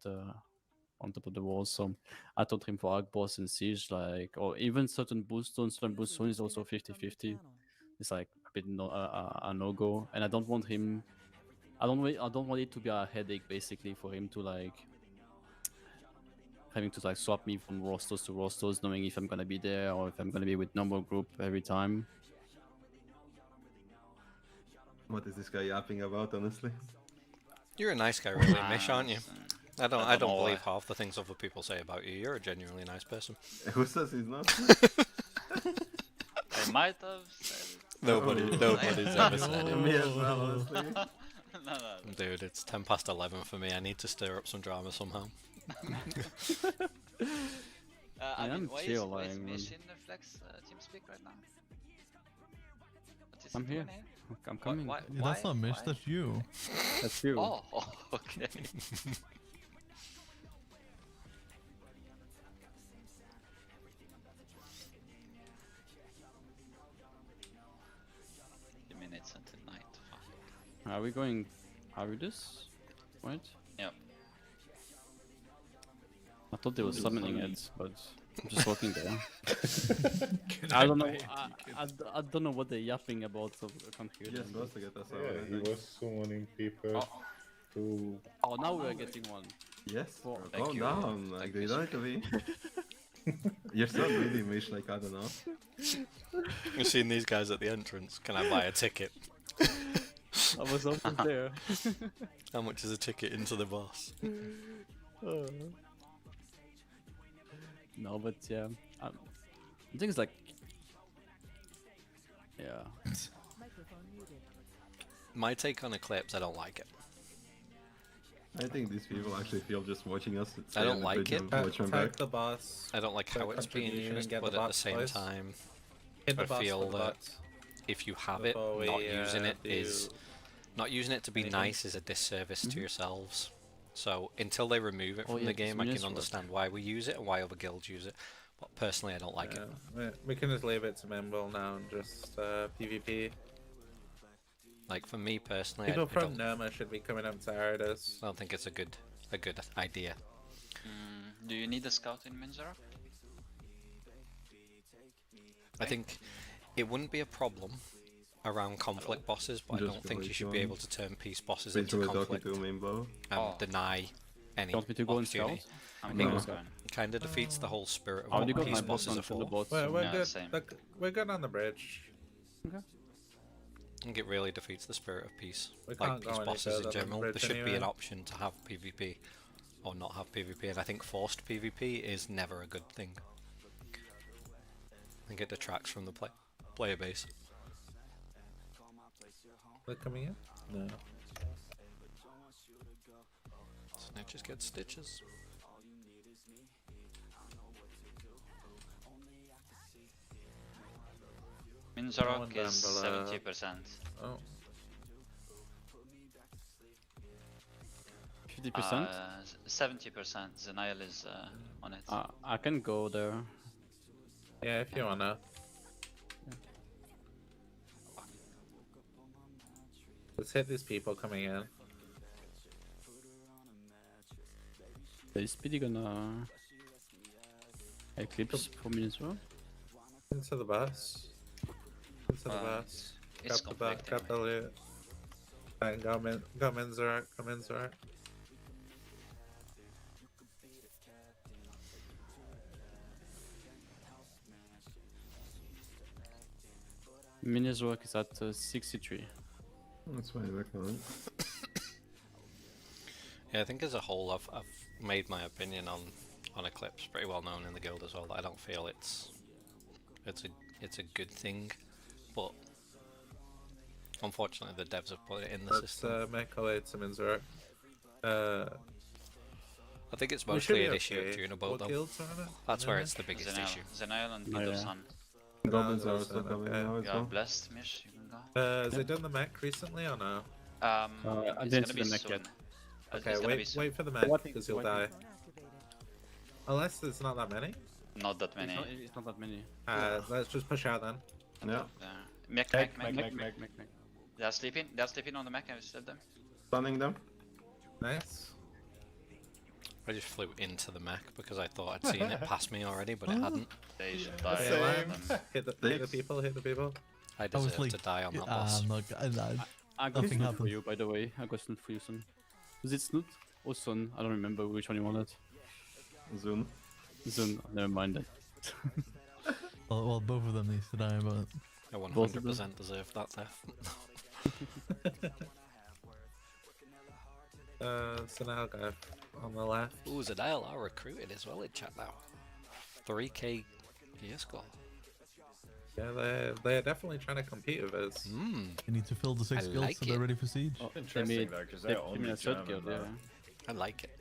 on top of the walls. So I told him for arc boss and siege, like, or even certain boost zone is also 50-50. It's like a bit a no-go, and I don't want him. I don't want it to be a headache basically for him to like having to like swap me from rosters to rosters, knowing if I'm gonna be there or if I'm gonna be with normal group every time. what is this guy yapping about? Honestly. You're a nice guy, really, Mish, aren't you? I don't don't know believe why. half the things other people say about you. You're a genuinely nice person. Who says he's not? I might have said it. Nobody's ever said it. Me as well, honestly. No. Dude, it's 10 past 11 for me. I need to stir up some drama somehow. I mean, I'm why is chill, Mish like, in the flex TeamSpeak right now? What is I'm he here. doing I'm coming. Why? That's not Mish, Why? that's you. That's you. Oh, okay. Are we going? Are we this? Right? Yep. I thought they were summoning it, but I'm just walking there. I don't know. I don't know what they're yapping about, so I can't hear You're them. supposed to get us Yeah, he was summoning people to. Oh, now we are getting one. Yes, Well, bro, thank calm you. down. Like, Thank they you, don't sir. need to be. You're so greedy, Mish, like, I don't know. You've seen these guys at the entrance. Can I buy a ticket? I was also there. How much is a ticket into the boss? No, but yeah. I think it's like. Yeah. Microphone muted. My take on Eclipse, I don't like it. I think these people actually feel just watching us. I don't like it. Watch them Attack back. the boss. I don't like how Take it's being contribution and used, get but the at the bots, same boys. time, Hit the I boss feel for the that bots. if you have it, Before not we, using it do is not using it to be anything. nice is a disservice to yourselves. So until they remove it Oh, from yeah, the game, I this can work. understand why we use it and why other guilds use it. But personally, I don't like it. We can just leave it to Memble now and just PvP. Like for me personally, People I from don't, Noma should be coming up to Ardis. I don't think it's a good idea. Do you need a scout in Minzara? I think it wouldn't be a problem around conflict bosses, but I Just don't think go you if should you be want. able to turn peace bosses Since into we're talking conflict to him, bro. and Oh. deny any You want me to go and opportunity. scout? I'm No. going. going. Kind of defeats the whole spirit of I already what got peace my boss bosses are onto the for. bots. We're Yeah, good. same. Look, we're good on the bridge. I think it really defeats the spirit of peace. We Like can't go peace any bosses further in than general, bridge there should be an anyway. option to have PvP or not have PvP, and I think forced PvP is never a good thing. I think it detracts from the player base. They're coming in? No. Snitches get stitches. Minzarok down is below. 70%. Oh. 50%? 70%. Zenial is on it. I can go there. Yeah, if you wanna. Let's hit these people coming in. Is Speedy gonna eclipse for me as well? Into the bus. Into the bus. It's Grab the bus. conflicting. Grab the loot. And go Minzarok. Go Minzarok. Mini's work is at 63. That's fine, we're fine. Yeah, I think as a whole, I've made my opinion on Eclipse pretty well known in the guild as well. I don't feel it's a good thing, but unfortunately the devs have put it in the Let's system. make our way to Minzarok. I think it's we should mostly be an issue of okay. Junabo What though. guilds are on it? That's where Yeah. it's the biggest Zenial. issue. Zenial and Oh, yeah. Peterson. Goblins No, are those also are coming okay. now as You are well. blessed, Mish. You can go. Has it done the mech recently or no? I It's didn't gonna see be the mech soon. yet. Okay, It's gonna be wait, soon. wait for the mech What- because you'll what- die. Microphone activated. Unless there's not that many. Not that many. It's not that many. Let's just push out then. Yeah. Mech. Mech. They're sleeping. They're sleeping on the mech. I still them. Stunning them. Nice. I just flew into the mech because I thought I'd seen it past me already, but it hadn't. They should die. Okay, on Lance, them. hit the Thanks. people, hit the people. I was deserve like, to die on that boss. look, I got Nothing Snoot for happened. you, by the way. I got Snoot for you, son. Was it Snoot or Sun? I don't remember which one you wanted. Zun. Sun, never mind that. Well, both of them needs to die, but I Both of them? 100% deserve that death. So now guy on the left. Ooh, Zadile are recruited as well in chat now. 3k gear score. Yeah, they're definitely trying to compete with us. Mmm. you need to fill the 6 I guilds like so they're it. ready for siege. Oh, Interesting though, because they they're put me only in a third German, guild, though. yeah. I like it.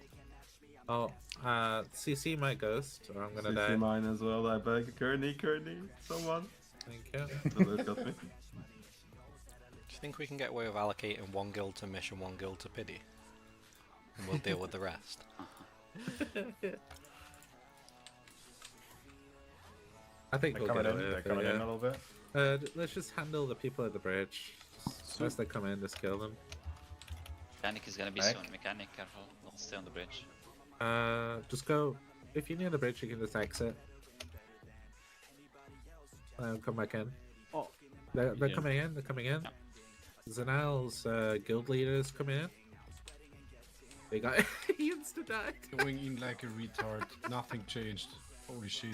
Oh, CC my ghost, or I'm gonna CC die. mine as well, I beg. Kearney, someone. Thank you. So they've got me. Do you think we can get away with allocating one guild to Mish and one guild to Pity? And we'll deal with the rest. I think They're we'll coming get in. away They're with coming in a it. little bit. Let's just handle the people at the bridge. As they come in, just kill them. Mechanic is gonna be Back. soon. Mechanic, careful. Don't stay on the bridge. Just go. If you're near the bridge, you can just exit. Come back in. Oh, They're yeah. coming in. They're coming in. Yeah. Zanel's guild leaders coming in. They got he insta died. Going in like a retard. Nothing changed. Holy shit.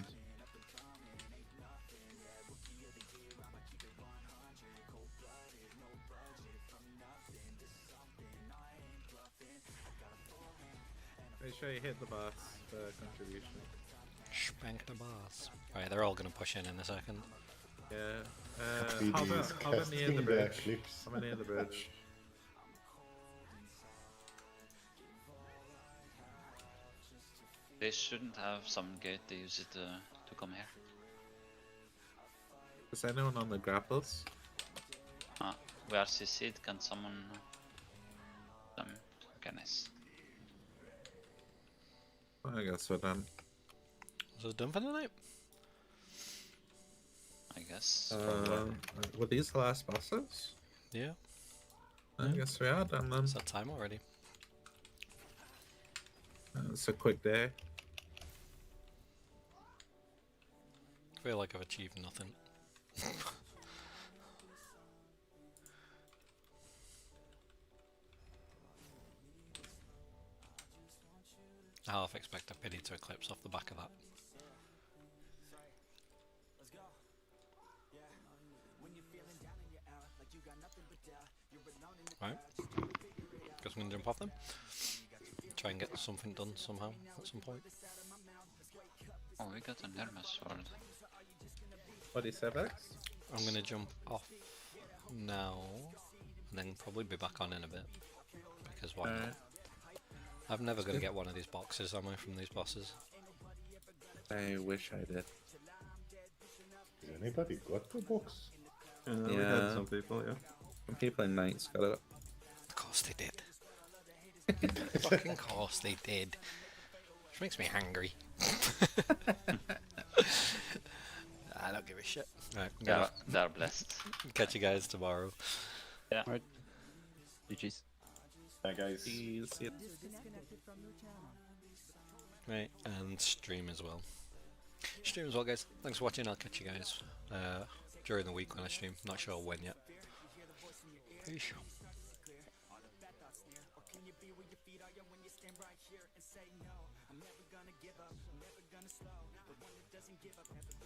Make sure you hit the boss for contribution. Spank the boss. Right, they're all gonna push in a second. Yeah. He Hover is near the casting bridge. backflips. Hover near the bridge. They shouldn't have some gate. They use it to come here. Is anyone on the grapples? Ah, we are CC'd. Can someone them? Okay, nice. I guess we're done. Was it done for the night? I guess. Were these the last bosses? Yeah. I guess we are done then. It's that time already. It's a quick day. I feel like I've achieved nothing. I half expect a pity to eclipse off the back of that. Right. Guess I'm gonna jump off them. Try and get something done somehow at some point. Oh, we got a Nerma sword. What do you say, Vex? I'm gonna jump off now and then probably be back on in a bit. Because why not? I'm never gonna get one of these boxes, am I, from these bosses? I wish I did. Has anybody got the box? We had some people, yeah. Some people in Knights got it. Of course they did. Fucking course they did. Which makes me hungry. I don't give a shit. Right, They're blessed. catch you guys tomorrow. Yeah. Right. GG's. Bye, guys. Disconnected from your channel. Right, and stream as well. Stream as well, guys. Thanks for watching. I'll catch you guys during the week when I stream. Not sure when yet. Peace.